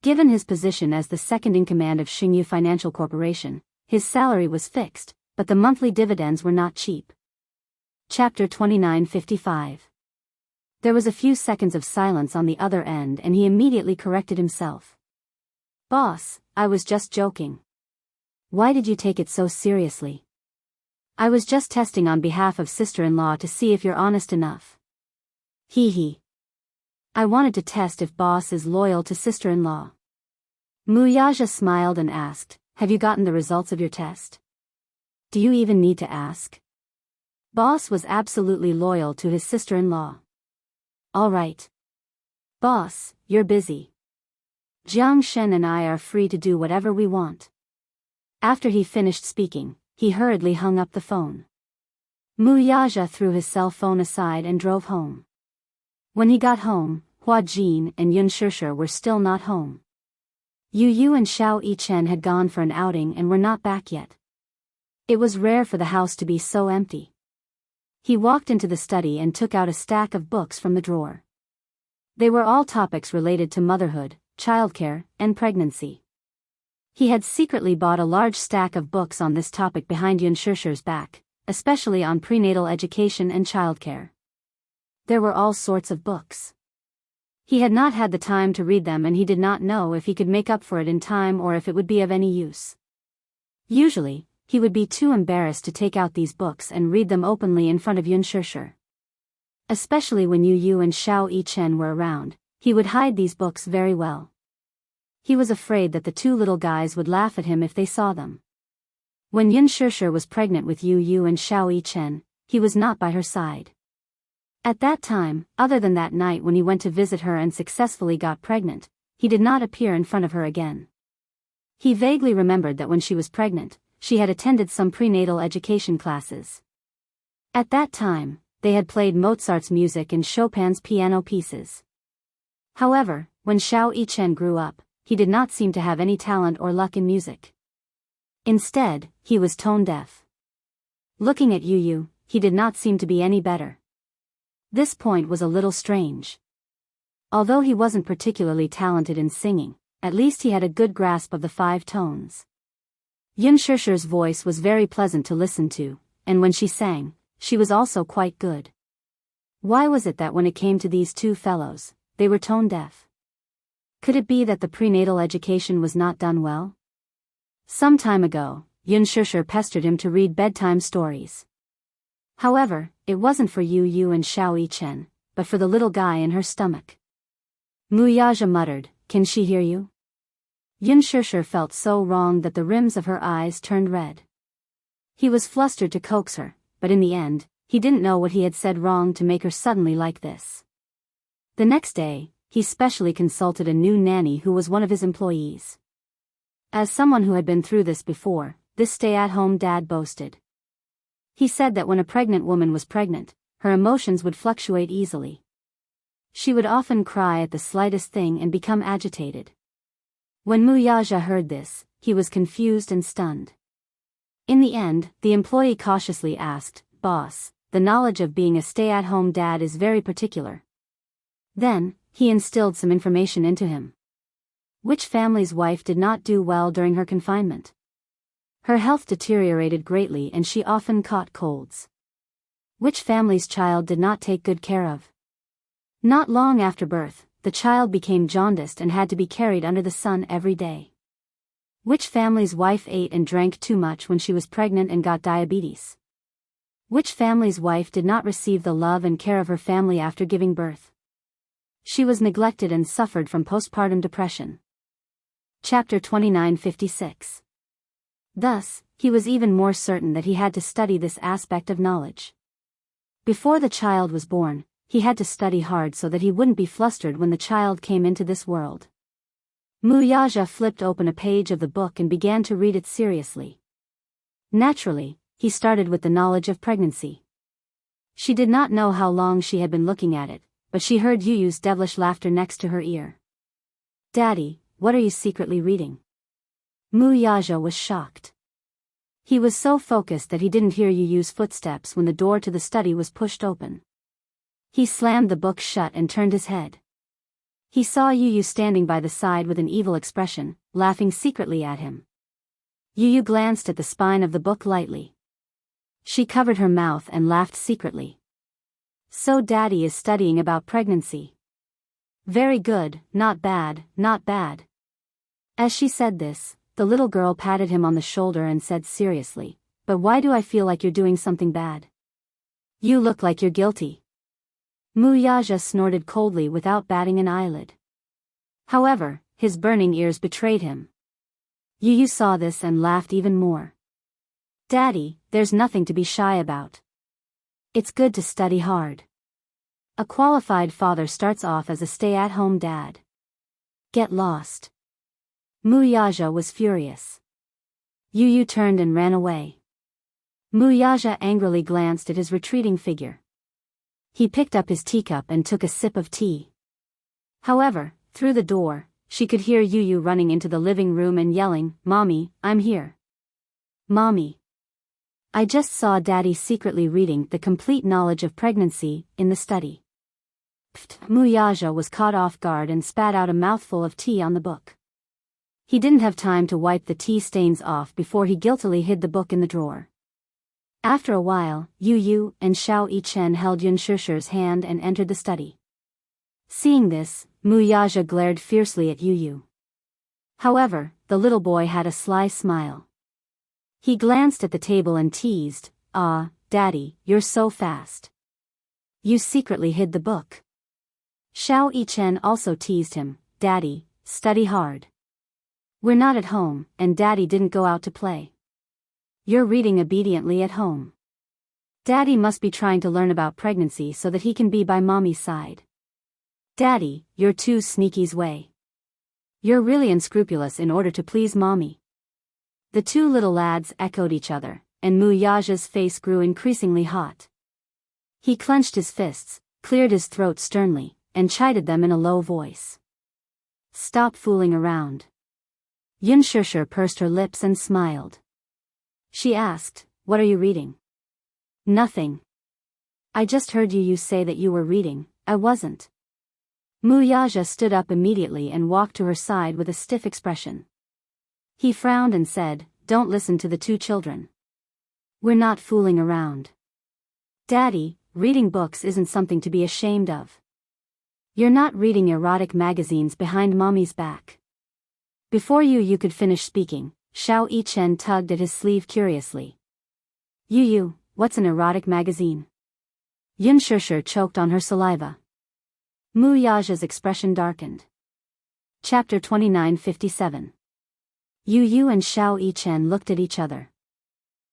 Given his position as the second-in-command of Xingyu Financial Corporation, his salary was fixed, but the monthly dividends were not cheap. Chapter 2955. There was a few seconds of silence on the other end and he immediately corrected himself. Boss, I was just joking. Why did you take it so seriously? I was just testing on behalf of sister-in-law to see if you're honest enough. Hee hee. I wanted to test if boss is loyal to sister-in-law. Wuxia smiled and asked, have you gotten the results of your test? Do you even need to ask? Boss was absolutely loyal to his sister-in-law. All right. Boss, you're busy. Jianghu and I are free to do whatever we want. After he finished speaking, he hurriedly hung up the phone. Wuxia threw his cell phone aside and drove home. When he got home, Hua Jin and Xianxia were still not home. Yu and Xiao Yichen had gone for an outing and were not back yet. It was rare for the house to be so empty. He walked into the study and took out a stack of books from the drawer. They were all topics related to motherhood, childcare, and pregnancy. He had secretly bought a large stack of books on this topic behind Xianxia's back, especially on prenatal education and childcare. There were all sorts of books. He had not had the time to read them and he did not know if he could make up for it in time or if it would be of any use. Usually, he would be too embarrassed to take out these books and read them openly in front of Xianxia. Especially when Yu and Xiao Yichen were around, he would hide these books very well. He was afraid that the two little guys would laugh at him if they saw them. When Xianxia was pregnant with Yu and Xiao Yichen, he was not by her side. At that time, other than that night when he went to visit her and successfully got pregnant, he did not appear in front of her again. He vaguely remembered that when she was pregnant, she had attended some prenatal education classes. At that time, they had played Mozart's music and Chopin's piano pieces. However, when Xiao Yichen grew up, he did not seem to have any talent or luck in music. Instead, he was tone-deaf. Looking at Yu, he did not seem to be any better. This point was a little strange. Although he wasn't particularly talented in singing, at least he had a good grasp of the 5 tones. Yun Shishir's voice was very pleasant to listen to, and when she sang, she was also quite good. Why was it that when it came to these two fellows, they were tone deaf? Could it be that the prenatal education was not done well? Some time ago, Yun Shishir pestered him to read bedtime stories. However, it wasn't for Yu Yu and Xiao Yichen, but for the little guy in her stomach. Muyaja muttered, "Can she hear you?" Yun Shishir felt so wrong that the rims of her eyes turned red. He was flustered to coax her, but in the end, he didn't know what he had said wrong to make her suddenly like this. The next day, he specially consulted a new nanny who was one of his employees. As someone who had been through this before, this stay-at-home dad boasted. He said that when a pregnant woman was pregnant, her emotions would fluctuate easily. She would often cry at the slightest thing and become agitated. When Muyaja heard this, he was confused and stunned. In the end, the employee cautiously asked, "Boss, the knowledge of being a stay-at-home dad is very particular." Then, he instilled some information into him. Which family's wife did not do well during her confinement? Her health deteriorated greatly and she often caught colds. Which family's child did not take good care of? Not long after birth, the child became jaundiced and had to be carried under the sun every day. Which family's wife ate and drank too much when she was pregnant and got diabetes? Which family's wife did not receive the love and care of her family after giving birth? She was neglected and suffered from postpartum depression. Chapter 2956. Thus, he was even more certain that he had to study this aspect of knowledge. Before the child was born, he had to study hard so that he wouldn't be flustered when the child came into this world. Muyaja flipped open a page of the book and began to read it seriously. Naturally, he started with the knowledge of pregnancy. She did not know how long she had been looking at it, but she heard Yu Yu's devilish laughter next to her ear. "Daddy, what are you secretly reading?" Muyaja was shocked. He was so focused that he didn't hear Yu Yu's footsteps when the door to the study was pushed open. He slammed the book shut and turned his head. He saw Yu Yu standing by the side with an evil expression, laughing secretly at him. Yu Yu glanced at the spine of the book lightly. She covered her mouth and laughed secretly. "So Daddy is studying about pregnancy. Very good, not bad, not bad." As she said this, the little girl patted him on the shoulder and said seriously, "But why do I feel like you're doing something bad? You look like you're guilty." Muyaja snorted coldly without batting an eyelid. However, his burning ears betrayed him. Yu Yu saw this and laughed even more. "Daddy, there's nothing to be shy about. It's good to study hard. A qualified father starts off as a stay-at-home dad. Get lost." Muyaja was furious. Yu Yu turned and ran away. Muyaja angrily glanced at his retreating figure. He picked up his teacup and took a sip of tea. However, through the door, she could hear Yu Yu running into the living room and yelling, "Mommy, I'm here. Mommy. I just saw Daddy secretly reading The Complete Knowledge of Pregnancy in the study." Muyaja was caught off guard and spat out a mouthful of tea on the book. He didn't have time to wipe the tea stains off before he guiltily hid the book in the drawer. After a while, Yu Yu and Xiao Yichen held Yun Shishir's hand and entered the study. Seeing this, Muyaja glared fiercely at Yu Yu. However, the little boy had a sly smile. He glanced at the table and teased, "Ah, Daddy, you're so fast. You secretly hid the book." Xiao Yichen also teased him, "Daddy, study hard. We're not at home, and Daddy didn't go out to play. You're reading obediently at home. Daddy must be trying to learn about pregnancy so that he can be by Mommy's side. Daddy, you're too sneaky's way. You're really unscrupulous in order to please Mommy." The two little lads echoed each other, and Muyaja's face grew increasingly hot. He clenched his fists, cleared his throat sternly, and chided them in a low voice. "Stop fooling around." Yun Shishir pursed her lips and smiled. She asked, "What are you reading?" "Nothing. I just heard you say that you were reading. I wasn't." Muyaja stood up immediately and walked to her side with a stiff expression. He frowned and said, don't listen to the two children. We're not fooling around. Daddy, reading books isn't something to be ashamed of. You're not reading erotic magazines behind Mommy's back. Before you could finish speaking, Xiao Yichen tugged at his sleeve curiously. What's an erotic magazine? Yun Shishir choked on her saliva. Mu Yaja's expression darkened. Chapter 2957. Yu and Xiao Yichen looked at each other.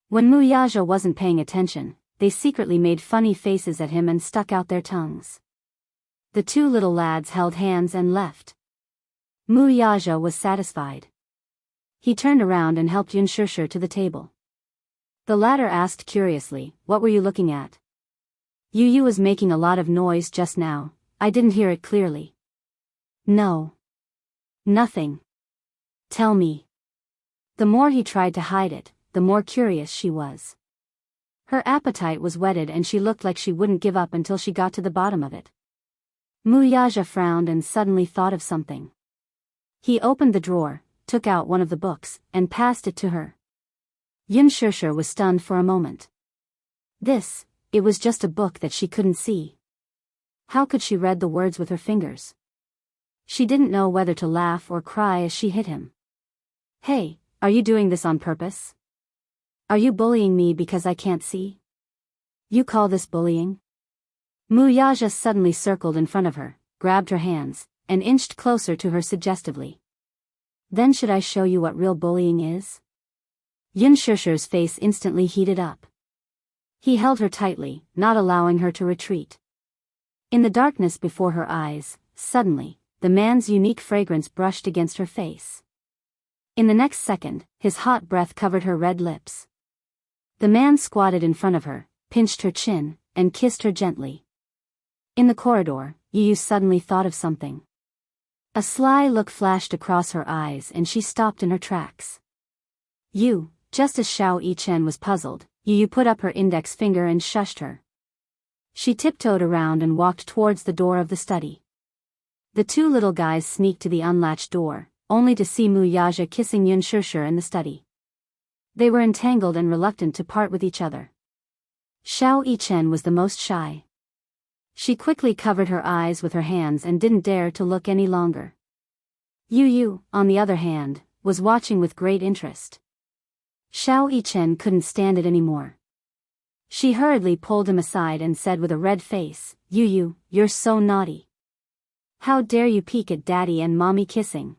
When Mu Yaja wasn't paying attention, they secretly made funny faces at him and stuck out their tongues. The two little lads held hands and left. Mu Yaja was satisfied. He turned around and helped Yun Shishir to the table. The latter asked curiously, "What were you looking at?" Yu was making a lot of noise just now. I didn't hear it clearly. No. Nothing. Tell me. The more he tried to hide it, the more curious she was. Her appetite was whetted and she looked like she wouldn't give up until she got to the bottom of it. Mu Yaja frowned and suddenly thought of something. He opened the drawer, took out one of the books, and passed it to her. Yun Shishir was stunned for a moment. It was just a book that she couldn't see. How could she read the words with her fingers? She didn't know whether to laugh or cry as she hit him. Hey, are you doing this on purpose? Are you bullying me because I can't see? You call this bullying? Mu Yaja suddenly circled in front of her, grabbed her hands, and inched closer to her suggestively. Then should I show you what real bullying is? Yun Shishir's face instantly heated up. He held her tightly, not allowing her to retreat. In the darkness before her eyes, suddenly, the man's unique fragrance brushed against her face. In the next second, his hot breath covered her red lips. The man squatted in front of her, pinched her chin, and kissed her gently. In the corridor, Yu suddenly thought of something. A sly look flashed across her eyes and she stopped in her tracks. Just as Xiao Yichen was puzzled, Yu put up her index finger and shushed her. She tiptoed around and walked towards the door of the study. The two little guys sneaked to the unlatched door, only to see Mu Yaja kissing Yun Shishir in the study. They were entangled and reluctant to part with each other. Xiao Yichen was the most shy. She quickly covered her eyes with her hands and didn't dare to look any longer. Yu, on the other hand, was watching with great interest. Xiao Yichen couldn't stand it anymore. She hurriedly pulled him aside and said with a red face, Yu, you're so naughty. How dare you peek at Daddy and Mommy kissing?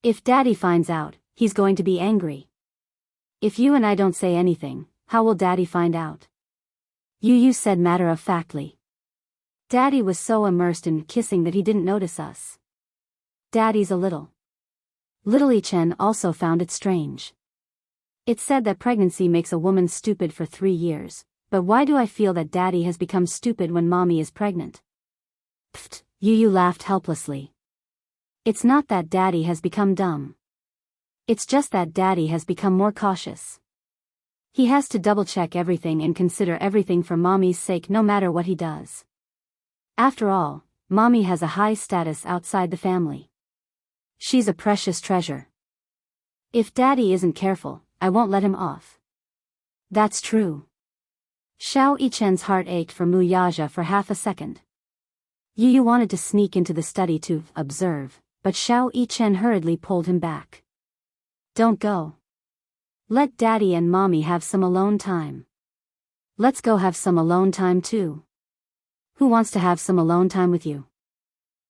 If Daddy finds out, he's going to be angry. If you and I don't say anything, how will Daddy find out? Yu said matter-of-factly. Daddy was so immersed in kissing that he didn't notice us. Daddy's a little. Little Yichen also found it strange. It's said that pregnancy makes a woman stupid for 3 years, but why do I feel that Daddy has become stupid when Mommy is pregnant? Pfft, Yu laughed helplessly. It's not that Daddy has become dumb. It's just that Daddy has become more cautious. He has to double-check everything and consider everything for Mommy's sake no matter what he does. After all, Mommy has a high status outside the family. She's a precious treasure. If Daddy isn't careful, I won't let him off. That's true. Xiao Yichen's heart ached for Mu Yaja for half a second. Yu wanted to sneak into the study to observe, but Xiao Yichen hurriedly pulled him back. Don't go. Let Daddy and Mommy have some alone time. Let's go have some alone time too. Who wants to have some alone time with you?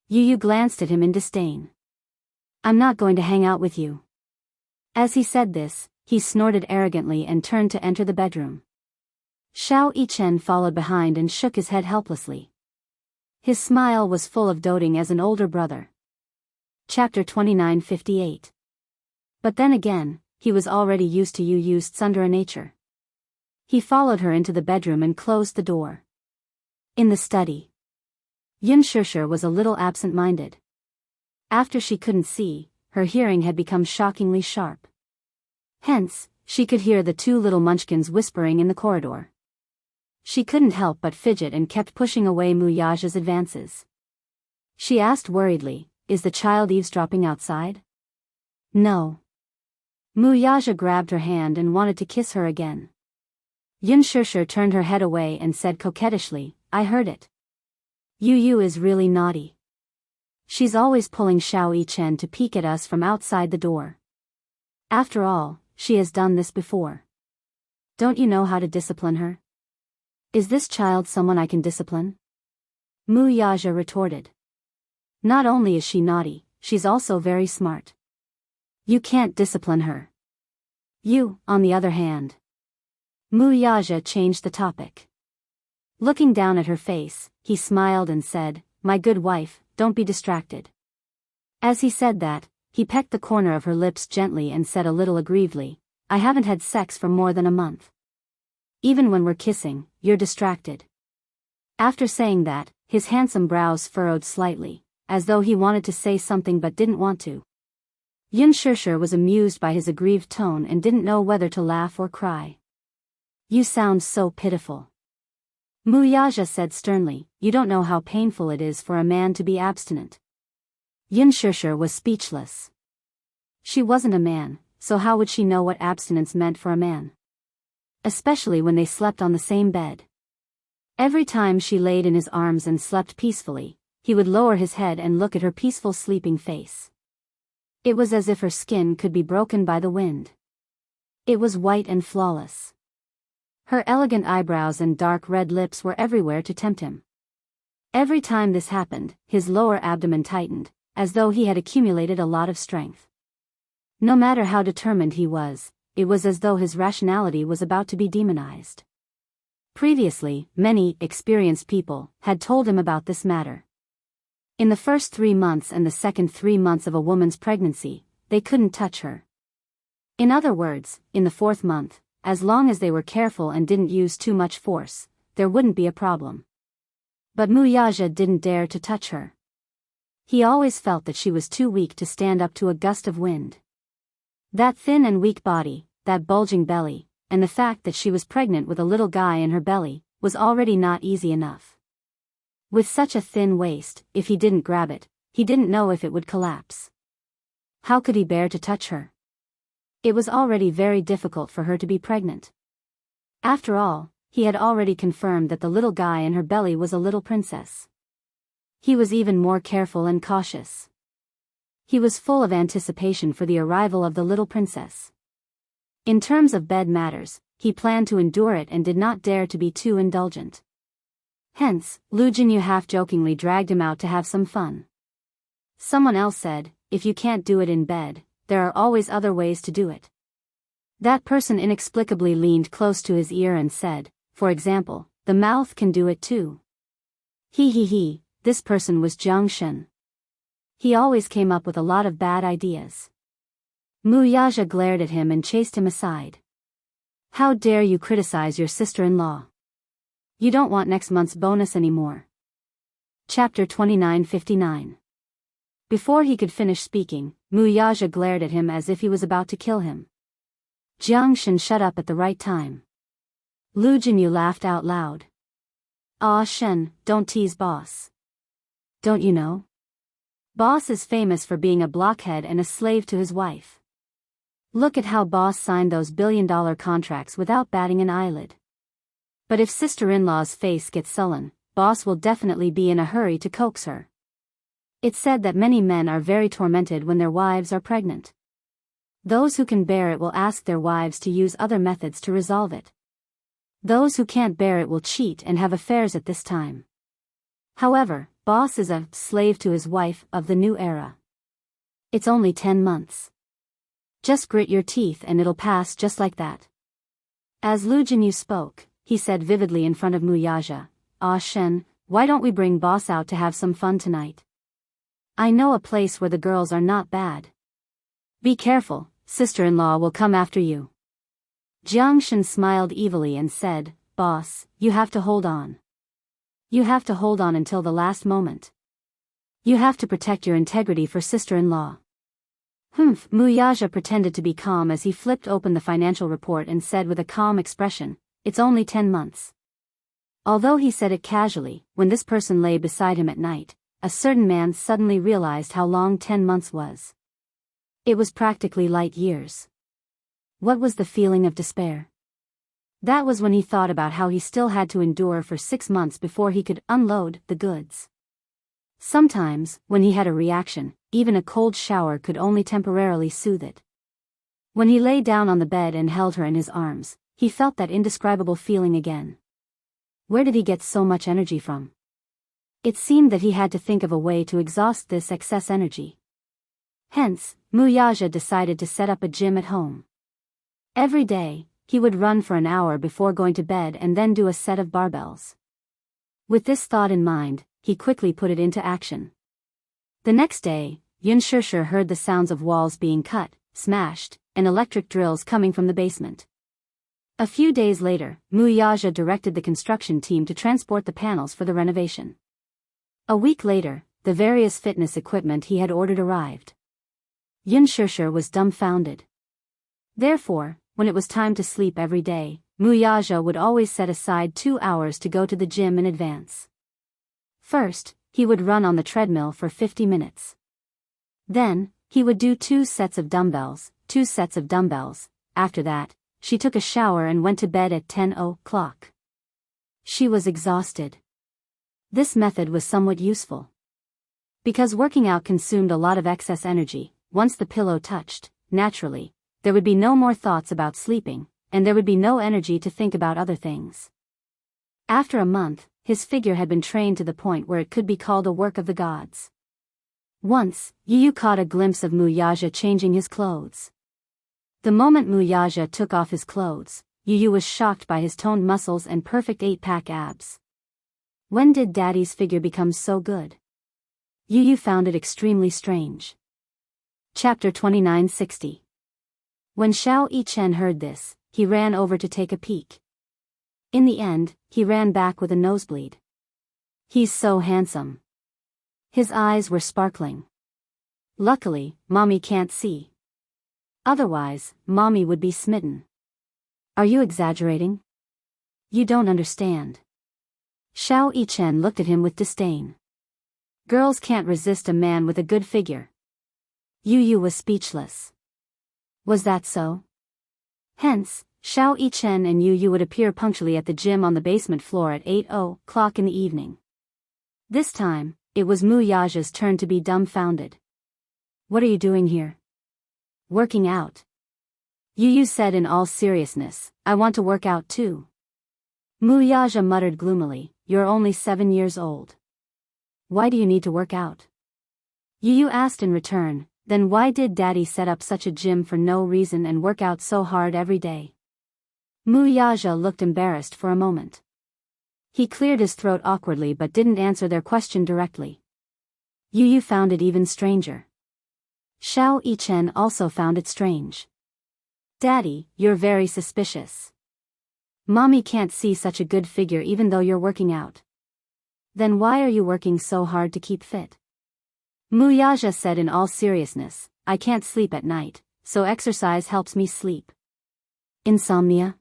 Yu glanced at him in disdain. I'm not going to hang out with you. As he said this, he snorted arrogantly and turned to enter the bedroom. Xiao Yichen followed behind and shook his head helplessly. His smile was full of doting as an older brother. Chapter 2958. But then again, he was already used to Yu's tsundere nature. He followed her into the bedroom and closed the door. In the study, Yun Shishir was a little absent-minded. After she couldn't see, her hearing had become shockingly sharp. Hence, she could hear the two little munchkins whispering in the corridor. She couldn't help but fidget and kept pushing away Mu Yaja's advances. She asked worriedly, "Is the child eavesdropping outside?" "No. Wuxia grabbed her hand and wanted to kiss her again. Xianxia turned her head away and said coquettishly, I heard it. Yu is really naughty. She's always pulling Xiao Yichen to peek at us from outside the door. After all, she has done this before. Don't you know how to discipline her? Is this child someone I can discipline? Wuxia retorted. Not only is she naughty, she's also very smart. You can't discipline her. You, on the other hand. Wuxia changed the topic. Looking down at her face, he smiled and said, My good wife, don't be distracted. As he said that, he pecked the corner of her lips gently and said a little aggrievedly, I haven't had sex for more than a month. Even when we're kissing, you're distracted. After saying that, his handsome brows furrowed slightly, as though he wanted to say something but didn't want to. Xianxia was amused by his aggrieved tone and didn't know whether to laugh or cry. You sound so pitiful. Wuxia said sternly, You don't know how painful it is for a man to be abstinent. Xianxia was speechless. She wasn't a man, so how would she know what abstinence meant for a man? Especially when they slept on the same bed. Every time she laid in his arms and slept peacefully, he would lower his head and look at her peaceful sleeping face. It was as if her skin could be broken by the wind. It was white and flawless. Her elegant eyebrows and dark red lips were everywhere to tempt him. Every time this happened, his lower abdomen tightened, as though he had accumulated a lot of strength. No matter how determined he was, it was as though his rationality was about to be demonized. Previously, many experienced people had told him about this matter. In the first 3 months and the second 3 months of a woman's pregnancy, they couldn't touch her. In other words, in the 4th month, as long as they were careful and didn't use too much force, there wouldn't be a problem. But Wuxia didn't dare to touch her. He always felt that she was too weak to stand up to a gust of wind. That thin and weak body, that bulging belly, and the fact that she was pregnant with a little guy in her belly, was already not easy enough. With such a thin waist, if he didn't grab it, he didn't know if it would collapse. How could he bear to touch her? It was already very difficult for her to be pregnant. After all, he had already confirmed that the little guy in her belly was a little princess. He was even more careful and cautious. He was full of anticipation for the arrival of the little princess. In terms of bed matters, he planned to endure it and did not dare to be too indulgent. Hence, Lu Jinyu half-jokingly dragged him out to have some fun. Someone else said, if you can't do it in bed, there are always other ways to do it. That person inexplicably leaned close to his ear and said, for example, the mouth can do it too. He, this person was Jianghu. He always came up with a lot of bad ideas. Wuxia glared at him and chased him aside. How dare you criticize your sister-in-law? You don't want next month's bonus anymore. Chapter 29:59. Before he could finish speaking, Wuxia glared at him as if he was about to kill him. Jianghu shut up at the right time. Lu Jinyu laughed out loud. Ah Shen, don't tease boss. Don't you know? Boss is famous for being a blockhead and a slave to his wife. Look at how boss signed those billion-dollar contracts without batting an eyelid. But if sister-in-law's face gets sullen, boss will definitely be in a hurry to coax her. It's said that many men are very tormented when their wives are pregnant. Those who can bear it will ask their wives to use other methods to resolve it. Those who can't bear it will cheat and have affairs at this time. However, boss is a slave to his wife of the new era. It's only 10 months. Just grit your teeth and it'll pass just like that. As Lu Jinyu spoke, he said vividly in front of Wuxia, Ah Shen, why don't we bring boss out to have some fun tonight? I know a place where the girls are not bad. Be careful, sister-in-law will come after you. Jianghu smiled evilly and said, Boss, you have to hold on. You have to hold on until the last moment. You have to protect your integrity for sister-in-law. Wuxia pretended to be calm as he flipped open the financial report and said with a calm expression, It's only 10 months. Although he said it casually, when this person lay beside him at night, a certain man suddenly realized how long 10 months was. It was practically light years. What was the feeling of despair? That was when he thought about how he still had to endure for 6 months before he could unload the goods. Sometimes, when he had a reaction, even a cold shower could only temporarily soothe it. When he lay down on the bed and held her in his arms, he felt that indescribable feeling again. Where did he get so much energy from? It seemed that he had to think of a way to exhaust this excess energy. Hence, Wuxia decided to set up a gym at home. Every day, he would run for an hour before going to bed and then do a set of barbells. With this thought in mind, he quickly put it into action. The next day, Xianxia heard the sounds of walls being cut, smashed, and electric drills coming from the basement. A few days later, Wuxia directed the construction team to transport the panels for the renovation. A week later, the various fitness equipment he had ordered arrived. Xianxia was dumbfounded. Therefore, when it was time to sleep every day, Wuxia would always set aside 2 hours to go to the gym in advance. First, he would run on the treadmill for 50 minutes. Then, he would do 2 sets of dumbbells. After that, she took a shower and went to bed at 10 o'clock. She was exhausted. This method was somewhat useful. Because working out consumed a lot of excess energy, once the pillow touched, naturally, there would be no more thoughts about sleeping, and there would be no energy to think about other things. After a month, his figure had been trained to the point where it could be called a work of the gods. Once, Yu caught a glimpse of Wuxia changing his clothes. The moment Wuxia took off his clothes, Yu was shocked by his toned muscles and perfect 8-pack abs. When did Daddy's figure become so good? Yu found it extremely strange. Chapter 2960. When Xiao Yichen heard this, he ran over to take a peek. In the end, he ran back with a nosebleed. He's so handsome. His eyes were sparkling. Luckily, Mommy can't see. Otherwise, Mommy would be smitten. Are you exaggerating? You don't understand. Xiao Yichen looked at him with disdain. Girls can't resist a man with a good figure. Yu was speechless. Was that so? Hence, Xiao Yichen and Yu would appear punctually at the gym on the basement floor at 8 o'clock in the evening. This time, it was Wuxia's turn to be dumbfounded. What are you doing here? Working out. Yu said in all seriousness, I want to work out too. Wuxia muttered gloomily, you're only 7 years old. Why do you need to work out? Yu asked in return, then why did Daddy set up such a gym for no reason and work out so hard every day? Wuxia looked embarrassed for a moment. He cleared his throat awkwardly but didn't answer their question directly. Yu found it even stranger. Xiao Yichen also found it strange. Daddy, you're very suspicious. Mommy can't see such a good figure even though you're working out. Then why are you working so hard to keep fit? Wuxia said in all seriousness, I can't sleep at night, so exercise helps me sleep. Insomnia?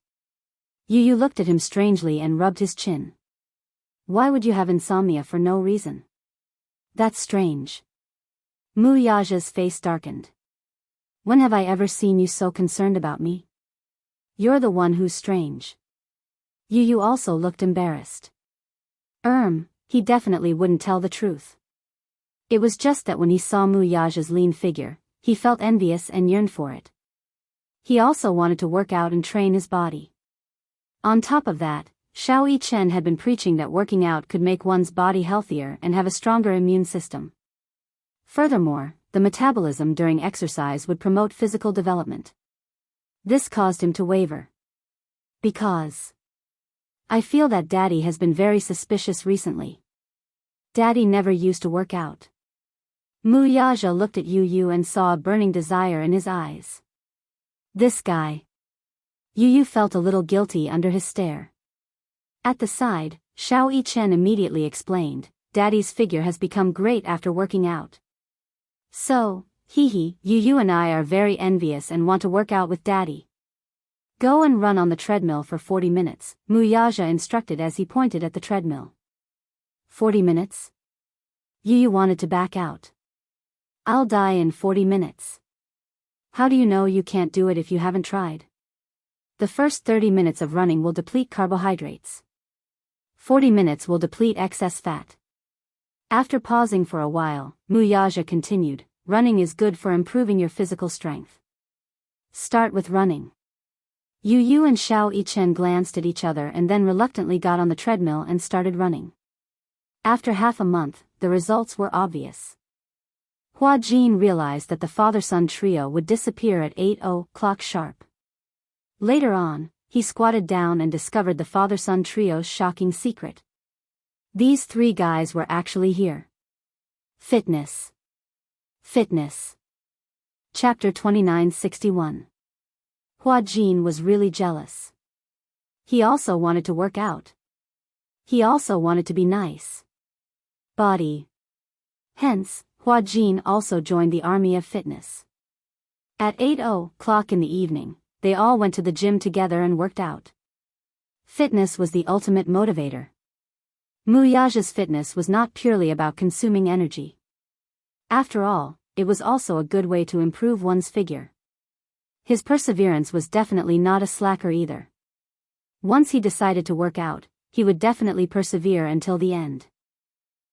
Yu looked at him strangely and rubbed his chin. Why would you have insomnia for no reason? That's strange. Wuxia's face darkened. When have I ever seen you so concerned about me? You're the one who's strange. Yu also looked embarrassed. He definitely wouldn't tell the truth. It was just that when he saw Wuxia's lean figure, he felt envious and yearned for it. He also wanted to work out and train his body. On top of that, Xiao Yichen had been preaching that working out could make one's body healthier and have a stronger immune system. Furthermore, the metabolism during exercise would promote physical development. This caused him to waver. Because I feel that Daddy has been very suspicious recently. Daddy never used to work out. Wuxia looked at Yu and saw a burning desire in his eyes. This guy. Yu felt a little guilty under his stare. At the side, Xiao Yichen immediately explained, Daddy's figure has become great after working out. So, Yu and I are very envious and want to work out with Daddy. Go and run on the treadmill for 40 minutes, Wuxia instructed as he pointed at the treadmill. 40 minutes? Yu wanted to back out. I'll die in 40 minutes. How do you know you can't do it if you haven't tried? The first 30 minutes of running will deplete carbohydrates. 40 minutes will deplete excess fat. After pausing for a while, Wuxia continued, running is good for improving your physical strength. Start with running. Yu and Xiao Yichen glanced at each other and then reluctantly got on the treadmill and started running. After half a month, the results were obvious. Hua Jin realized that the father-son trio would disappear at 8:00 sharp. Later on, he squatted down and discovered the father-son trio's shocking secret. These three guys were actually here. Fitness. Fitness. Chapter 2961. Hua Jin was really jealous. He also wanted to work out. He also wanted to be nice. Body. Hence, Hua Jin also joined the army of fitness. At 8:00 in the evening, they all went to the gym together and worked out. Fitness was the ultimate motivator. Wuxia's fitness was not purely about consuming energy. After all, it was also a good way to improve one's figure. His perseverance was definitely not a slacker either. Once he decided to work out, he would definitely persevere until the end.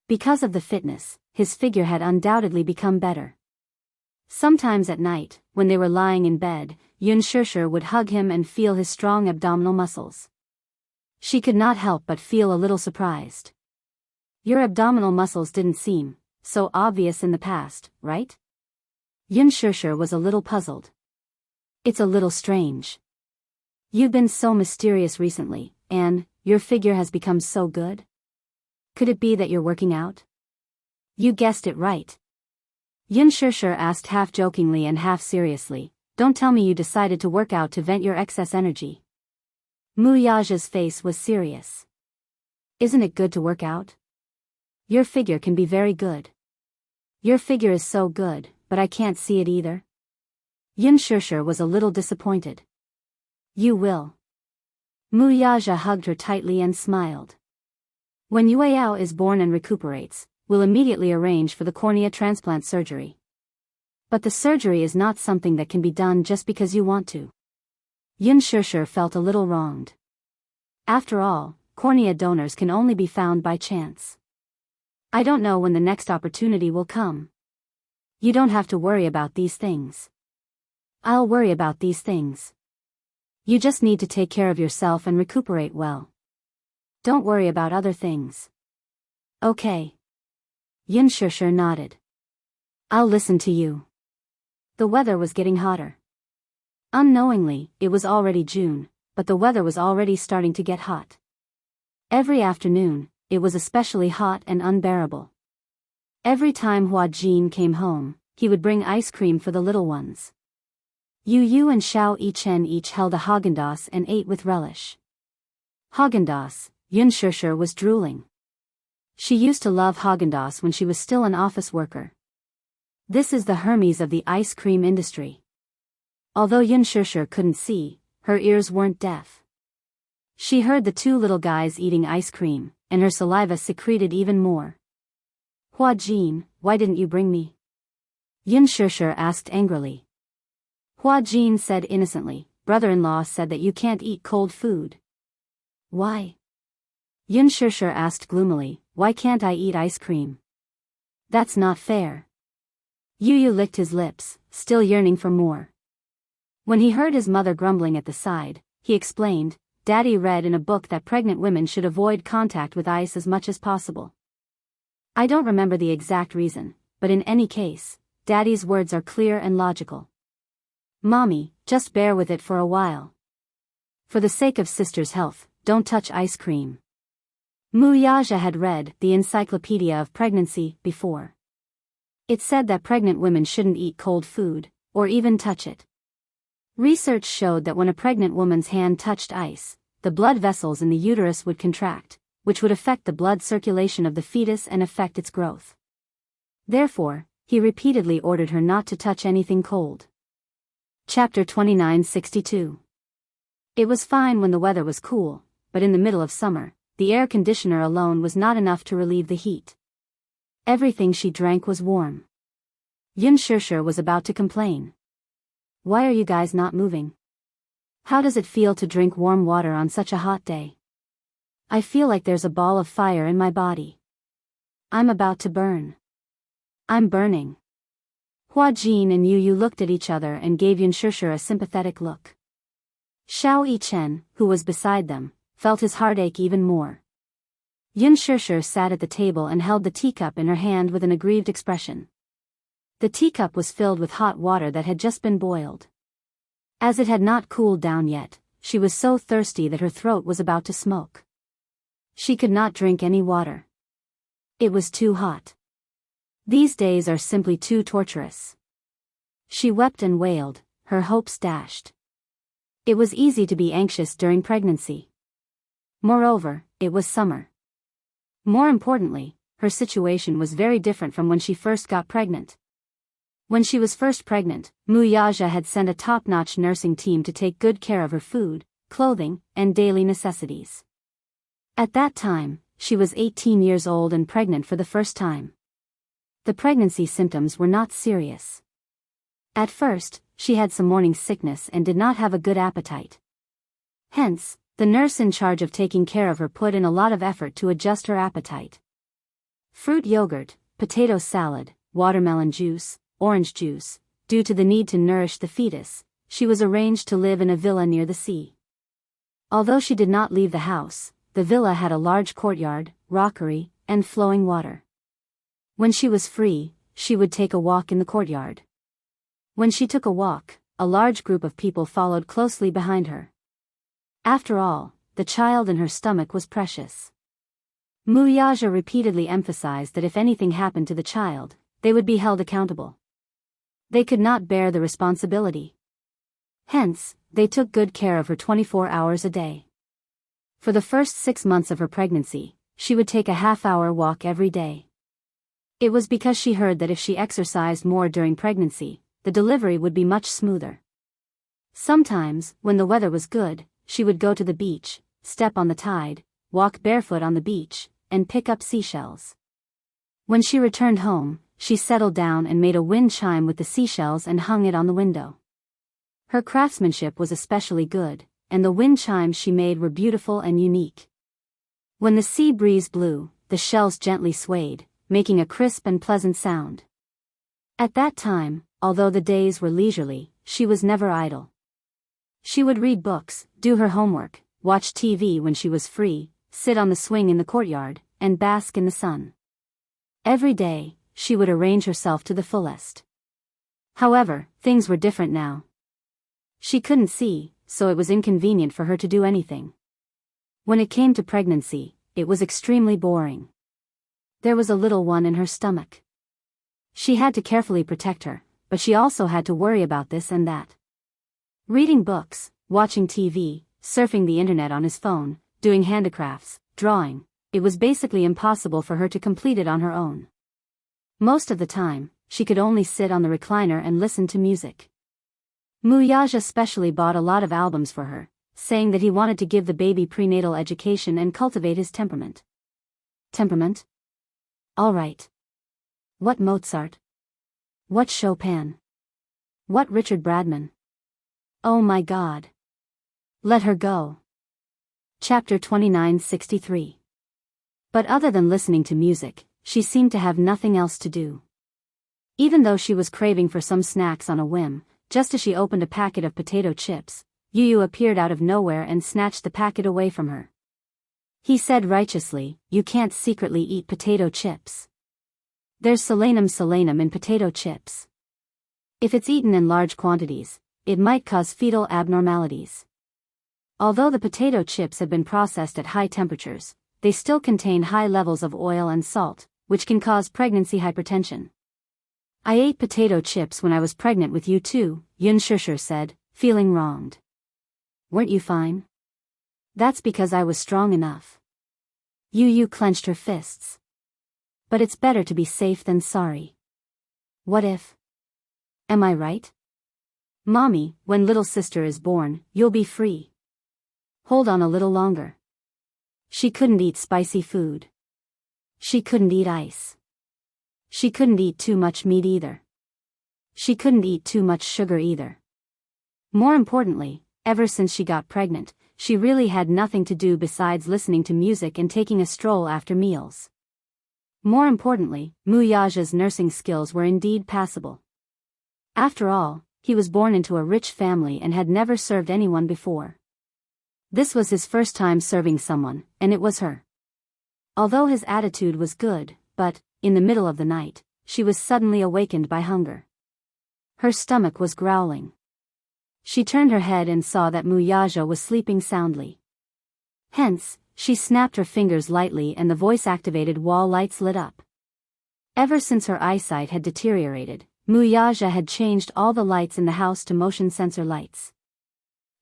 Because of the fitness, his figure had undoubtedly become better. Sometimes at night, when they were lying in bed, Xianxia would hug him and feel his strong abdominal muscles. She could not help but feel a little surprised. Your abdominal muscles didn't seem so obvious in the past, right? Xianxia was a little puzzled. It's a little strange. You've been so mysterious recently, and your figure has become so good? Could it be that you're working out? You guessed it right. Xianxia asked half jokingly and half seriously, don't tell me you decided to work out to vent your excess energy. Wuxia's face was serious. Isn't it good to work out? Your figure can be very good. Your figure is so good, but I can't see it either. Xianxia was a little disappointed. You will. Wuxia hugged her tightly and smiled. When Yueyao is born and recuperates, we'll immediately arrange for the cornea transplant surgery. But the surgery is not something that can be done just because you want to. Xianxia felt a little wronged. After all, cornea donors can only be found by chance. I don't know when the next opportunity will come. You don't have to worry about these things. I'll worry about these things. You just need to take care of yourself and recuperate well. Don't worry about other things. Okay. Xianxia nodded. I'll listen to you. The weather was getting hotter. Unknowingly, it was already June, but the weather was already starting to get hot. Every afternoon, it was especially hot and unbearable. Every time Hua Jin came home, he would bring ice cream for the little ones. Yu and Xiao Yichen each held a Haagen-Dazs and ate with relish. Haagen-Dazs, Xianxia was drooling. She used to love Haagen-Dazs when she was still an office worker. This is the Hermes of the ice cream industry. Although Xianxia couldn't see, her ears weren't deaf. She heard the two little guys eating ice cream, and her saliva secreted even more. Hua Jin, why didn't you bring me? Xianxia asked angrily. Hua Jin said innocently, brother-in-law said that you can't eat cold food. Why? Xianxia asked gloomily, why can't I eat ice cream? That's not fair. Yu licked his lips, still yearning for more. When he heard his mother grumbling at the side, he explained, Daddy read in a book that pregnant women should avoid contact with ice as much as possible. I don't remember the exact reason, but in any case, Daddy's words are clear and logical. Mommy, just bear with it for a while. For the sake of sister's health, don't touch ice cream. Wuxia had read the Encyclopedia of Pregnancy before. It said that pregnant women shouldn't eat cold food, or even touch it. Research showed that when a pregnant woman's hand touched ice, the blood vessels in the uterus would contract, which would affect the blood circulation of the fetus and affect its growth. Therefore, he repeatedly ordered her not to touch anything cold. Chapter 2962. It was fine when the weather was cool, but in the middle of summer, the air conditioner alone was not enough to relieve the heat. Everything she drank was warm. Xianxia was about to complain. Why are you guys not moving? How does it feel to drink warm water on such a hot day? I feel like there's a ball of fire in my body. I'm about to burn. I'm burning. Hua Jin and Yu Yu looked at each other and gave Yunshishi a sympathetic look. Xiao Yichen, who was beside them, felt his heart ache even more. Yunshishi sat at the table and held the teacup in her hand with an aggrieved expression. The teacup was filled with hot water that had just been boiled. As it had not cooled down yet, she was so thirsty that her throat was about to smoke. She could not drink any water. It was too hot. These days are simply too torturous. She wept and wailed, her hopes dashed. It was easy to be anxious during pregnancy. Moreover, it was summer. More importantly, her situation was very different from when she first got pregnant. When she was first pregnant, Wuxia had sent a top-notch nursing team to take good care of her food, clothing, and daily necessities. At that time, she was 18 years old and pregnant for the first time. The pregnancy symptoms were not serious. At first, she had some morning sickness and did not have a good appetite. Hence, the nurse in charge of taking care of her put in a lot of effort to adjust her appetite. Fruit yogurt, potato salad, watermelon juice, orange juice. Due to the need to nourish the fetus, she was arranged to live in a villa near the sea. Although she did not leave the house, the villa had a large courtyard, rockery, and flowing water. When she was free, she would take a walk in the courtyard. When she took a walk, a large group of people followed closely behind her. After all, the child in her stomach was precious. Wuxia repeatedly emphasized that if anything happened to the child, they would be held accountable. They could not bear the responsibility. Hence, they took good care of her 24 hours a day. For the first 6 months of her pregnancy, she would take a half-hour walk every day. It was because she heard that if she exercised more during pregnancy, the delivery would be much smoother. Sometimes, when the weather was good, she would go to the beach, step on the tide, walk barefoot on the beach, and pick up seashells. When she returned home, she settled down and made a wind chime with the seashells and hung it on the window. Her craftsmanship was especially good, and the wind chimes she made were beautiful and unique. When the sea breeze blew, the shells gently swayed, making a crisp and pleasant sound. At that time, although the days were leisurely, she was never idle. She would read books, do her homework, watch TV when she was free, sit on the swing in the courtyard, and bask in the sun. Every day, she would arrange herself to the fullest. However, things were different now. She couldn't see, so it was inconvenient for her to do anything. When it came to pregnancy, it was extremely boring. There was a little one in her stomach. She had to carefully protect her, but she also had to worry about this and that. Reading books, watching TV, surfing the internet on his phone, doing handicrafts, drawing, it was basically impossible for her to complete it on her own. Most of the time, she could only sit on the recliner and listen to music. Wuxia especially bought a lot of albums for her, saying that he wanted to give the baby prenatal education and cultivate his temperament. Temperament? All right. What Mozart? What Chopin? What Richard Bradman? Oh my God. Let her go. Chapter 2963. But other than listening to music, she seemed to have nothing else to do. Even though she was craving for some snacks on a whim, just as she opened a packet of potato chips, Yu Yu appeared out of nowhere and snatched the packet away from her. He said righteously, "You can't secretly eat potato chips. There's selenum in potato chips. If it's eaten in large quantities, it might cause fetal abnormalities." Although the potato chips have been processed at high temperatures, they still contain high levels of oil and salt, which can cause pregnancy hypertension. "I ate potato chips when I was pregnant with you too," Yunshishi said, feeling wronged. "Weren't you fine?" "That's because I was strong enough." Yu Yu clenched her fists. "But it's better to be safe than sorry. What if? Am I right? Mommy, when little sister is born, you'll be free. Hold on a little longer." She couldn't eat spicy food. She couldn't eat ice. She couldn't eat too much meat either. She couldn't eat too much sugar either. More importantly, ever since she got pregnant, she really had nothing to do besides listening to music and taking a stroll after meals. More importantly, Mu Yaja's nursing skills were indeed passable. After all, he was born into a rich family and had never served anyone before. This was his first time serving someone, and it was her. Although his attitude was good, but, in the middle of the night, she was suddenly awakened by hunger. Her stomach was growling. She turned her head and saw that Mu Yaja was sleeping soundly. Hence, she snapped her fingers lightly and the voice-activated wall lights lit up. Ever since her eyesight had deteriorated, Mu Yaja had changed all the lights in the house to motion sensor lights.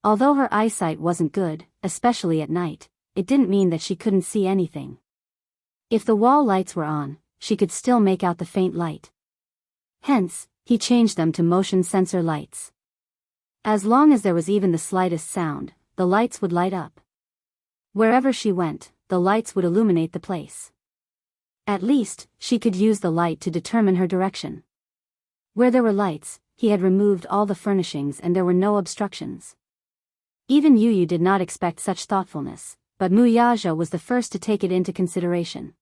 Although her eyesight wasn't good, especially at night, it didn't mean that she couldn't see anything. If the wall lights were on, she could still make out the faint light. Hence, he changed them to motion sensor lights. As long as there was even the slightest sound, the lights would light up. Wherever she went, the lights would illuminate the place. At least, she could use the light to determine her direction. Where there were lights, he had removed all the furnishings and there were no obstructions. Even Yu did not expect such thoughtfulness, but Mu Yaja was the first to take it into consideration.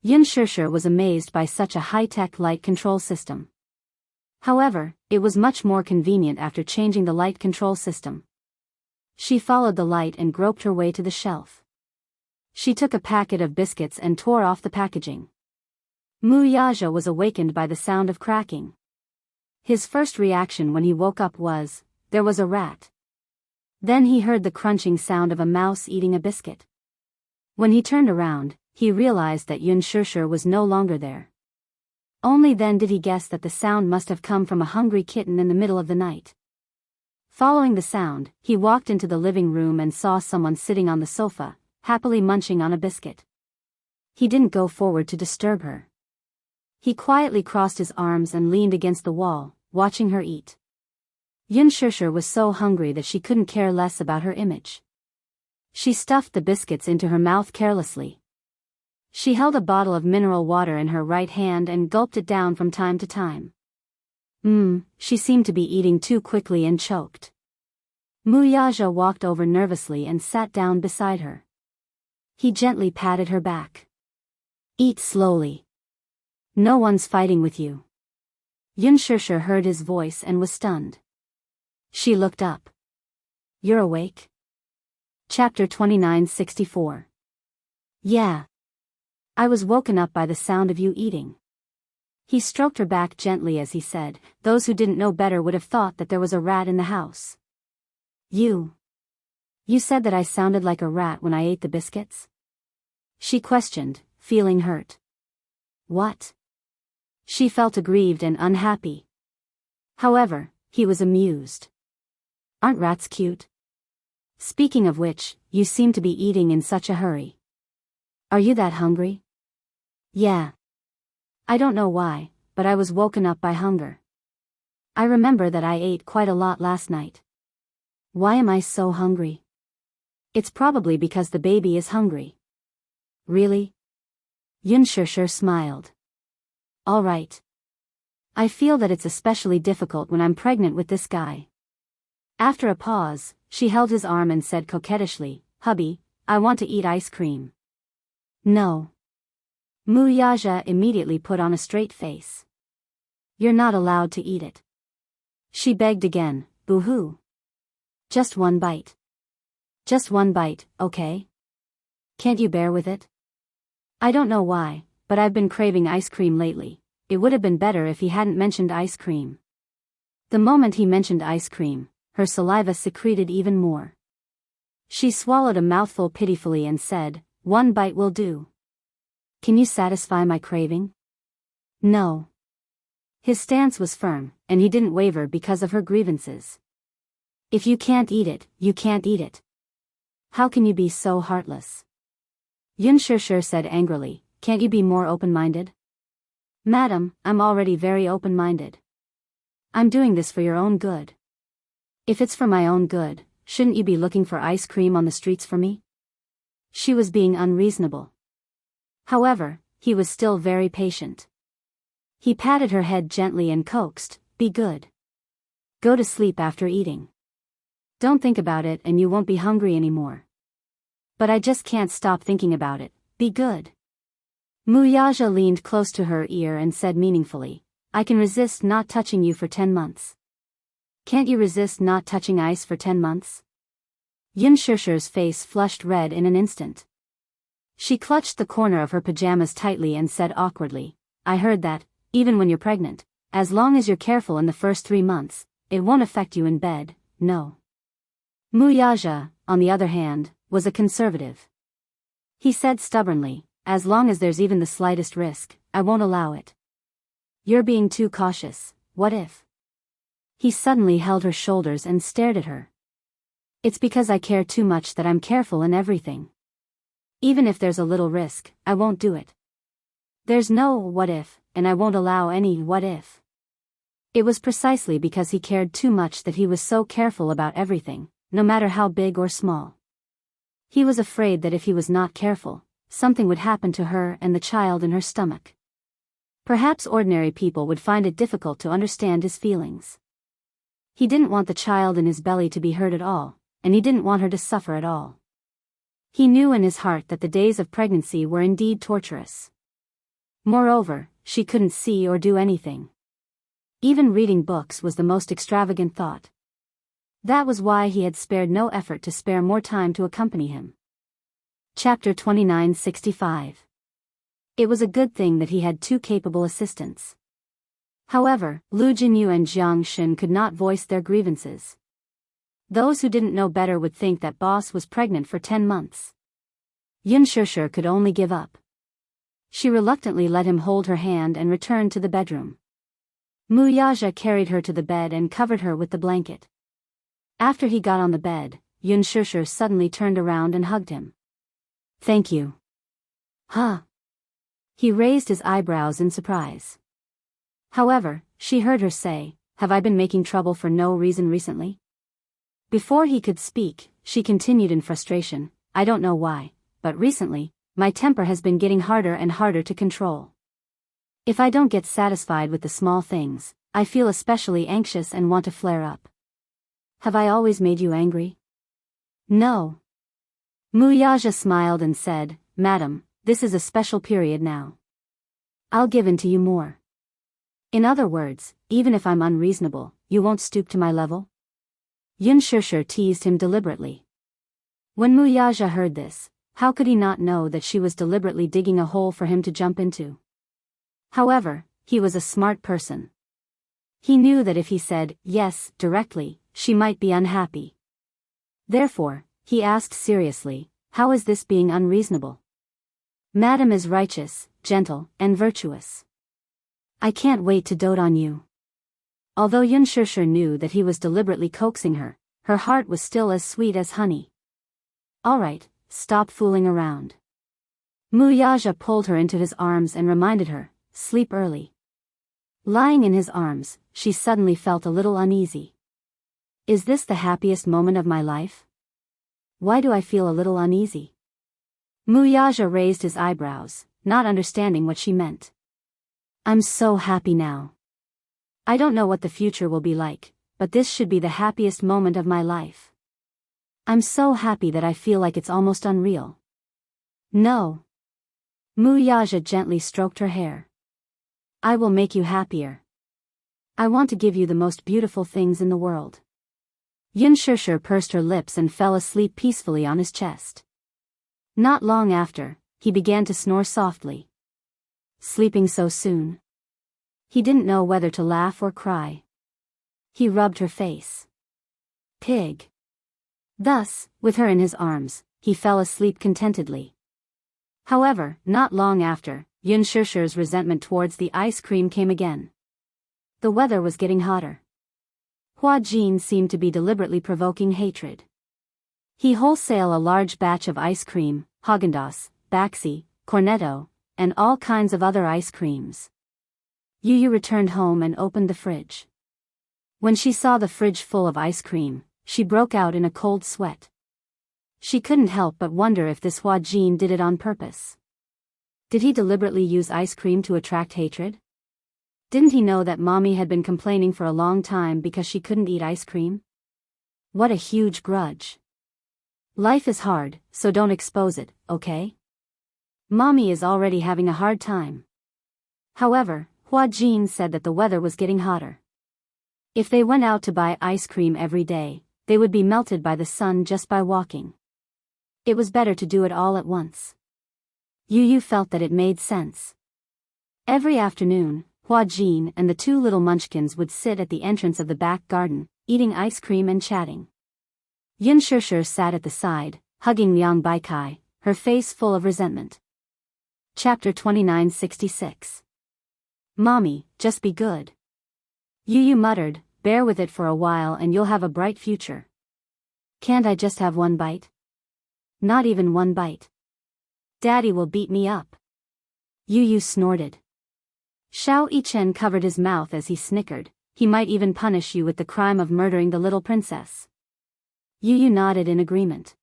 Yun Shishir was amazed by such a high-tech light control system. However, it was much more convenient after changing the light control system. She followed the light and groped her way to the shelf. She took a packet of biscuits and tore off the packaging. Mu Yaja was awakened by the sound of cracking. His first reaction when he woke up was, there was a rat. Then he heard the crunching sound of a mouse eating a biscuit. When he turned around, he realized that Yun Shishir was no longer there. Only then did he guess that the sound must have come from a hungry kitten in the middle of the night. Following the sound, he walked into the living room and saw someone sitting on the sofa, happily munching on a biscuit. He didn't go forward to disturb her. He quietly crossed his arms and leaned against the wall, watching her eat. Yun Shishir was so hungry that she couldn't care less about her image. She stuffed the biscuits into her mouth carelessly. She held a bottle of mineral water in her right hand and gulped it down from time to time. She seemed to be eating too quickly and choked. Mu Yaja walked over nervously and sat down beside her. He gently patted her back. Eat slowly. No one's fighting with you. Yun Shishir heard his voice and was stunned. She looked up. You're awake? Chapter 2964. Yeah. I was woken up by the sound of you eating. He stroked her back gently as he said, those who didn't know better would have thought that there was a rat in the house. You said that I sounded like a rat when I ate the biscuits? She questioned, feeling hurt. What? She felt aggrieved and unhappy. However, he was amused. Aren't rats cute? Speaking of which, you seem to be eating in such a hurry. Are you that hungry? Yeah. I don't know why, but I was woken up by hunger. I remember that I ate quite a lot last night. Why am I so hungry? It's probably because the baby is hungry. Really? Yun Shishir smiled. All right. I feel that it's especially difficult when I'm pregnant with this guy. After a pause, she held his arm and said coquettishly, Hubby, I want to eat ice cream. No. Mu Yaja immediately put on a straight face. You're not allowed to eat it. She begged again, boo-hoo. Just one bite. Just one bite, okay? Can't you bear with it? I don't know why, but I've been craving ice cream lately. It would have been better if he hadn't mentioned ice cream. The moment he mentioned ice cream, her saliva secreted even more. She swallowed a mouthful pitifully and said, one bite will do. Can you satisfy my craving? No. His stance was firm, and he didn't waver because of her grievances. If you can't eat it, you can't eat it. How can you be so heartless? Yun Shishir said angrily, can't you be more open-minded? Madam, I'm already very open-minded. I'm doing this for your own good. If it's for my own good, shouldn't you be looking for ice cream on the streets for me? She was being unreasonable. However, he was still very patient. He patted her head gently and coaxed, be good. Go to sleep after eating. Don't think about it and you won't be hungry anymore. But I just can't stop thinking about it. Be good. Wuxia leaned close to her ear and said meaningfully, I can resist not touching you for 10 months. Can't you resist not touching ice for 10 months? Xianxia's face flushed red in an instant. She clutched the corner of her pajamas tightly and said awkwardly, I heard that, even when you're pregnant, as long as you're careful in the first 3 months, it won't affect you in bed, no. Wuxia, on the other hand, was a conservative. He said stubbornly, as long as there's even the slightest risk, I won't allow it. You're being too cautious, what if? He suddenly held her shoulders and stared at her. It's because I care too much that I'm careful in everything. Even if there's a little risk, I won't do it. There's no what if, and I won't allow any what if. It was precisely because he cared too much that he was so careful about everything, no matter how big or small. He was afraid that if he was not careful, something would happen to her and the child in her stomach. Perhaps ordinary people would find it difficult to understand his feelings. He didn't want the child in his belly to be hurt at all, and he didn't want her to suffer at all. He knew in his heart that the days of pregnancy were indeed torturous. Moreover, she couldn't see or do anything. Even reading books was the most extravagant thought. That was why he had spared no effort to spare more time to accompany him. Chapter 2965. It was a good thing that he had 2 capable assistants. However, Lu Jinyu and Jiang Shen could not voice their grievances. Those who didn't know better would think that boss was pregnant for 10 months. Xianxia could only give up. She reluctantly let him hold her hand and returned to the bedroom. Wuxia carried her to the bed and covered her with the blanket. After he got on the bed, Xianxia suddenly turned around and hugged him. Thank you. Huh? He raised his eyebrows in surprise. However, she heard her say, have I been making trouble for no reason recently? Before he could speak, she continued in frustration, I don't know why, but recently, my temper has been getting harder and harder to control. If I don't get satisfied with the small things, I feel especially anxious and want to flare up. Have I always made you angry? No. Wuxia smiled and said, Madam, this is a special period now. I'll give in to you more. In other words, even if I'm unreasonable, you won't stoop to my level? Xianxia teased him deliberately. When Wuxia heard this, how could he not know that she was deliberately digging a hole for him to jump into? However, he was a smart person. He knew that if he said yes directly, she might be unhappy. Therefore, he asked seriously, how is this being unreasonable? Madam is righteous, gentle, and virtuous. I can't wait to dote on you. Although Xianxia knew that he was deliberately coaxing her, her heart was still as sweet as honey. All right, stop fooling around. Wuxia pulled her into his arms and reminded her, sleep early. Lying in his arms, she suddenly felt a little uneasy. Is this the happiest moment of my life? Why do I feel a little uneasy? Wuxia raised his eyebrows, not understanding what she meant. I'm so happy now. I don't know what the future will be like, but this should be the happiest moment of my life. I'm so happy that I feel like it's almost unreal. No. Wuxia gently stroked her hair. I will make you happier. I want to give you the most beautiful things in the world. Xianxia pursed her lips and fell asleep peacefully on his chest. Not long after, he began to snore softly. Sleeping so soon? He didn't know whether to laugh or cry. He rubbed her face. Pig. Thus, with her in his arms, he fell asleep contentedly. However, not long after, Xianxia's resentment towards the ice cream came again. The weather was getting hotter. Hua Jin seemed to be deliberately provoking hatred. He wholesale a large batch of ice cream, Haagen-Dazs, Baxi, Cornetto, and all kinds of other ice creams. Yu returned home and opened the fridge. When she saw the fridge full of ice cream, she broke out in a cold sweat. She couldn't help but wonder if this Hua Jin did it on purpose. Did he deliberately use ice cream to attract hatred? Didn't he know that Mommy had been complaining for a long time because she couldn't eat ice cream? What a huge grudge. Life is hard, so don't expose it, okay? Mommy is already having a hard time. However, Hua Jin said that the weather was getting hotter. If they went out to buy ice cream every day, they would be melted by the sun just by walking. It was better to do it all at once. Yu felt that it made sense. Every afternoon, Hua Jin and the two little munchkins would sit at the entrance of the back garden, eating ice cream and chatting. Yun Shishir sat at the side, hugging Liang Baikai, her face full of resentment. Chapter 2966. Mommy, just be good. Yu muttered, bear with it for a while and you'll have a bright future. Can't I just have one bite? Not even one bite. Daddy will beat me up. Yu snorted. Xiao Yichen covered his mouth as he snickered, he might even punish you with the crime of murdering the little princess. Yu nodded in agreement.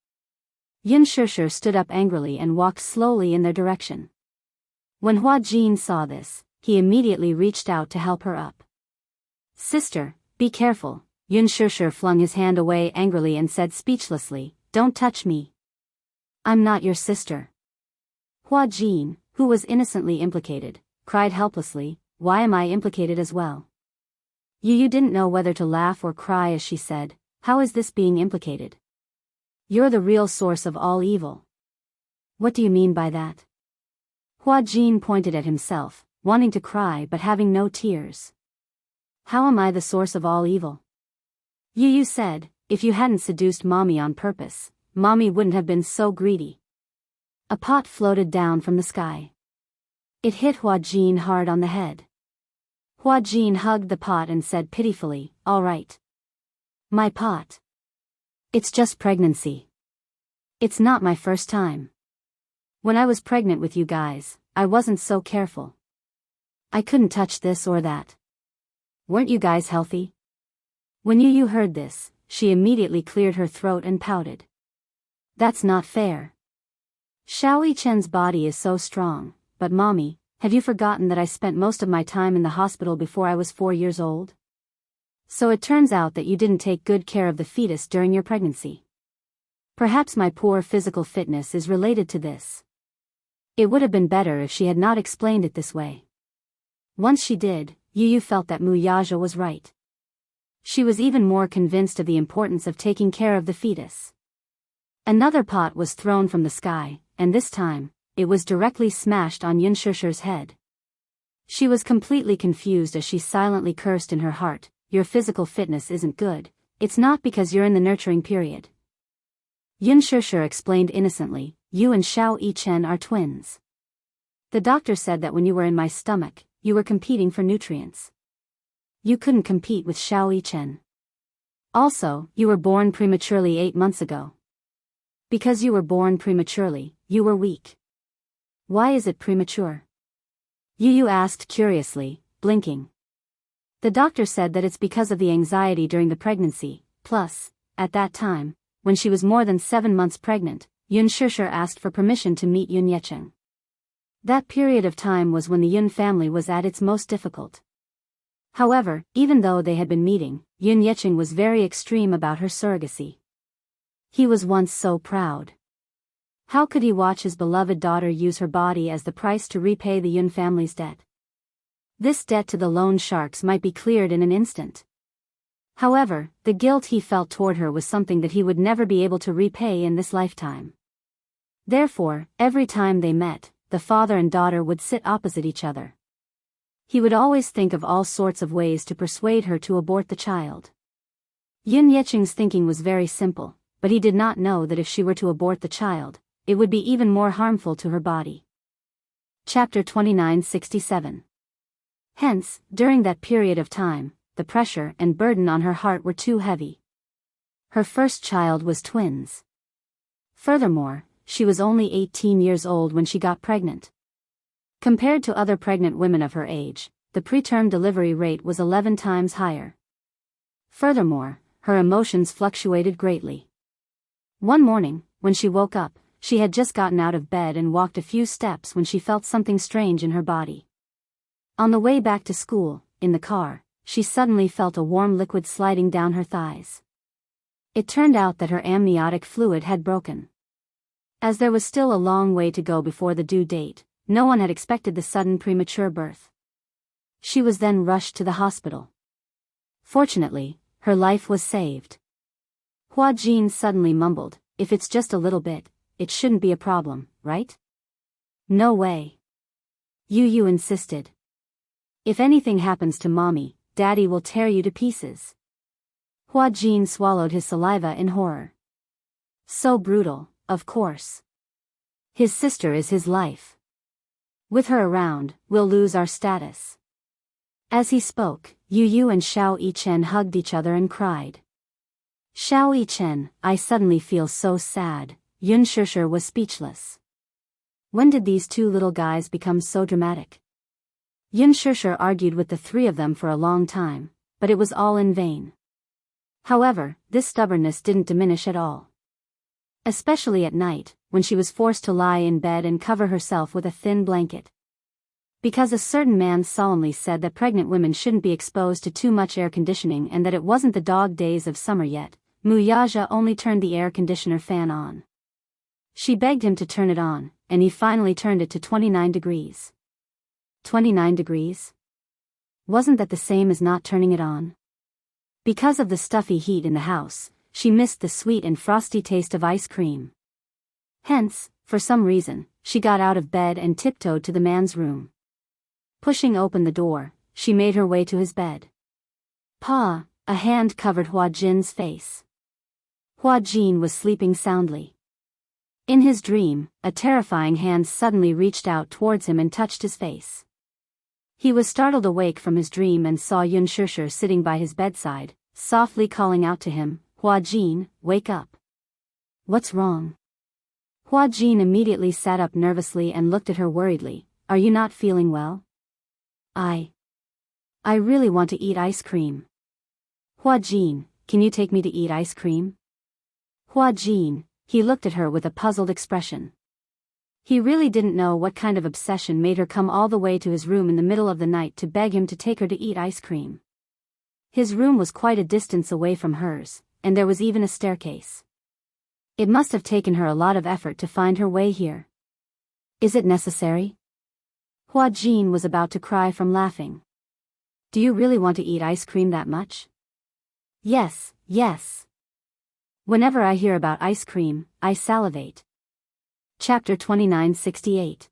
Yun Shishir stood up angrily and walked slowly in their direction. When Hua Jin saw this, he immediately reached out to help her up. Sister, be careful, Yun Shishir flung his hand away angrily and said speechlessly, don't touch me. I'm not your sister. Hua Jin, who was innocently implicated, cried helplessly, why am I implicated as well? Yu didn't know whether to laugh or cry as she said, how is this being implicated? You're the real source of all evil. What do you mean by that? Hua Jin pointed at himself, wanting to cry but having no tears. How am I the source of all evil? Yu said, if you hadn't seduced Mommy on purpose, Mommy wouldn't have been so greedy. A pot floated down from the sky. It hit Hua Jin hard on the head. Hua Jin hugged the pot and said pitifully, all right. My pot. It's just pregnancy. It's not my first time. When I was pregnant with you guys, I wasn't so careful. I couldn't touch this or that. Weren't you guys healthy? When Yu heard this, she immediately cleared her throat and pouted. That's not fair. Xiao Yichen's body is so strong, but Mommy, have you forgotten that I spent most of my time in the hospital before I was 4 years old? So it turns out that you didn't take good care of the fetus during your pregnancy. Perhaps my poor physical fitness is related to this. It would have been better if she had not explained it this way. Once she did, Yu felt that Mu Yaja was right. She was even more convinced of the importance of taking care of the fetus. Another pot was thrown from the sky, and this time, it was directly smashed on Yun Shishir's head. She was completely confused as she silently cursed in her heart, your physical fitness isn't good, it's not because you're in the nurturing period. Yun Shishir explained innocently, you and Xiao Yichen are twins. The doctor said that when you were in my stomach, you were competing for nutrients. You couldn't compete with Xiao Yichen. Also, you were born prematurely 8 months ago. Because you were born prematurely, you were weak. Why is it premature? Yu asked curiously, blinking. The doctor said that it's because of the anxiety during the pregnancy, plus, at that time, when she was more than 7 months pregnant, Yun Shishir asked for permission to meet Yun Yecheng. That period of time was when the Yun family was at its most difficult. However, even though they had been meeting, Yun Yecheng was very extreme about her surrogacy. He was once so proud. How could he watch his beloved daughter use her body as the price to repay the Yun family's debt? This debt to the loan sharks might be cleared in an instant. However, the guilt he felt toward her was something that he would never be able to repay in this lifetime. Therefore, every time they met, the father and daughter would sit opposite each other. He would always think of all sorts of ways to persuade her to abort the child. Yun Yecheng's thinking was very simple, but he did not know that if she were to abort the child, it would be even more harmful to her body. Chapter 2967. Hence, during that period of time, the pressure and burden on her heart were too heavy. Her first child was twins. Furthermore, she was only 18 years old when she got pregnant. Compared to other pregnant women of her age, the preterm delivery rate was 11 times higher. Furthermore, her emotions fluctuated greatly. One morning, when she woke up, she had just gotten out of bed and walked a few steps when she felt something strange in her body. On the way back to school, in the car, she suddenly felt a warm liquid sliding down her thighs. It turned out that her amniotic fluid had broken. As there was still a long way to go before the due date, no one had expected the sudden premature birth. She was then rushed to the hospital. Fortunately, her life was saved. Hua Jin suddenly mumbled, "If it's just a little bit, it shouldn't be a problem, right?" "No way." Yu insisted. "If anything happens to mommy, daddy will tear you to pieces." Hua Jin swallowed his saliva in horror. So brutal, of course. His sister is his life. With her around, we'll lose our status. As he spoke, Yu and Xiao Yichen hugged each other and cried. Xiao Yichen, I suddenly feel so sad. Yun Shishir was speechless. When did these two little guys become so dramatic? Yun Shishir argued with the three of them for a long time, but it was all in vain. However, this stubbornness didn't diminish at all. Especially at night, when she was forced to lie in bed and cover herself with a thin blanket. Because a certain man solemnly said that pregnant women shouldn't be exposed to too much air conditioning and that it wasn't the dog days of summer yet, Wuxia only turned the air conditioner fan on. She begged him to turn it on, and he finally turned it to 29 degrees. 29 degrees? Wasn't that the same as not turning it on? Because of the stuffy heat in the house, she missed the sweet and frosty taste of ice cream. Hence, for some reason, she got out of bed and tiptoed to the man's room. Pushing open the door, she made her way to his bed. Pa, a hand covered Hua Jin's face. Hua Jin was sleeping soundly. In his dream, a terrifying hand suddenly reached out towards him and touched his face. He was startled awake from his dream and saw Yun Shishir sitting by his bedside, softly calling out to him, Hua Jin, wake up. What's wrong? Hua Jin immediately sat up nervously and looked at her worriedly. Are you not feeling well? I really want to eat ice cream. Hua Jin, can you take me to eat ice cream? Hua Jin, he looked at her with a puzzled expression. He really didn't know what kind of obsession made her come all the way to his room in the middle of the night to beg him to take her to eat ice cream. His room was quite a distance away from hers, and there was even a staircase. It must have taken her a lot of effort to find her way here. Is it necessary? Hua Jin was about to cry from laughing. Do you really want to eat ice cream that much? Yes, yes. Whenever I hear about ice cream, I salivate. Chapter 2968.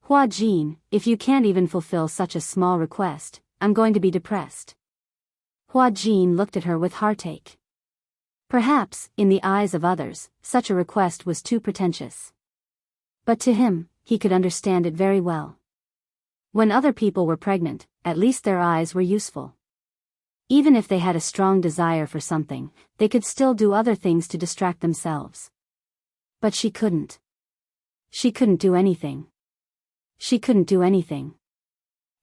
Hua Jin, if you can't even fulfill such a small request, I'm going to be depressed. Hua Jin looked at her with heartache. Perhaps, in the eyes of others, such a request was too pretentious. But to him, he could understand it very well. When other people were pregnant, at least their eyes were useful. Even if they had a strong desire for something, they could still do other things to distract themselves. But she couldn't. She couldn't do anything. She couldn't do anything.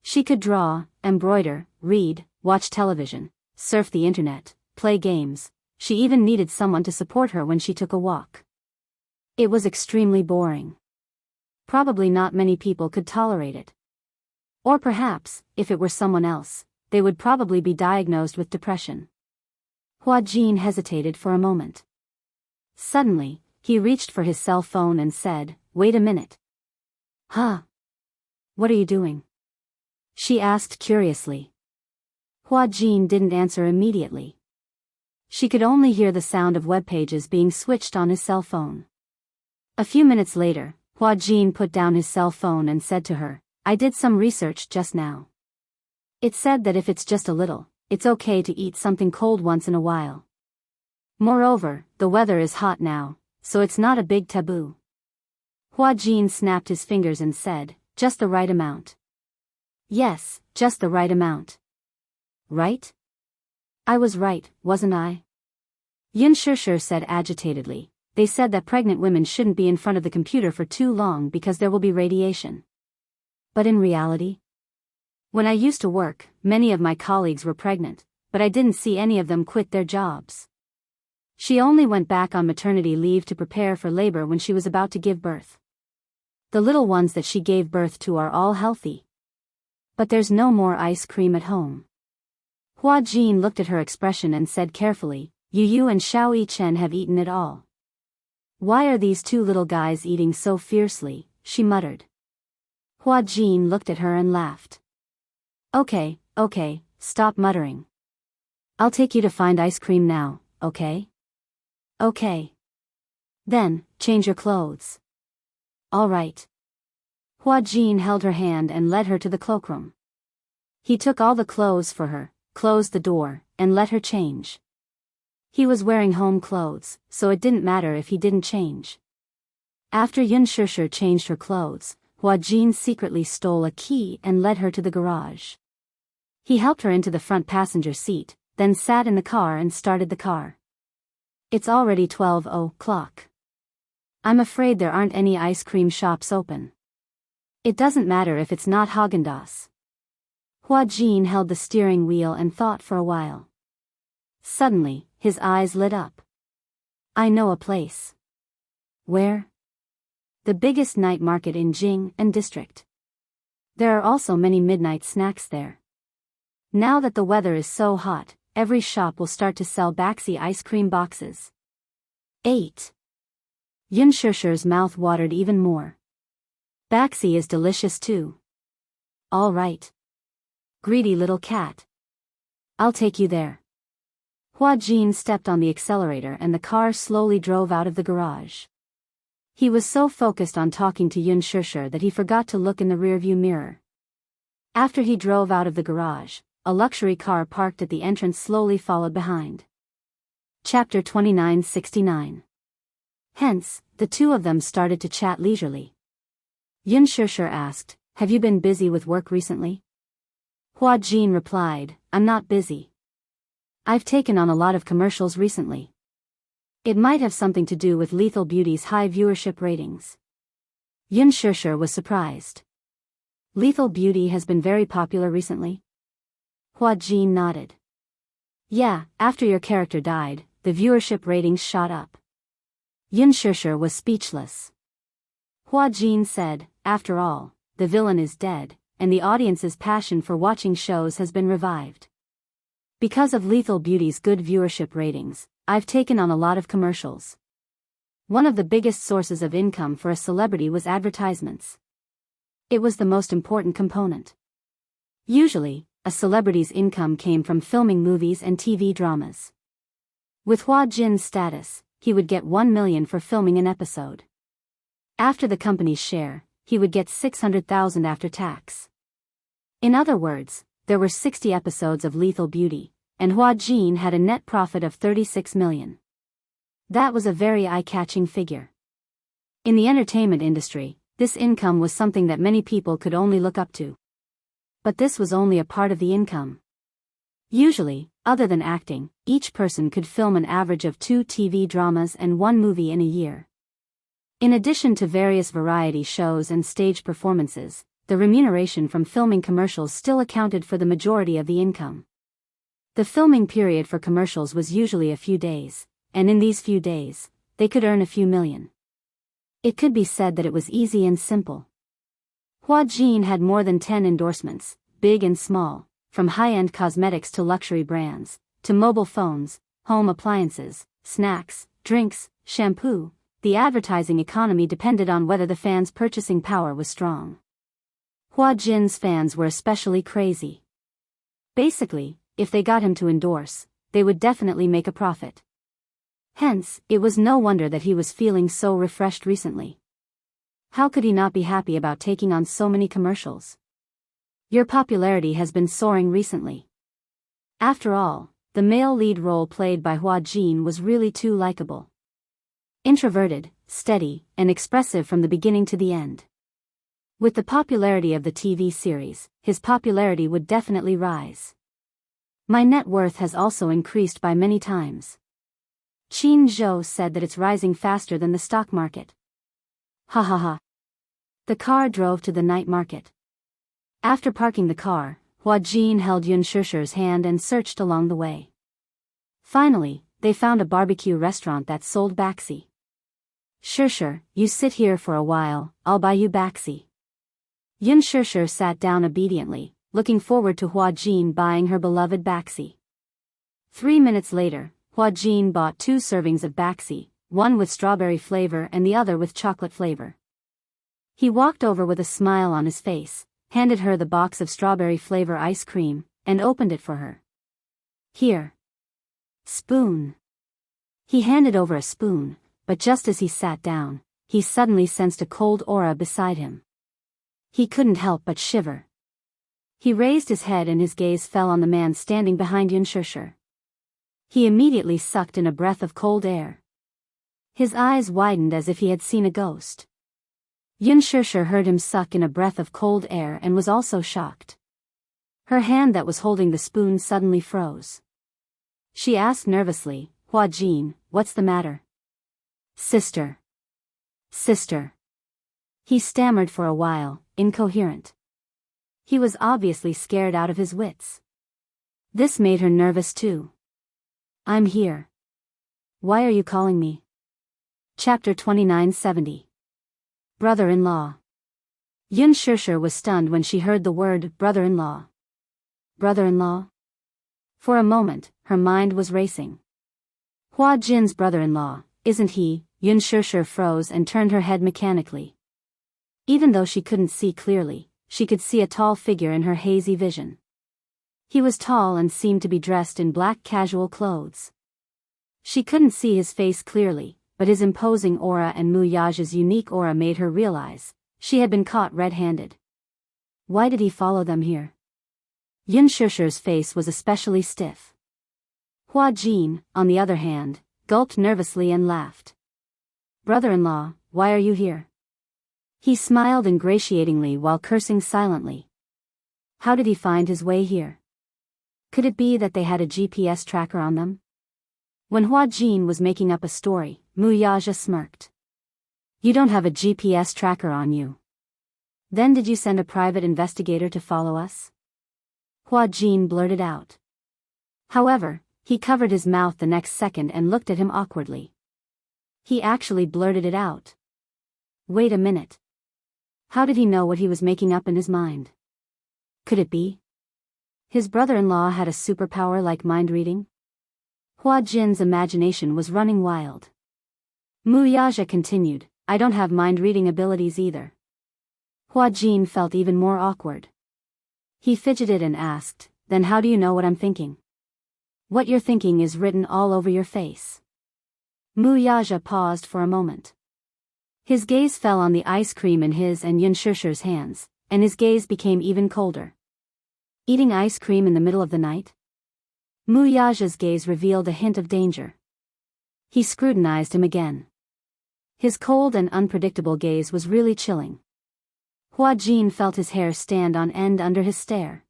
She could draw, embroider, read, watch television, surf the internet, play games. She even needed someone to support her when she took a walk. It was extremely boring. Probably not many people could tolerate it. Or perhaps, if it were someone else, they would probably be diagnosed with depression. Hua Jin hesitated for a moment. Suddenly, he reached for his cell phone and said, Wait a minute. Huh? What are you doing? She asked curiously. Hua Jin didn't answer immediately. She could only hear the sound of web pages being switched on his cell phone. A few minutes later, Hua Jin put down his cell phone and said to her, I did some research just now. It said that if it's just a little, it's okay to eat something cold once in a while. Moreover, the weather is hot now, so it's not a big taboo. Hua Jin snapped his fingers and said, just the right amount. Yes, just the right amount. Right? I was right, wasn't I? Yun Shishir said agitatedly. They said that pregnant women shouldn't be in front of the computer for too long because there will be radiation. But in reality? When I used to work, many of my colleagues were pregnant, but I didn't see any of them quit their jobs. She only went back on maternity leave to prepare for labor when she was about to give birth. The little ones that she gave birth to are all healthy. But there's no more ice cream at home. Hua Jin looked at her expression and said carefully, Yu Yu and Xiao Yichen have eaten it all. Why are these two little guys eating so fiercely? She muttered. Hua Jin looked at her and laughed. Okay, stop muttering. I'll take you to find ice cream now, okay? Okay. Then, change your clothes. All right. Hua Jin held her hand and led her to the cloakroom. He took all the clothes for her, closed the door, and let her change. He was wearing home clothes, so it didn't matter if he didn't change. After Yun Shishir changed her clothes, Hua Jin secretly stole a key and led her to the garage. He helped her into the front passenger seat, then sat in the car and started the car. It's already 12 o'clock. I'm afraid there aren't any ice cream shops open. It doesn't matter if it's not Häagen-Dazs. Hua Jin held the steering wheel and thought for a while. Suddenly, his eyes lit up. I know a place. Where? The biggest night market in Jianghu district. There are also many midnight snacks there. Now that the weather is so hot, every shop will start to sell Baxi ice cream boxes. 8. Yun Shishir's mouth watered even more. Baxi is delicious too. All right. Greedy little cat. I'll take you there. Hua Jin stepped on the accelerator and the car slowly drove out of the garage. He was so focused on talking to Yun Shishir that he forgot to look in the rearview mirror. After he drove out of the garage, a luxury car parked at the entrance slowly followed behind. Chapter 2969. Hence, the two of them started to chat leisurely. Yun Shishir asked, have you been busy with work recently? Hua Jin replied, I'm not busy. I've taken on a lot of commercials recently. It might have something to do with Lethal Beauty's high viewership ratings. Yun Shishir was surprised. Lethal Beauty has been very popular recently? Hua Jin nodded. Yeah, after your character died, the viewership ratings shot up. Yun Shishir was speechless. Hua Jin said, after all, the villain is dead, and the audience's passion for watching shows has been revived. Because of Lethal Beauty's good viewership ratings, I've taken on a lot of commercials. One of the biggest sources of income for a celebrity was advertisements. It was the most important component. Usually, a celebrity's income came from filming movies and TV dramas. With Hua Jin's status, he would get 1 million for filming an episode. After the company's share, he would get 600,000 after tax. In other words, there were 60 episodes of Lethal Beauty, and Hua Jin had a net profit of 36 million. That was a very eye-catching figure. In the entertainment industry, this income was something that many people could only look up to. But this was only a part of the income. Usually, other than acting, each person could film an average of 2 TV dramas and 1 movie in a year. In addition to various variety shows and stage performances, the remuneration from filming commercials still accounted for the majority of the income. The filming period for commercials was usually a few days, and in these few days, they could earn a few million. It could be said that it was easy and simple. Hua Jin had more than 10 endorsements, big and small, from high-end cosmetics to luxury brands, to mobile phones, home appliances, snacks, drinks, shampoo. The advertising economy depended on whether the fans' purchasing power was strong. Hua Jin's fans were especially crazy. Basically, if they got him to endorse, they would definitely make a profit. Hence, it was no wonder that he was feeling so refreshed recently. How could he not be happy about taking on so many commercials? Your popularity has been soaring recently. After all, the male lead role played by Hua Jin was really too likable. Introverted, steady, and expressive from the beginning to the end. With the popularity of the TV series, his popularity would definitely rise. My net worth has also increased by many times. Qin Zhou said that it's rising faster than the stock market. Ha ha ha. The car drove to the night market. After parking the car, Hua Jin held Yun Shishir's hand and searched along the way. Finally, they found a barbecue restaurant that sold Baxi. Shishir, you sit here for a while, I'll buy you Baxi. Yun Shishir sat down obediently, looking forward to Hua Jin buying her beloved Baxi. 3 minutes later, Hua Jin bought 2 servings of baxi, one with strawberry flavor and the other with chocolate flavor. He walked over with a smile on his face, handed her the box of strawberry flavor ice cream, and opened it for her. Here. Spoon. He handed over a spoon, but just as he sat down, he suddenly sensed a cold aura beside him. He couldn't help but shiver. He raised his head and his gaze fell on the man standing behind Xianxia. He immediately sucked in a breath of cold air. His eyes widened as if he had seen a ghost. Xianxia heard him suck in a breath of cold air and was also shocked. Her hand that was holding the spoon suddenly froze. She asked nervously, Hua Jin, what's the matter? Sister. Sister. He stammered for a while, incoherent. He was obviously scared out of his wits. This made her nervous too. I'm here. Why are you calling me? Chapter 2970. Brother-in-law. Xianxia was stunned when she heard the word brother-in-law. Brother-in-law? For a moment, her mind was racing. Hua Jin's brother-in-law, isn't he? Xianxia froze and turned her head mechanically. Even though she couldn't see clearly, she could see a tall figure in her hazy vision. He was tall and seemed to be dressed in black casual clothes. She couldn't see his face clearly, but his imposing aura and Mu Yaja's unique aura made her realize she had been caught red-handed. Why did he follow them here? Xianxia's face was especially stiff. Hua Jin, on the other hand, gulped nervously and laughed. Brother-in-law, why are you here? He smiled ingratiatingly while cursing silently. How did he find his way here? Could it be that they had a GPS tracker on them? When Hua Jin was making up a story, Mu Yaja smirked. You don't have a GPS tracker on you. Then did you send a private investigator to follow us? Hua Jin blurted out. However, he covered his mouth the next second and looked at him awkwardly. He actually blurted it out. Wait a minute. How did he know what he was making up in his mind? Could it be his brother-in-law had a superpower like mind-reading? Hua Jin's imagination was running wild. Mu Yaja continued, I don't have mind-reading abilities either. Hua Jin felt even more awkward. He fidgeted and asked, then how do you know what I'm thinking? What you're thinking is written all over your face. Mu Yaja paused for a moment. His gaze fell on the ice cream in his and Xianxia's hands, and his gaze became even colder. Eating ice cream in the middle of the night? Mu Yaja's gaze revealed a hint of danger. He scrutinized him again. His cold and unpredictable gaze was really chilling. Hua Jin felt his hair stand on end under his stare.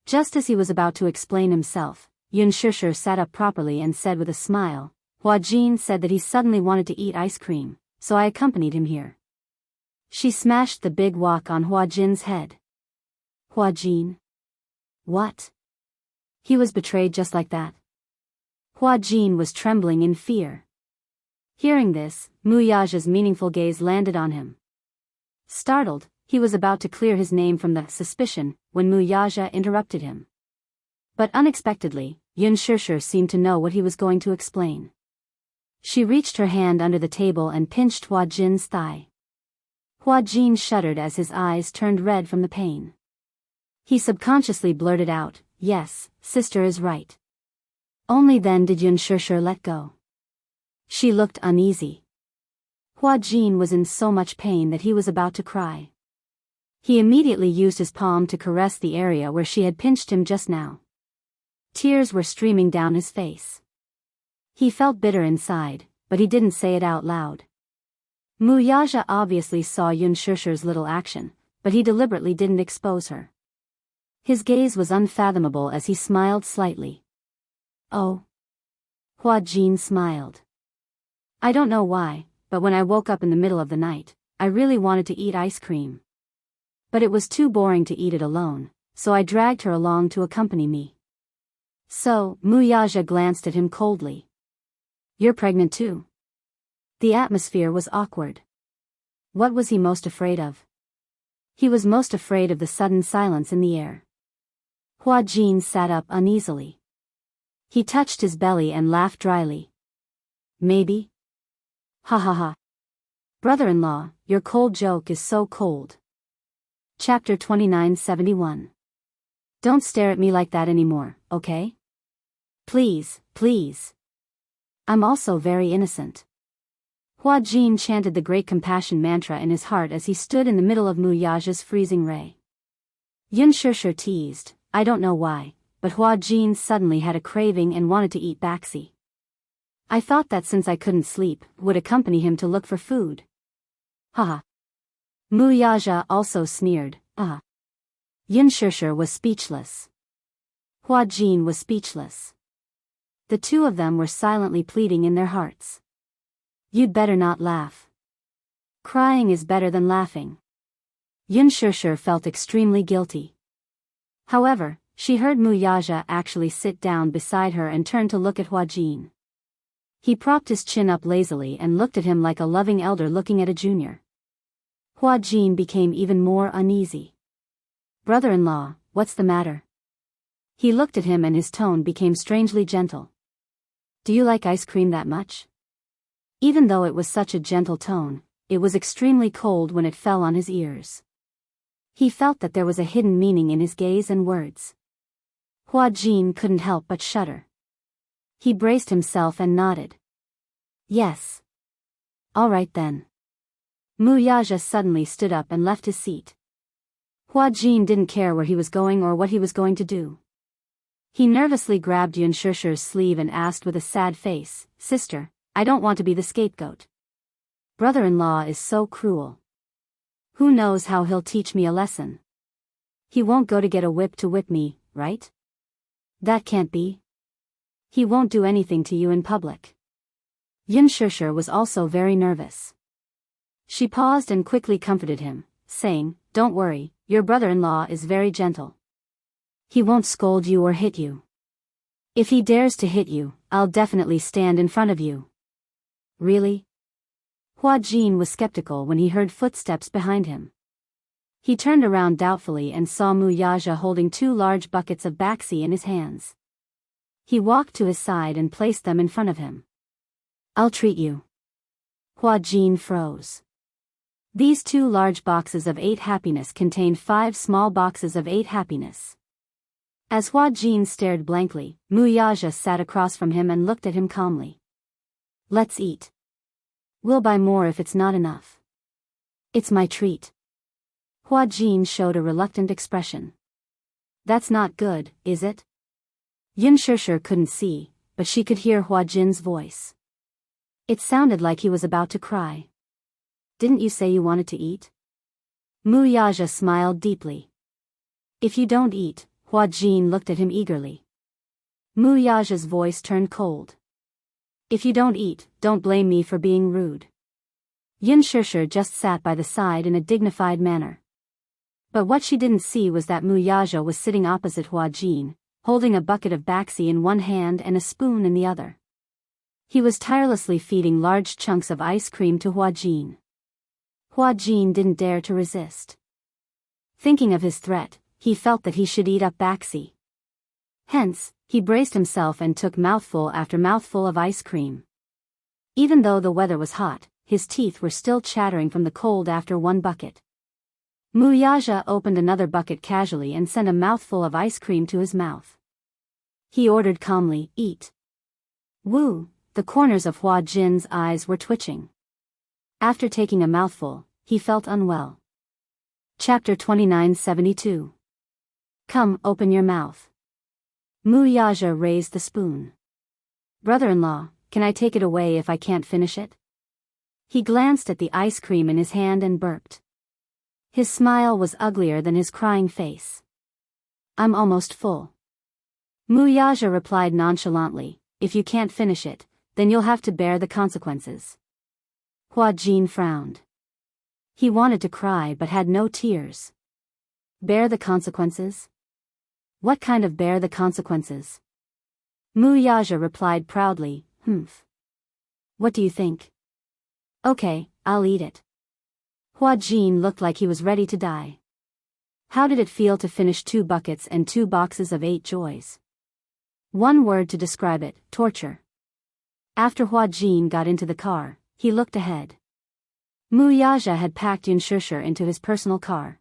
Just as he was about to explain himself, Xianxia sat up properly and said with a smile, Hua Jin said that he suddenly wanted to eat ice cream, so I accompanied him here. She smashed the big wok on Hua Jin's head. Hua Jin? What? He was betrayed just like that? Hua Jin was trembling in fear. Hearing this, Mu Yaja's meaningful gaze landed on him. Startled, he was about to clear his name from the suspicion when Mu Yaja interrupted him. But unexpectedly, Xianxia seemed to know what he was going to explain. She reached her hand under the table and pinched Hua Jin's thigh. Hua Jin shuddered as his eyes turned red from the pain. He subconsciously blurted out, yes, sister is right. Only then did Xianxia let go. She looked uneasy. Hua Jin was in so much pain that he was about to cry. He immediately used his palm to caress the area where she had pinched him just now. Tears were streaming down his face. He felt bitter inside, but he didn't say it out loud. Mu Yaja obviously saw Xianxia's little action, but he deliberately didn't expose her. His gaze was unfathomable as he smiled slightly. Oh. Hua Jin smiled. I don't know why, but when I woke up in the middle of the night, I really wanted to eat ice cream. But it was too boring to eat it alone, so I dragged her along to accompany me. So, Mu Yaja glanced at him coldly. You're pregnant too? The atmosphere was awkward. What was he most afraid of? He was most afraid of the sudden silence in the air. Hua Jin sat up uneasily. He touched his belly and laughed dryly. Maybe? Ha ha ha. Brother-in-law, your cold joke is so cold. Chapter 2971. Don't stare at me like that anymore, okay? Please, please. I'm also very innocent. Hua Jin chanted the great compassion mantra in his heart as he stood in the middle of Mu Yaja's freezing ray. Yun Shishir teased, I don't know why, but Hua Jin suddenly had a craving and wanted to eat baxi. I thought that since I couldn't sleep, would accompany him to look for food. Haha. Mu Yaja also sneered, ah. Yun Shishir was speechless. Hua Jin was speechless. The two of them were silently pleading in their hearts. You'd better not laugh. Crying is better than laughing. Yun Shishir felt extremely guilty. However, she heard Mu Yaja actually sit down beside her and turn to look at Hua Jin. He propped his chin up lazily and looked at him like a loving elder looking at a junior. Hua Jin became even more uneasy. Brother-in-law, what's the matter? He looked at him and his tone became strangely gentle. Do you like ice cream that much? Even though it was such a gentle tone, it was extremely cold when it fell on his ears. He felt that there was a hidden meaning in his gaze and words. Hua Jin couldn't help but shudder. He braced himself and nodded. Yes. All right then. Mu Yaja suddenly stood up and left his seat. Hua Jin didn't care where he was going or what he was going to do. He nervously grabbed Yun Shishir's sleeve and asked with a sad face, Sister, I don't want to be the scapegoat. Brother-in-law is so cruel. Who knows how he'll teach me a lesson? He won't go to get a whip to whip me, right? That can't be. He won't do anything to you in public. Yun Shishir was also very nervous. She paused and quickly comforted him, saying, Don't worry, your brother-in-law is very gentle. He won't scold you or hit you. If he dares to hit you, I'll definitely stand in front of you. Really? Hua Jin was skeptical when he heard footsteps behind him. He turned around doubtfully and saw Mu Yaja holding 2 large buckets of baxi in his hands. He walked to his side and placed them in front of him. I'll treat you. Hua Jin froze. These 2 large boxes of 8 happiness contained 5 small boxes of 8 happiness. As Hua Jin stared blankly, Mu Yaja sat across from him and looked at him calmly. Let's eat. We'll buy more if it's not enough. It's my treat. Hua Jin showed a reluctant expression. That's not good, is it? Yun Shishir couldn't see, but she could hear Hua Jin's voice. It sounded like he was about to cry. Didn't you say you wanted to eat? Mu Yaja smiled deeply. If you don't eat, Hua Jin looked at him eagerly. Mu Yaja's voice turned cold. If you don't eat, don't blame me for being rude. Yun Shishir just sat by the side in a dignified manner. But what she didn't see was that Mu Yaja was sitting opposite Hua Jin, holding a bucket of baxi in one hand and a spoon in the other. He was tirelessly feeding large chunks of ice cream to Hua Jin. Hua Jin didn't dare to resist. Thinking of his threat, he felt that he should eat up baxi. Hence, he braced himself and took mouthful after mouthful of ice cream. Even though the weather was hot, his teeth were still chattering from the cold after one bucket. Mu Yaja opened another bucket casually and sent a mouthful of ice cream to his mouth. He ordered calmly, Eat. Woo, the corners of Hua Jin's eyes were twitching. After taking a mouthful, he felt unwell. Chapter 2972. Come, open your mouth. Mu Yaja raised the spoon. Brother-in-law, can I take it away if I can't finish it? He glanced at the ice cream in his hand and burped. His smile was uglier than his crying face. I'm almost full. Mu Yaja replied nonchalantly, If you can't finish it, then you'll have to bear the consequences. Hua Jin frowned. He wanted to cry but had no tears. Bear the consequences? What kind of bear the consequences? Mu Yaja replied proudly, Humph. What do you think? Okay, I'll eat it. Hua Jin looked like he was ready to die. How did it feel to finish 2 buckets and 2 boxes of 8 joys? One word to describe it: torture. After Hua Jin got into the car, he looked ahead. Mu Yazha had packed Yun Shishir into his personal car.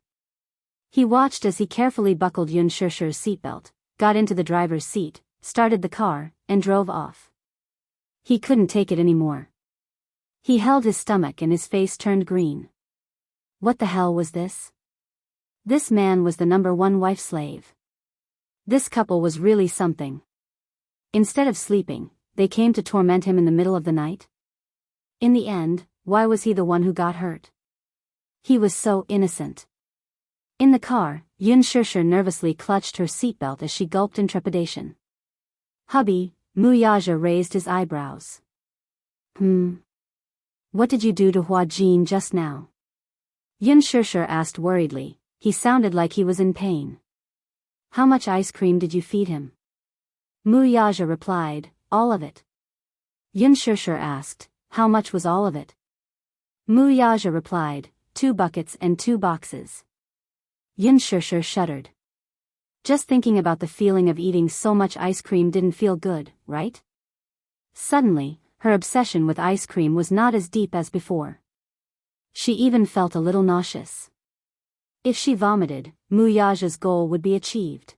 He watched as he carefully buckled Yun Shishir's seatbelt, got into the driver's seat, started the car, and drove off. He couldn't take it anymore. He held his stomach and his face turned green. What the hell was this? This man was the #1 wife slave. This couple was really something. Instead of sleeping, they came to torment him in the middle of the night. In the end, why was he the one who got hurt? He was so innocent. In the car, Yun Shishir nervously clutched her seatbelt as she gulped in trepidation. Hubby, Mu Yazha raised his eyebrows. What did you do to Hua Jin just now? Yun Shishir asked worriedly. He sounded like he was in pain. How much ice cream did you feed him? Mu Yazha replied, all of it. Yun Shishir asked, how much was all of it? Mu Yazha replied, 2 buckets and 2 boxes. Yun Shishir shuddered. Just thinking about the feeling of eating so much ice cream didn't feel good, right? Suddenly, her obsession with ice cream was not as deep as before. She even felt a little nauseous. If she vomited, Mu Yazha's goal would be achieved.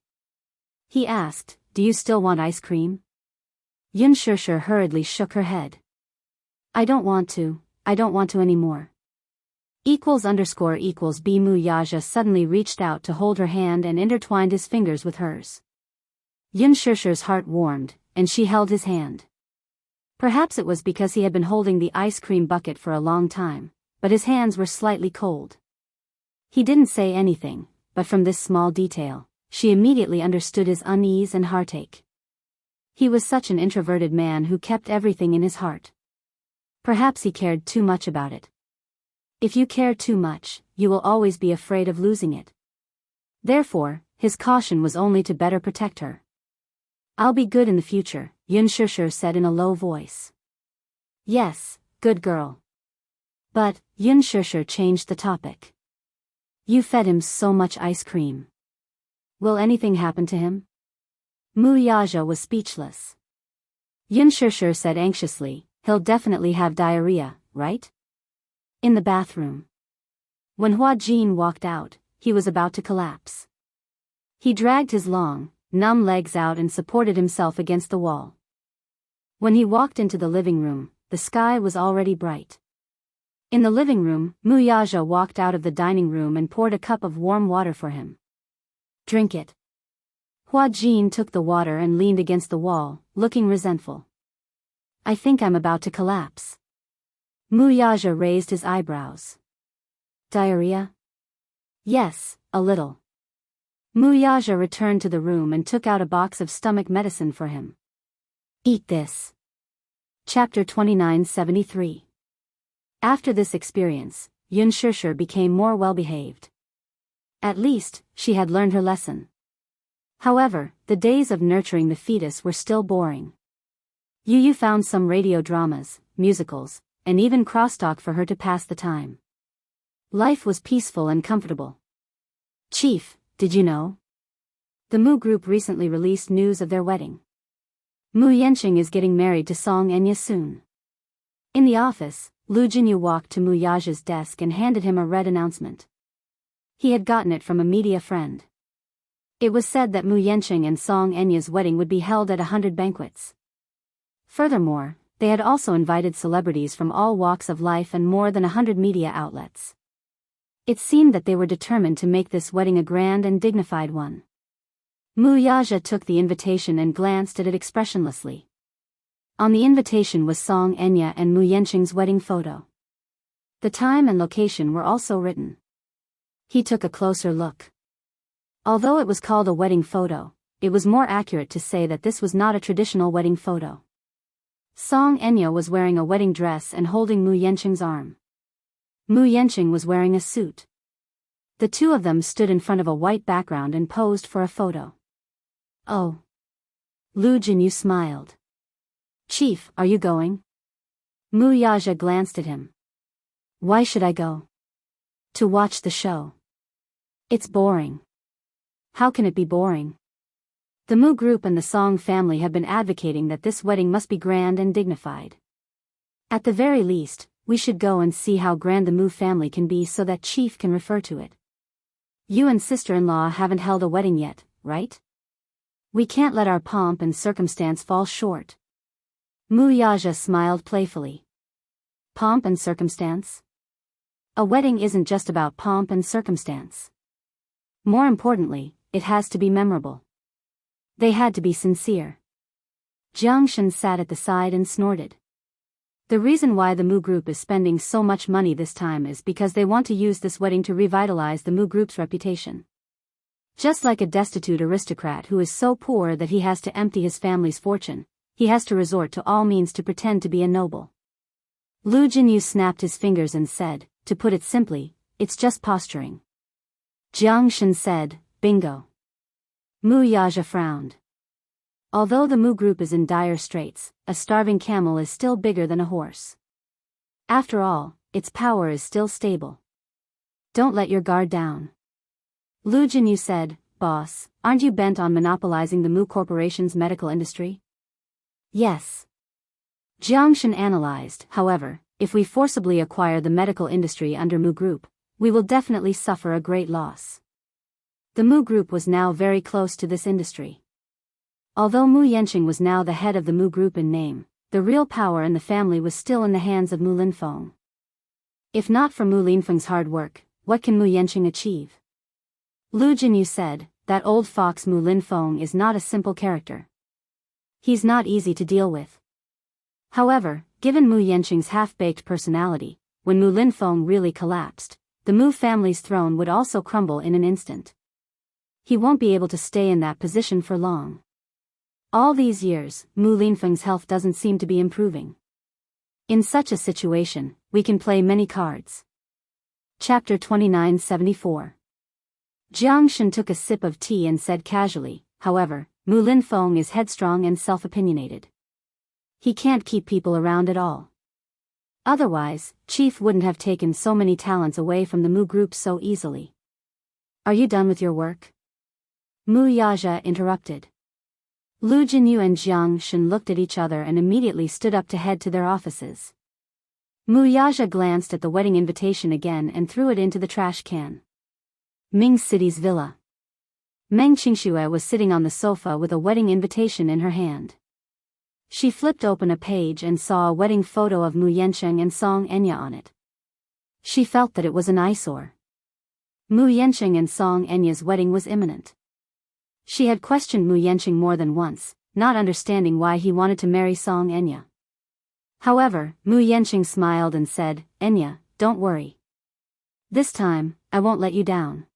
He asked, do you still want ice cream? Yun Shishir hurriedly shook her head. I don't want to anymore. == B. Mu Yazha suddenly reached out to hold her hand and intertwined his fingers with hers. Yun Shishir's heart warmed, and she held his hand. Perhaps it was because he had been holding the ice cream bucket for a long time, but his hands were slightly cold. He didn't say anything, but from this small detail, she immediately understood his unease and heartache. He was such an introverted man who kept everything in his heart. Perhaps he cared too much about it. If you care too much, you will always be afraid of losing it. Therefore, his caution was only to better protect her. I'll be good in the future, Yun Shishir said in a low voice. Yes, good girl. But, Yun Shishir changed the topic. You fed him so much ice cream. Will anything happen to him? Mu Yazha was speechless. Yun Shishir said anxiously, he'll definitely have diarrhea, right? In the bathroom. When Hua Jin walked out, he was about to collapse. He dragged his long, numb legs out and supported himself against the wall. When he walked into the living room, the sky was already bright. In the living room, Mu Yazha walked out of the dining room and poured a cup of warm water for him. Drink it. Hua Jin took the water and leaned against the wall, looking resentful. I think I'm about to collapse. Mu Yazha raised his eyebrows. Diarrhea? Yes, a little. Mu Yazha returned to the room and took out a box of stomach medicine for him. Eat this. Chapter 2973. After this experience, Yun Shishir became more well-behaved. At least, she had learned her lesson. However, the days of nurturing the fetus were still boring. Yu found some radio dramas, musicals, and even crosstalk for her to pass the time. Life was peaceful and comfortable. Chief, did you know? The Mu group recently released news of their wedding. Mu Yanqing is getting married to Song Enya soon. In the office, Lu Jinyu walked to Mu Yazha's desk and handed him a red announcement. He had gotten it from a media friend. It was said that Mu Yanqing and Song Enya's wedding would be held at 100 banquets. Furthermore, they had also invited celebrities from all walks of life and more than 100 media outlets. It seemed that they were determined to make this wedding a grand and dignified one. Mu Yazha took the invitation and glanced at it expressionlessly. On the invitation was Song Enya and Mu Yanqing's wedding photo. The time and location were also written. He took a closer look. Although it was called a wedding photo, it was more accurate to say that this was not a traditional wedding photo. Song Enya was wearing a wedding dress and holding Mu Yanqing's arm. Mu Yanqing was wearing a suit. The two of them stood in front of a white background and posed for a photo. Oh. Lu Jinyu smiled. Chief, are you going? Mu Yazha glanced at him. Why should I go? To watch the show. It's boring. How can it be boring? The Mu group and the Song family have been advocating that this wedding must be grand and dignified. At the very least, we should go and see how grand the Mu family can be so that Chief can refer to it. You and sister-in-law haven't held a wedding yet, right? We can't let our pomp and circumstance fall short. Wuxia smiled playfully. Pomp and circumstance? A wedding isn't just about pomp and circumstance. More importantly, it has to be memorable. They had to be sincere. Jianghu sat at the side and snorted. The reason why the Mu group is spending so much money this time is because they want to use this wedding to revitalize the Mu group's reputation. Just like a destitute aristocrat who is so poor that he has to empty his family's fortune, he has to resort to all means to pretend to be a noble. Lu Jinyu snapped his fingers and said, to put it simply, it's just posturing. Jianghu said, bingo. Wuxia frowned. Although the Mu group is in dire straits, a starving camel is still bigger than a horse. After all, its power is still stable. Don't let your guard down. Lu Jinyu said, boss, aren't you bent on monopolizing the Mu Corporation's medical industry? Yes. Jianghu analyzed, however, if we forcibly acquire the medical industry under Mu group, we will definitely suffer a great loss. The Mu group was now very close to this industry. Although Mu Yanqing was now the head of the Mu group in name, the real power in the family was still in the hands of Mu Linfeng. If not for Mu Linfeng's hard work, what can Mu Yanqing achieve? Lu Jinyu said, that old fox Mu Linfeng is not a simple character. He's not easy to deal with. However, given Mu Yanqing's half-baked personality, when Mu Linfeng really collapsed, the Mu family's throne would also crumble in an instant. He won't be able to stay in that position for long. All these years, Mu Linfeng's health doesn't seem to be improving. In such a situation, we can play many cards. Chapter 2974. Jianghu took a sip of tea and said casually, however, Mu Linfeng is headstrong and self-opinionated. He can't keep people around at all. Otherwise, Chief wouldn't have taken so many talents away from the Mu group so easily. Are you done with your work? Wuxia interrupted. Lu Jinyu and Jianghu looked at each other and immediately stood up to head to their offices. Wuxia glanced at the wedding invitation again and threw it into the trash can. Ming City's villa. Meng Qingxue was sitting on the sofa with a wedding invitation in her hand. She flipped open a page and saw a wedding photo of Mu Yanqing and Song Enya on it. She felt that it was an eyesore. Mu Yanqing and Song Enya's wedding was imminent. She had questioned Mu Yanqing more than once, not understanding why he wanted to marry Song Enya. However, Mu Yanqing smiled and said, Enya, don't worry. This time, I won't let you down.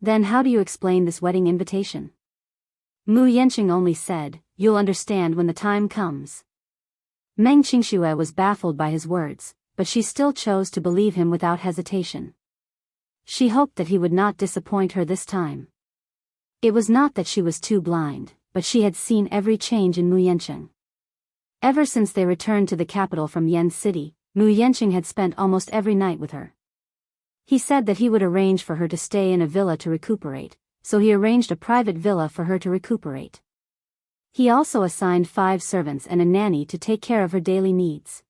Then how do you explain this wedding invitation? Mu Yanqing only said, you'll understand when the time comes. Meng Qingxue was baffled by his words, but she still chose to believe him without hesitation. She hoped that he would not disappoint her this time. It was not that she was too blind, but she had seen every change in Mu Yanqing. Ever since they returned to the capital from Yan City, Mu Yanqing had spent almost every night with her. He said that he would arrange for her to stay in a villa to recuperate, so he arranged a private villa for her to recuperate. He also assigned 5 servants and a nanny to take care of her daily needs.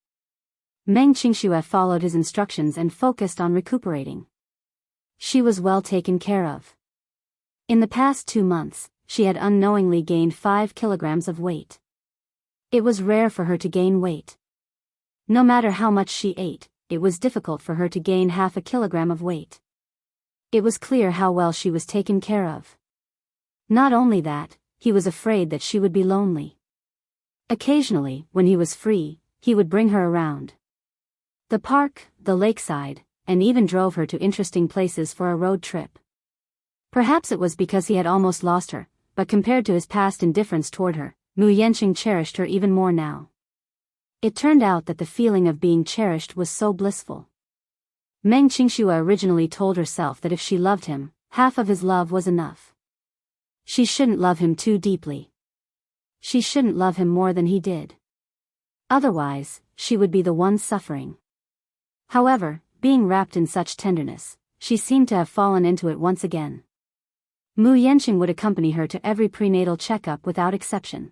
Meng Qingxue followed his instructions and focused on recuperating. She was well taken care of. In the past 2 months, she had unknowingly gained 5 kilograms of weight. It was rare for her to gain weight. No matter how much she ate, it was difficult for her to gain half a kilogram of weight. It was clear how well she was taken care of. Not only that, he was afraid that she would be lonely. Occasionally, when he was free, he would bring her around the park, the lakeside, and even drove her to interesting places for a road trip. Perhaps it was because he had almost lost her, but compared to his past indifference toward her, Mu Yanqing cherished her even more now. It turned out that the feeling of being cherished was so blissful. Meng Qingxue originally told herself that if she loved him, half of his love was enough. She shouldn't love him too deeply. She shouldn't love him more than he did. Otherwise, she would be the one suffering. However, being wrapped in such tenderness, she seemed to have fallen into it once again. Mu Yanqing would accompany her to every prenatal checkup without exception.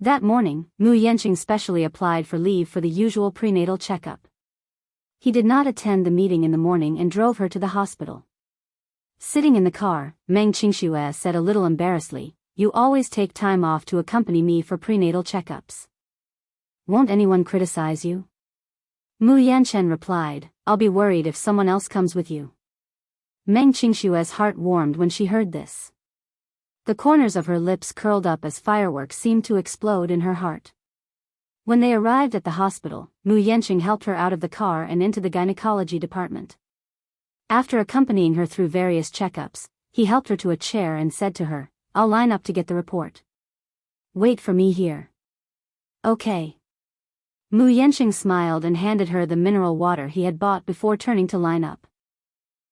That morning, Mu Yanqing specially applied for leave for the usual prenatal checkup. He did not attend the meeting in the morning and drove her to the hospital. Sitting in the car, Meng Qingxue said a little embarrassedly, "You always take time off to accompany me for prenatal checkups. Won't anyone criticize you?" Mu Yanchen replied, "I'll be worried if someone else comes with you." Meng Qingshue's heart warmed when she heard this. The corners of her lips curled up as fireworks seemed to explode in her heart. When they arrived at the hospital, Mu Yanqing helped her out of the car and into the gynecology department. After accompanying her through various checkups, he helped her to a chair and said to her, "I'll line up to get the report. Wait for me here." "Okay." Mu Yanqing smiled and handed her the mineral water he had bought before turning to line up.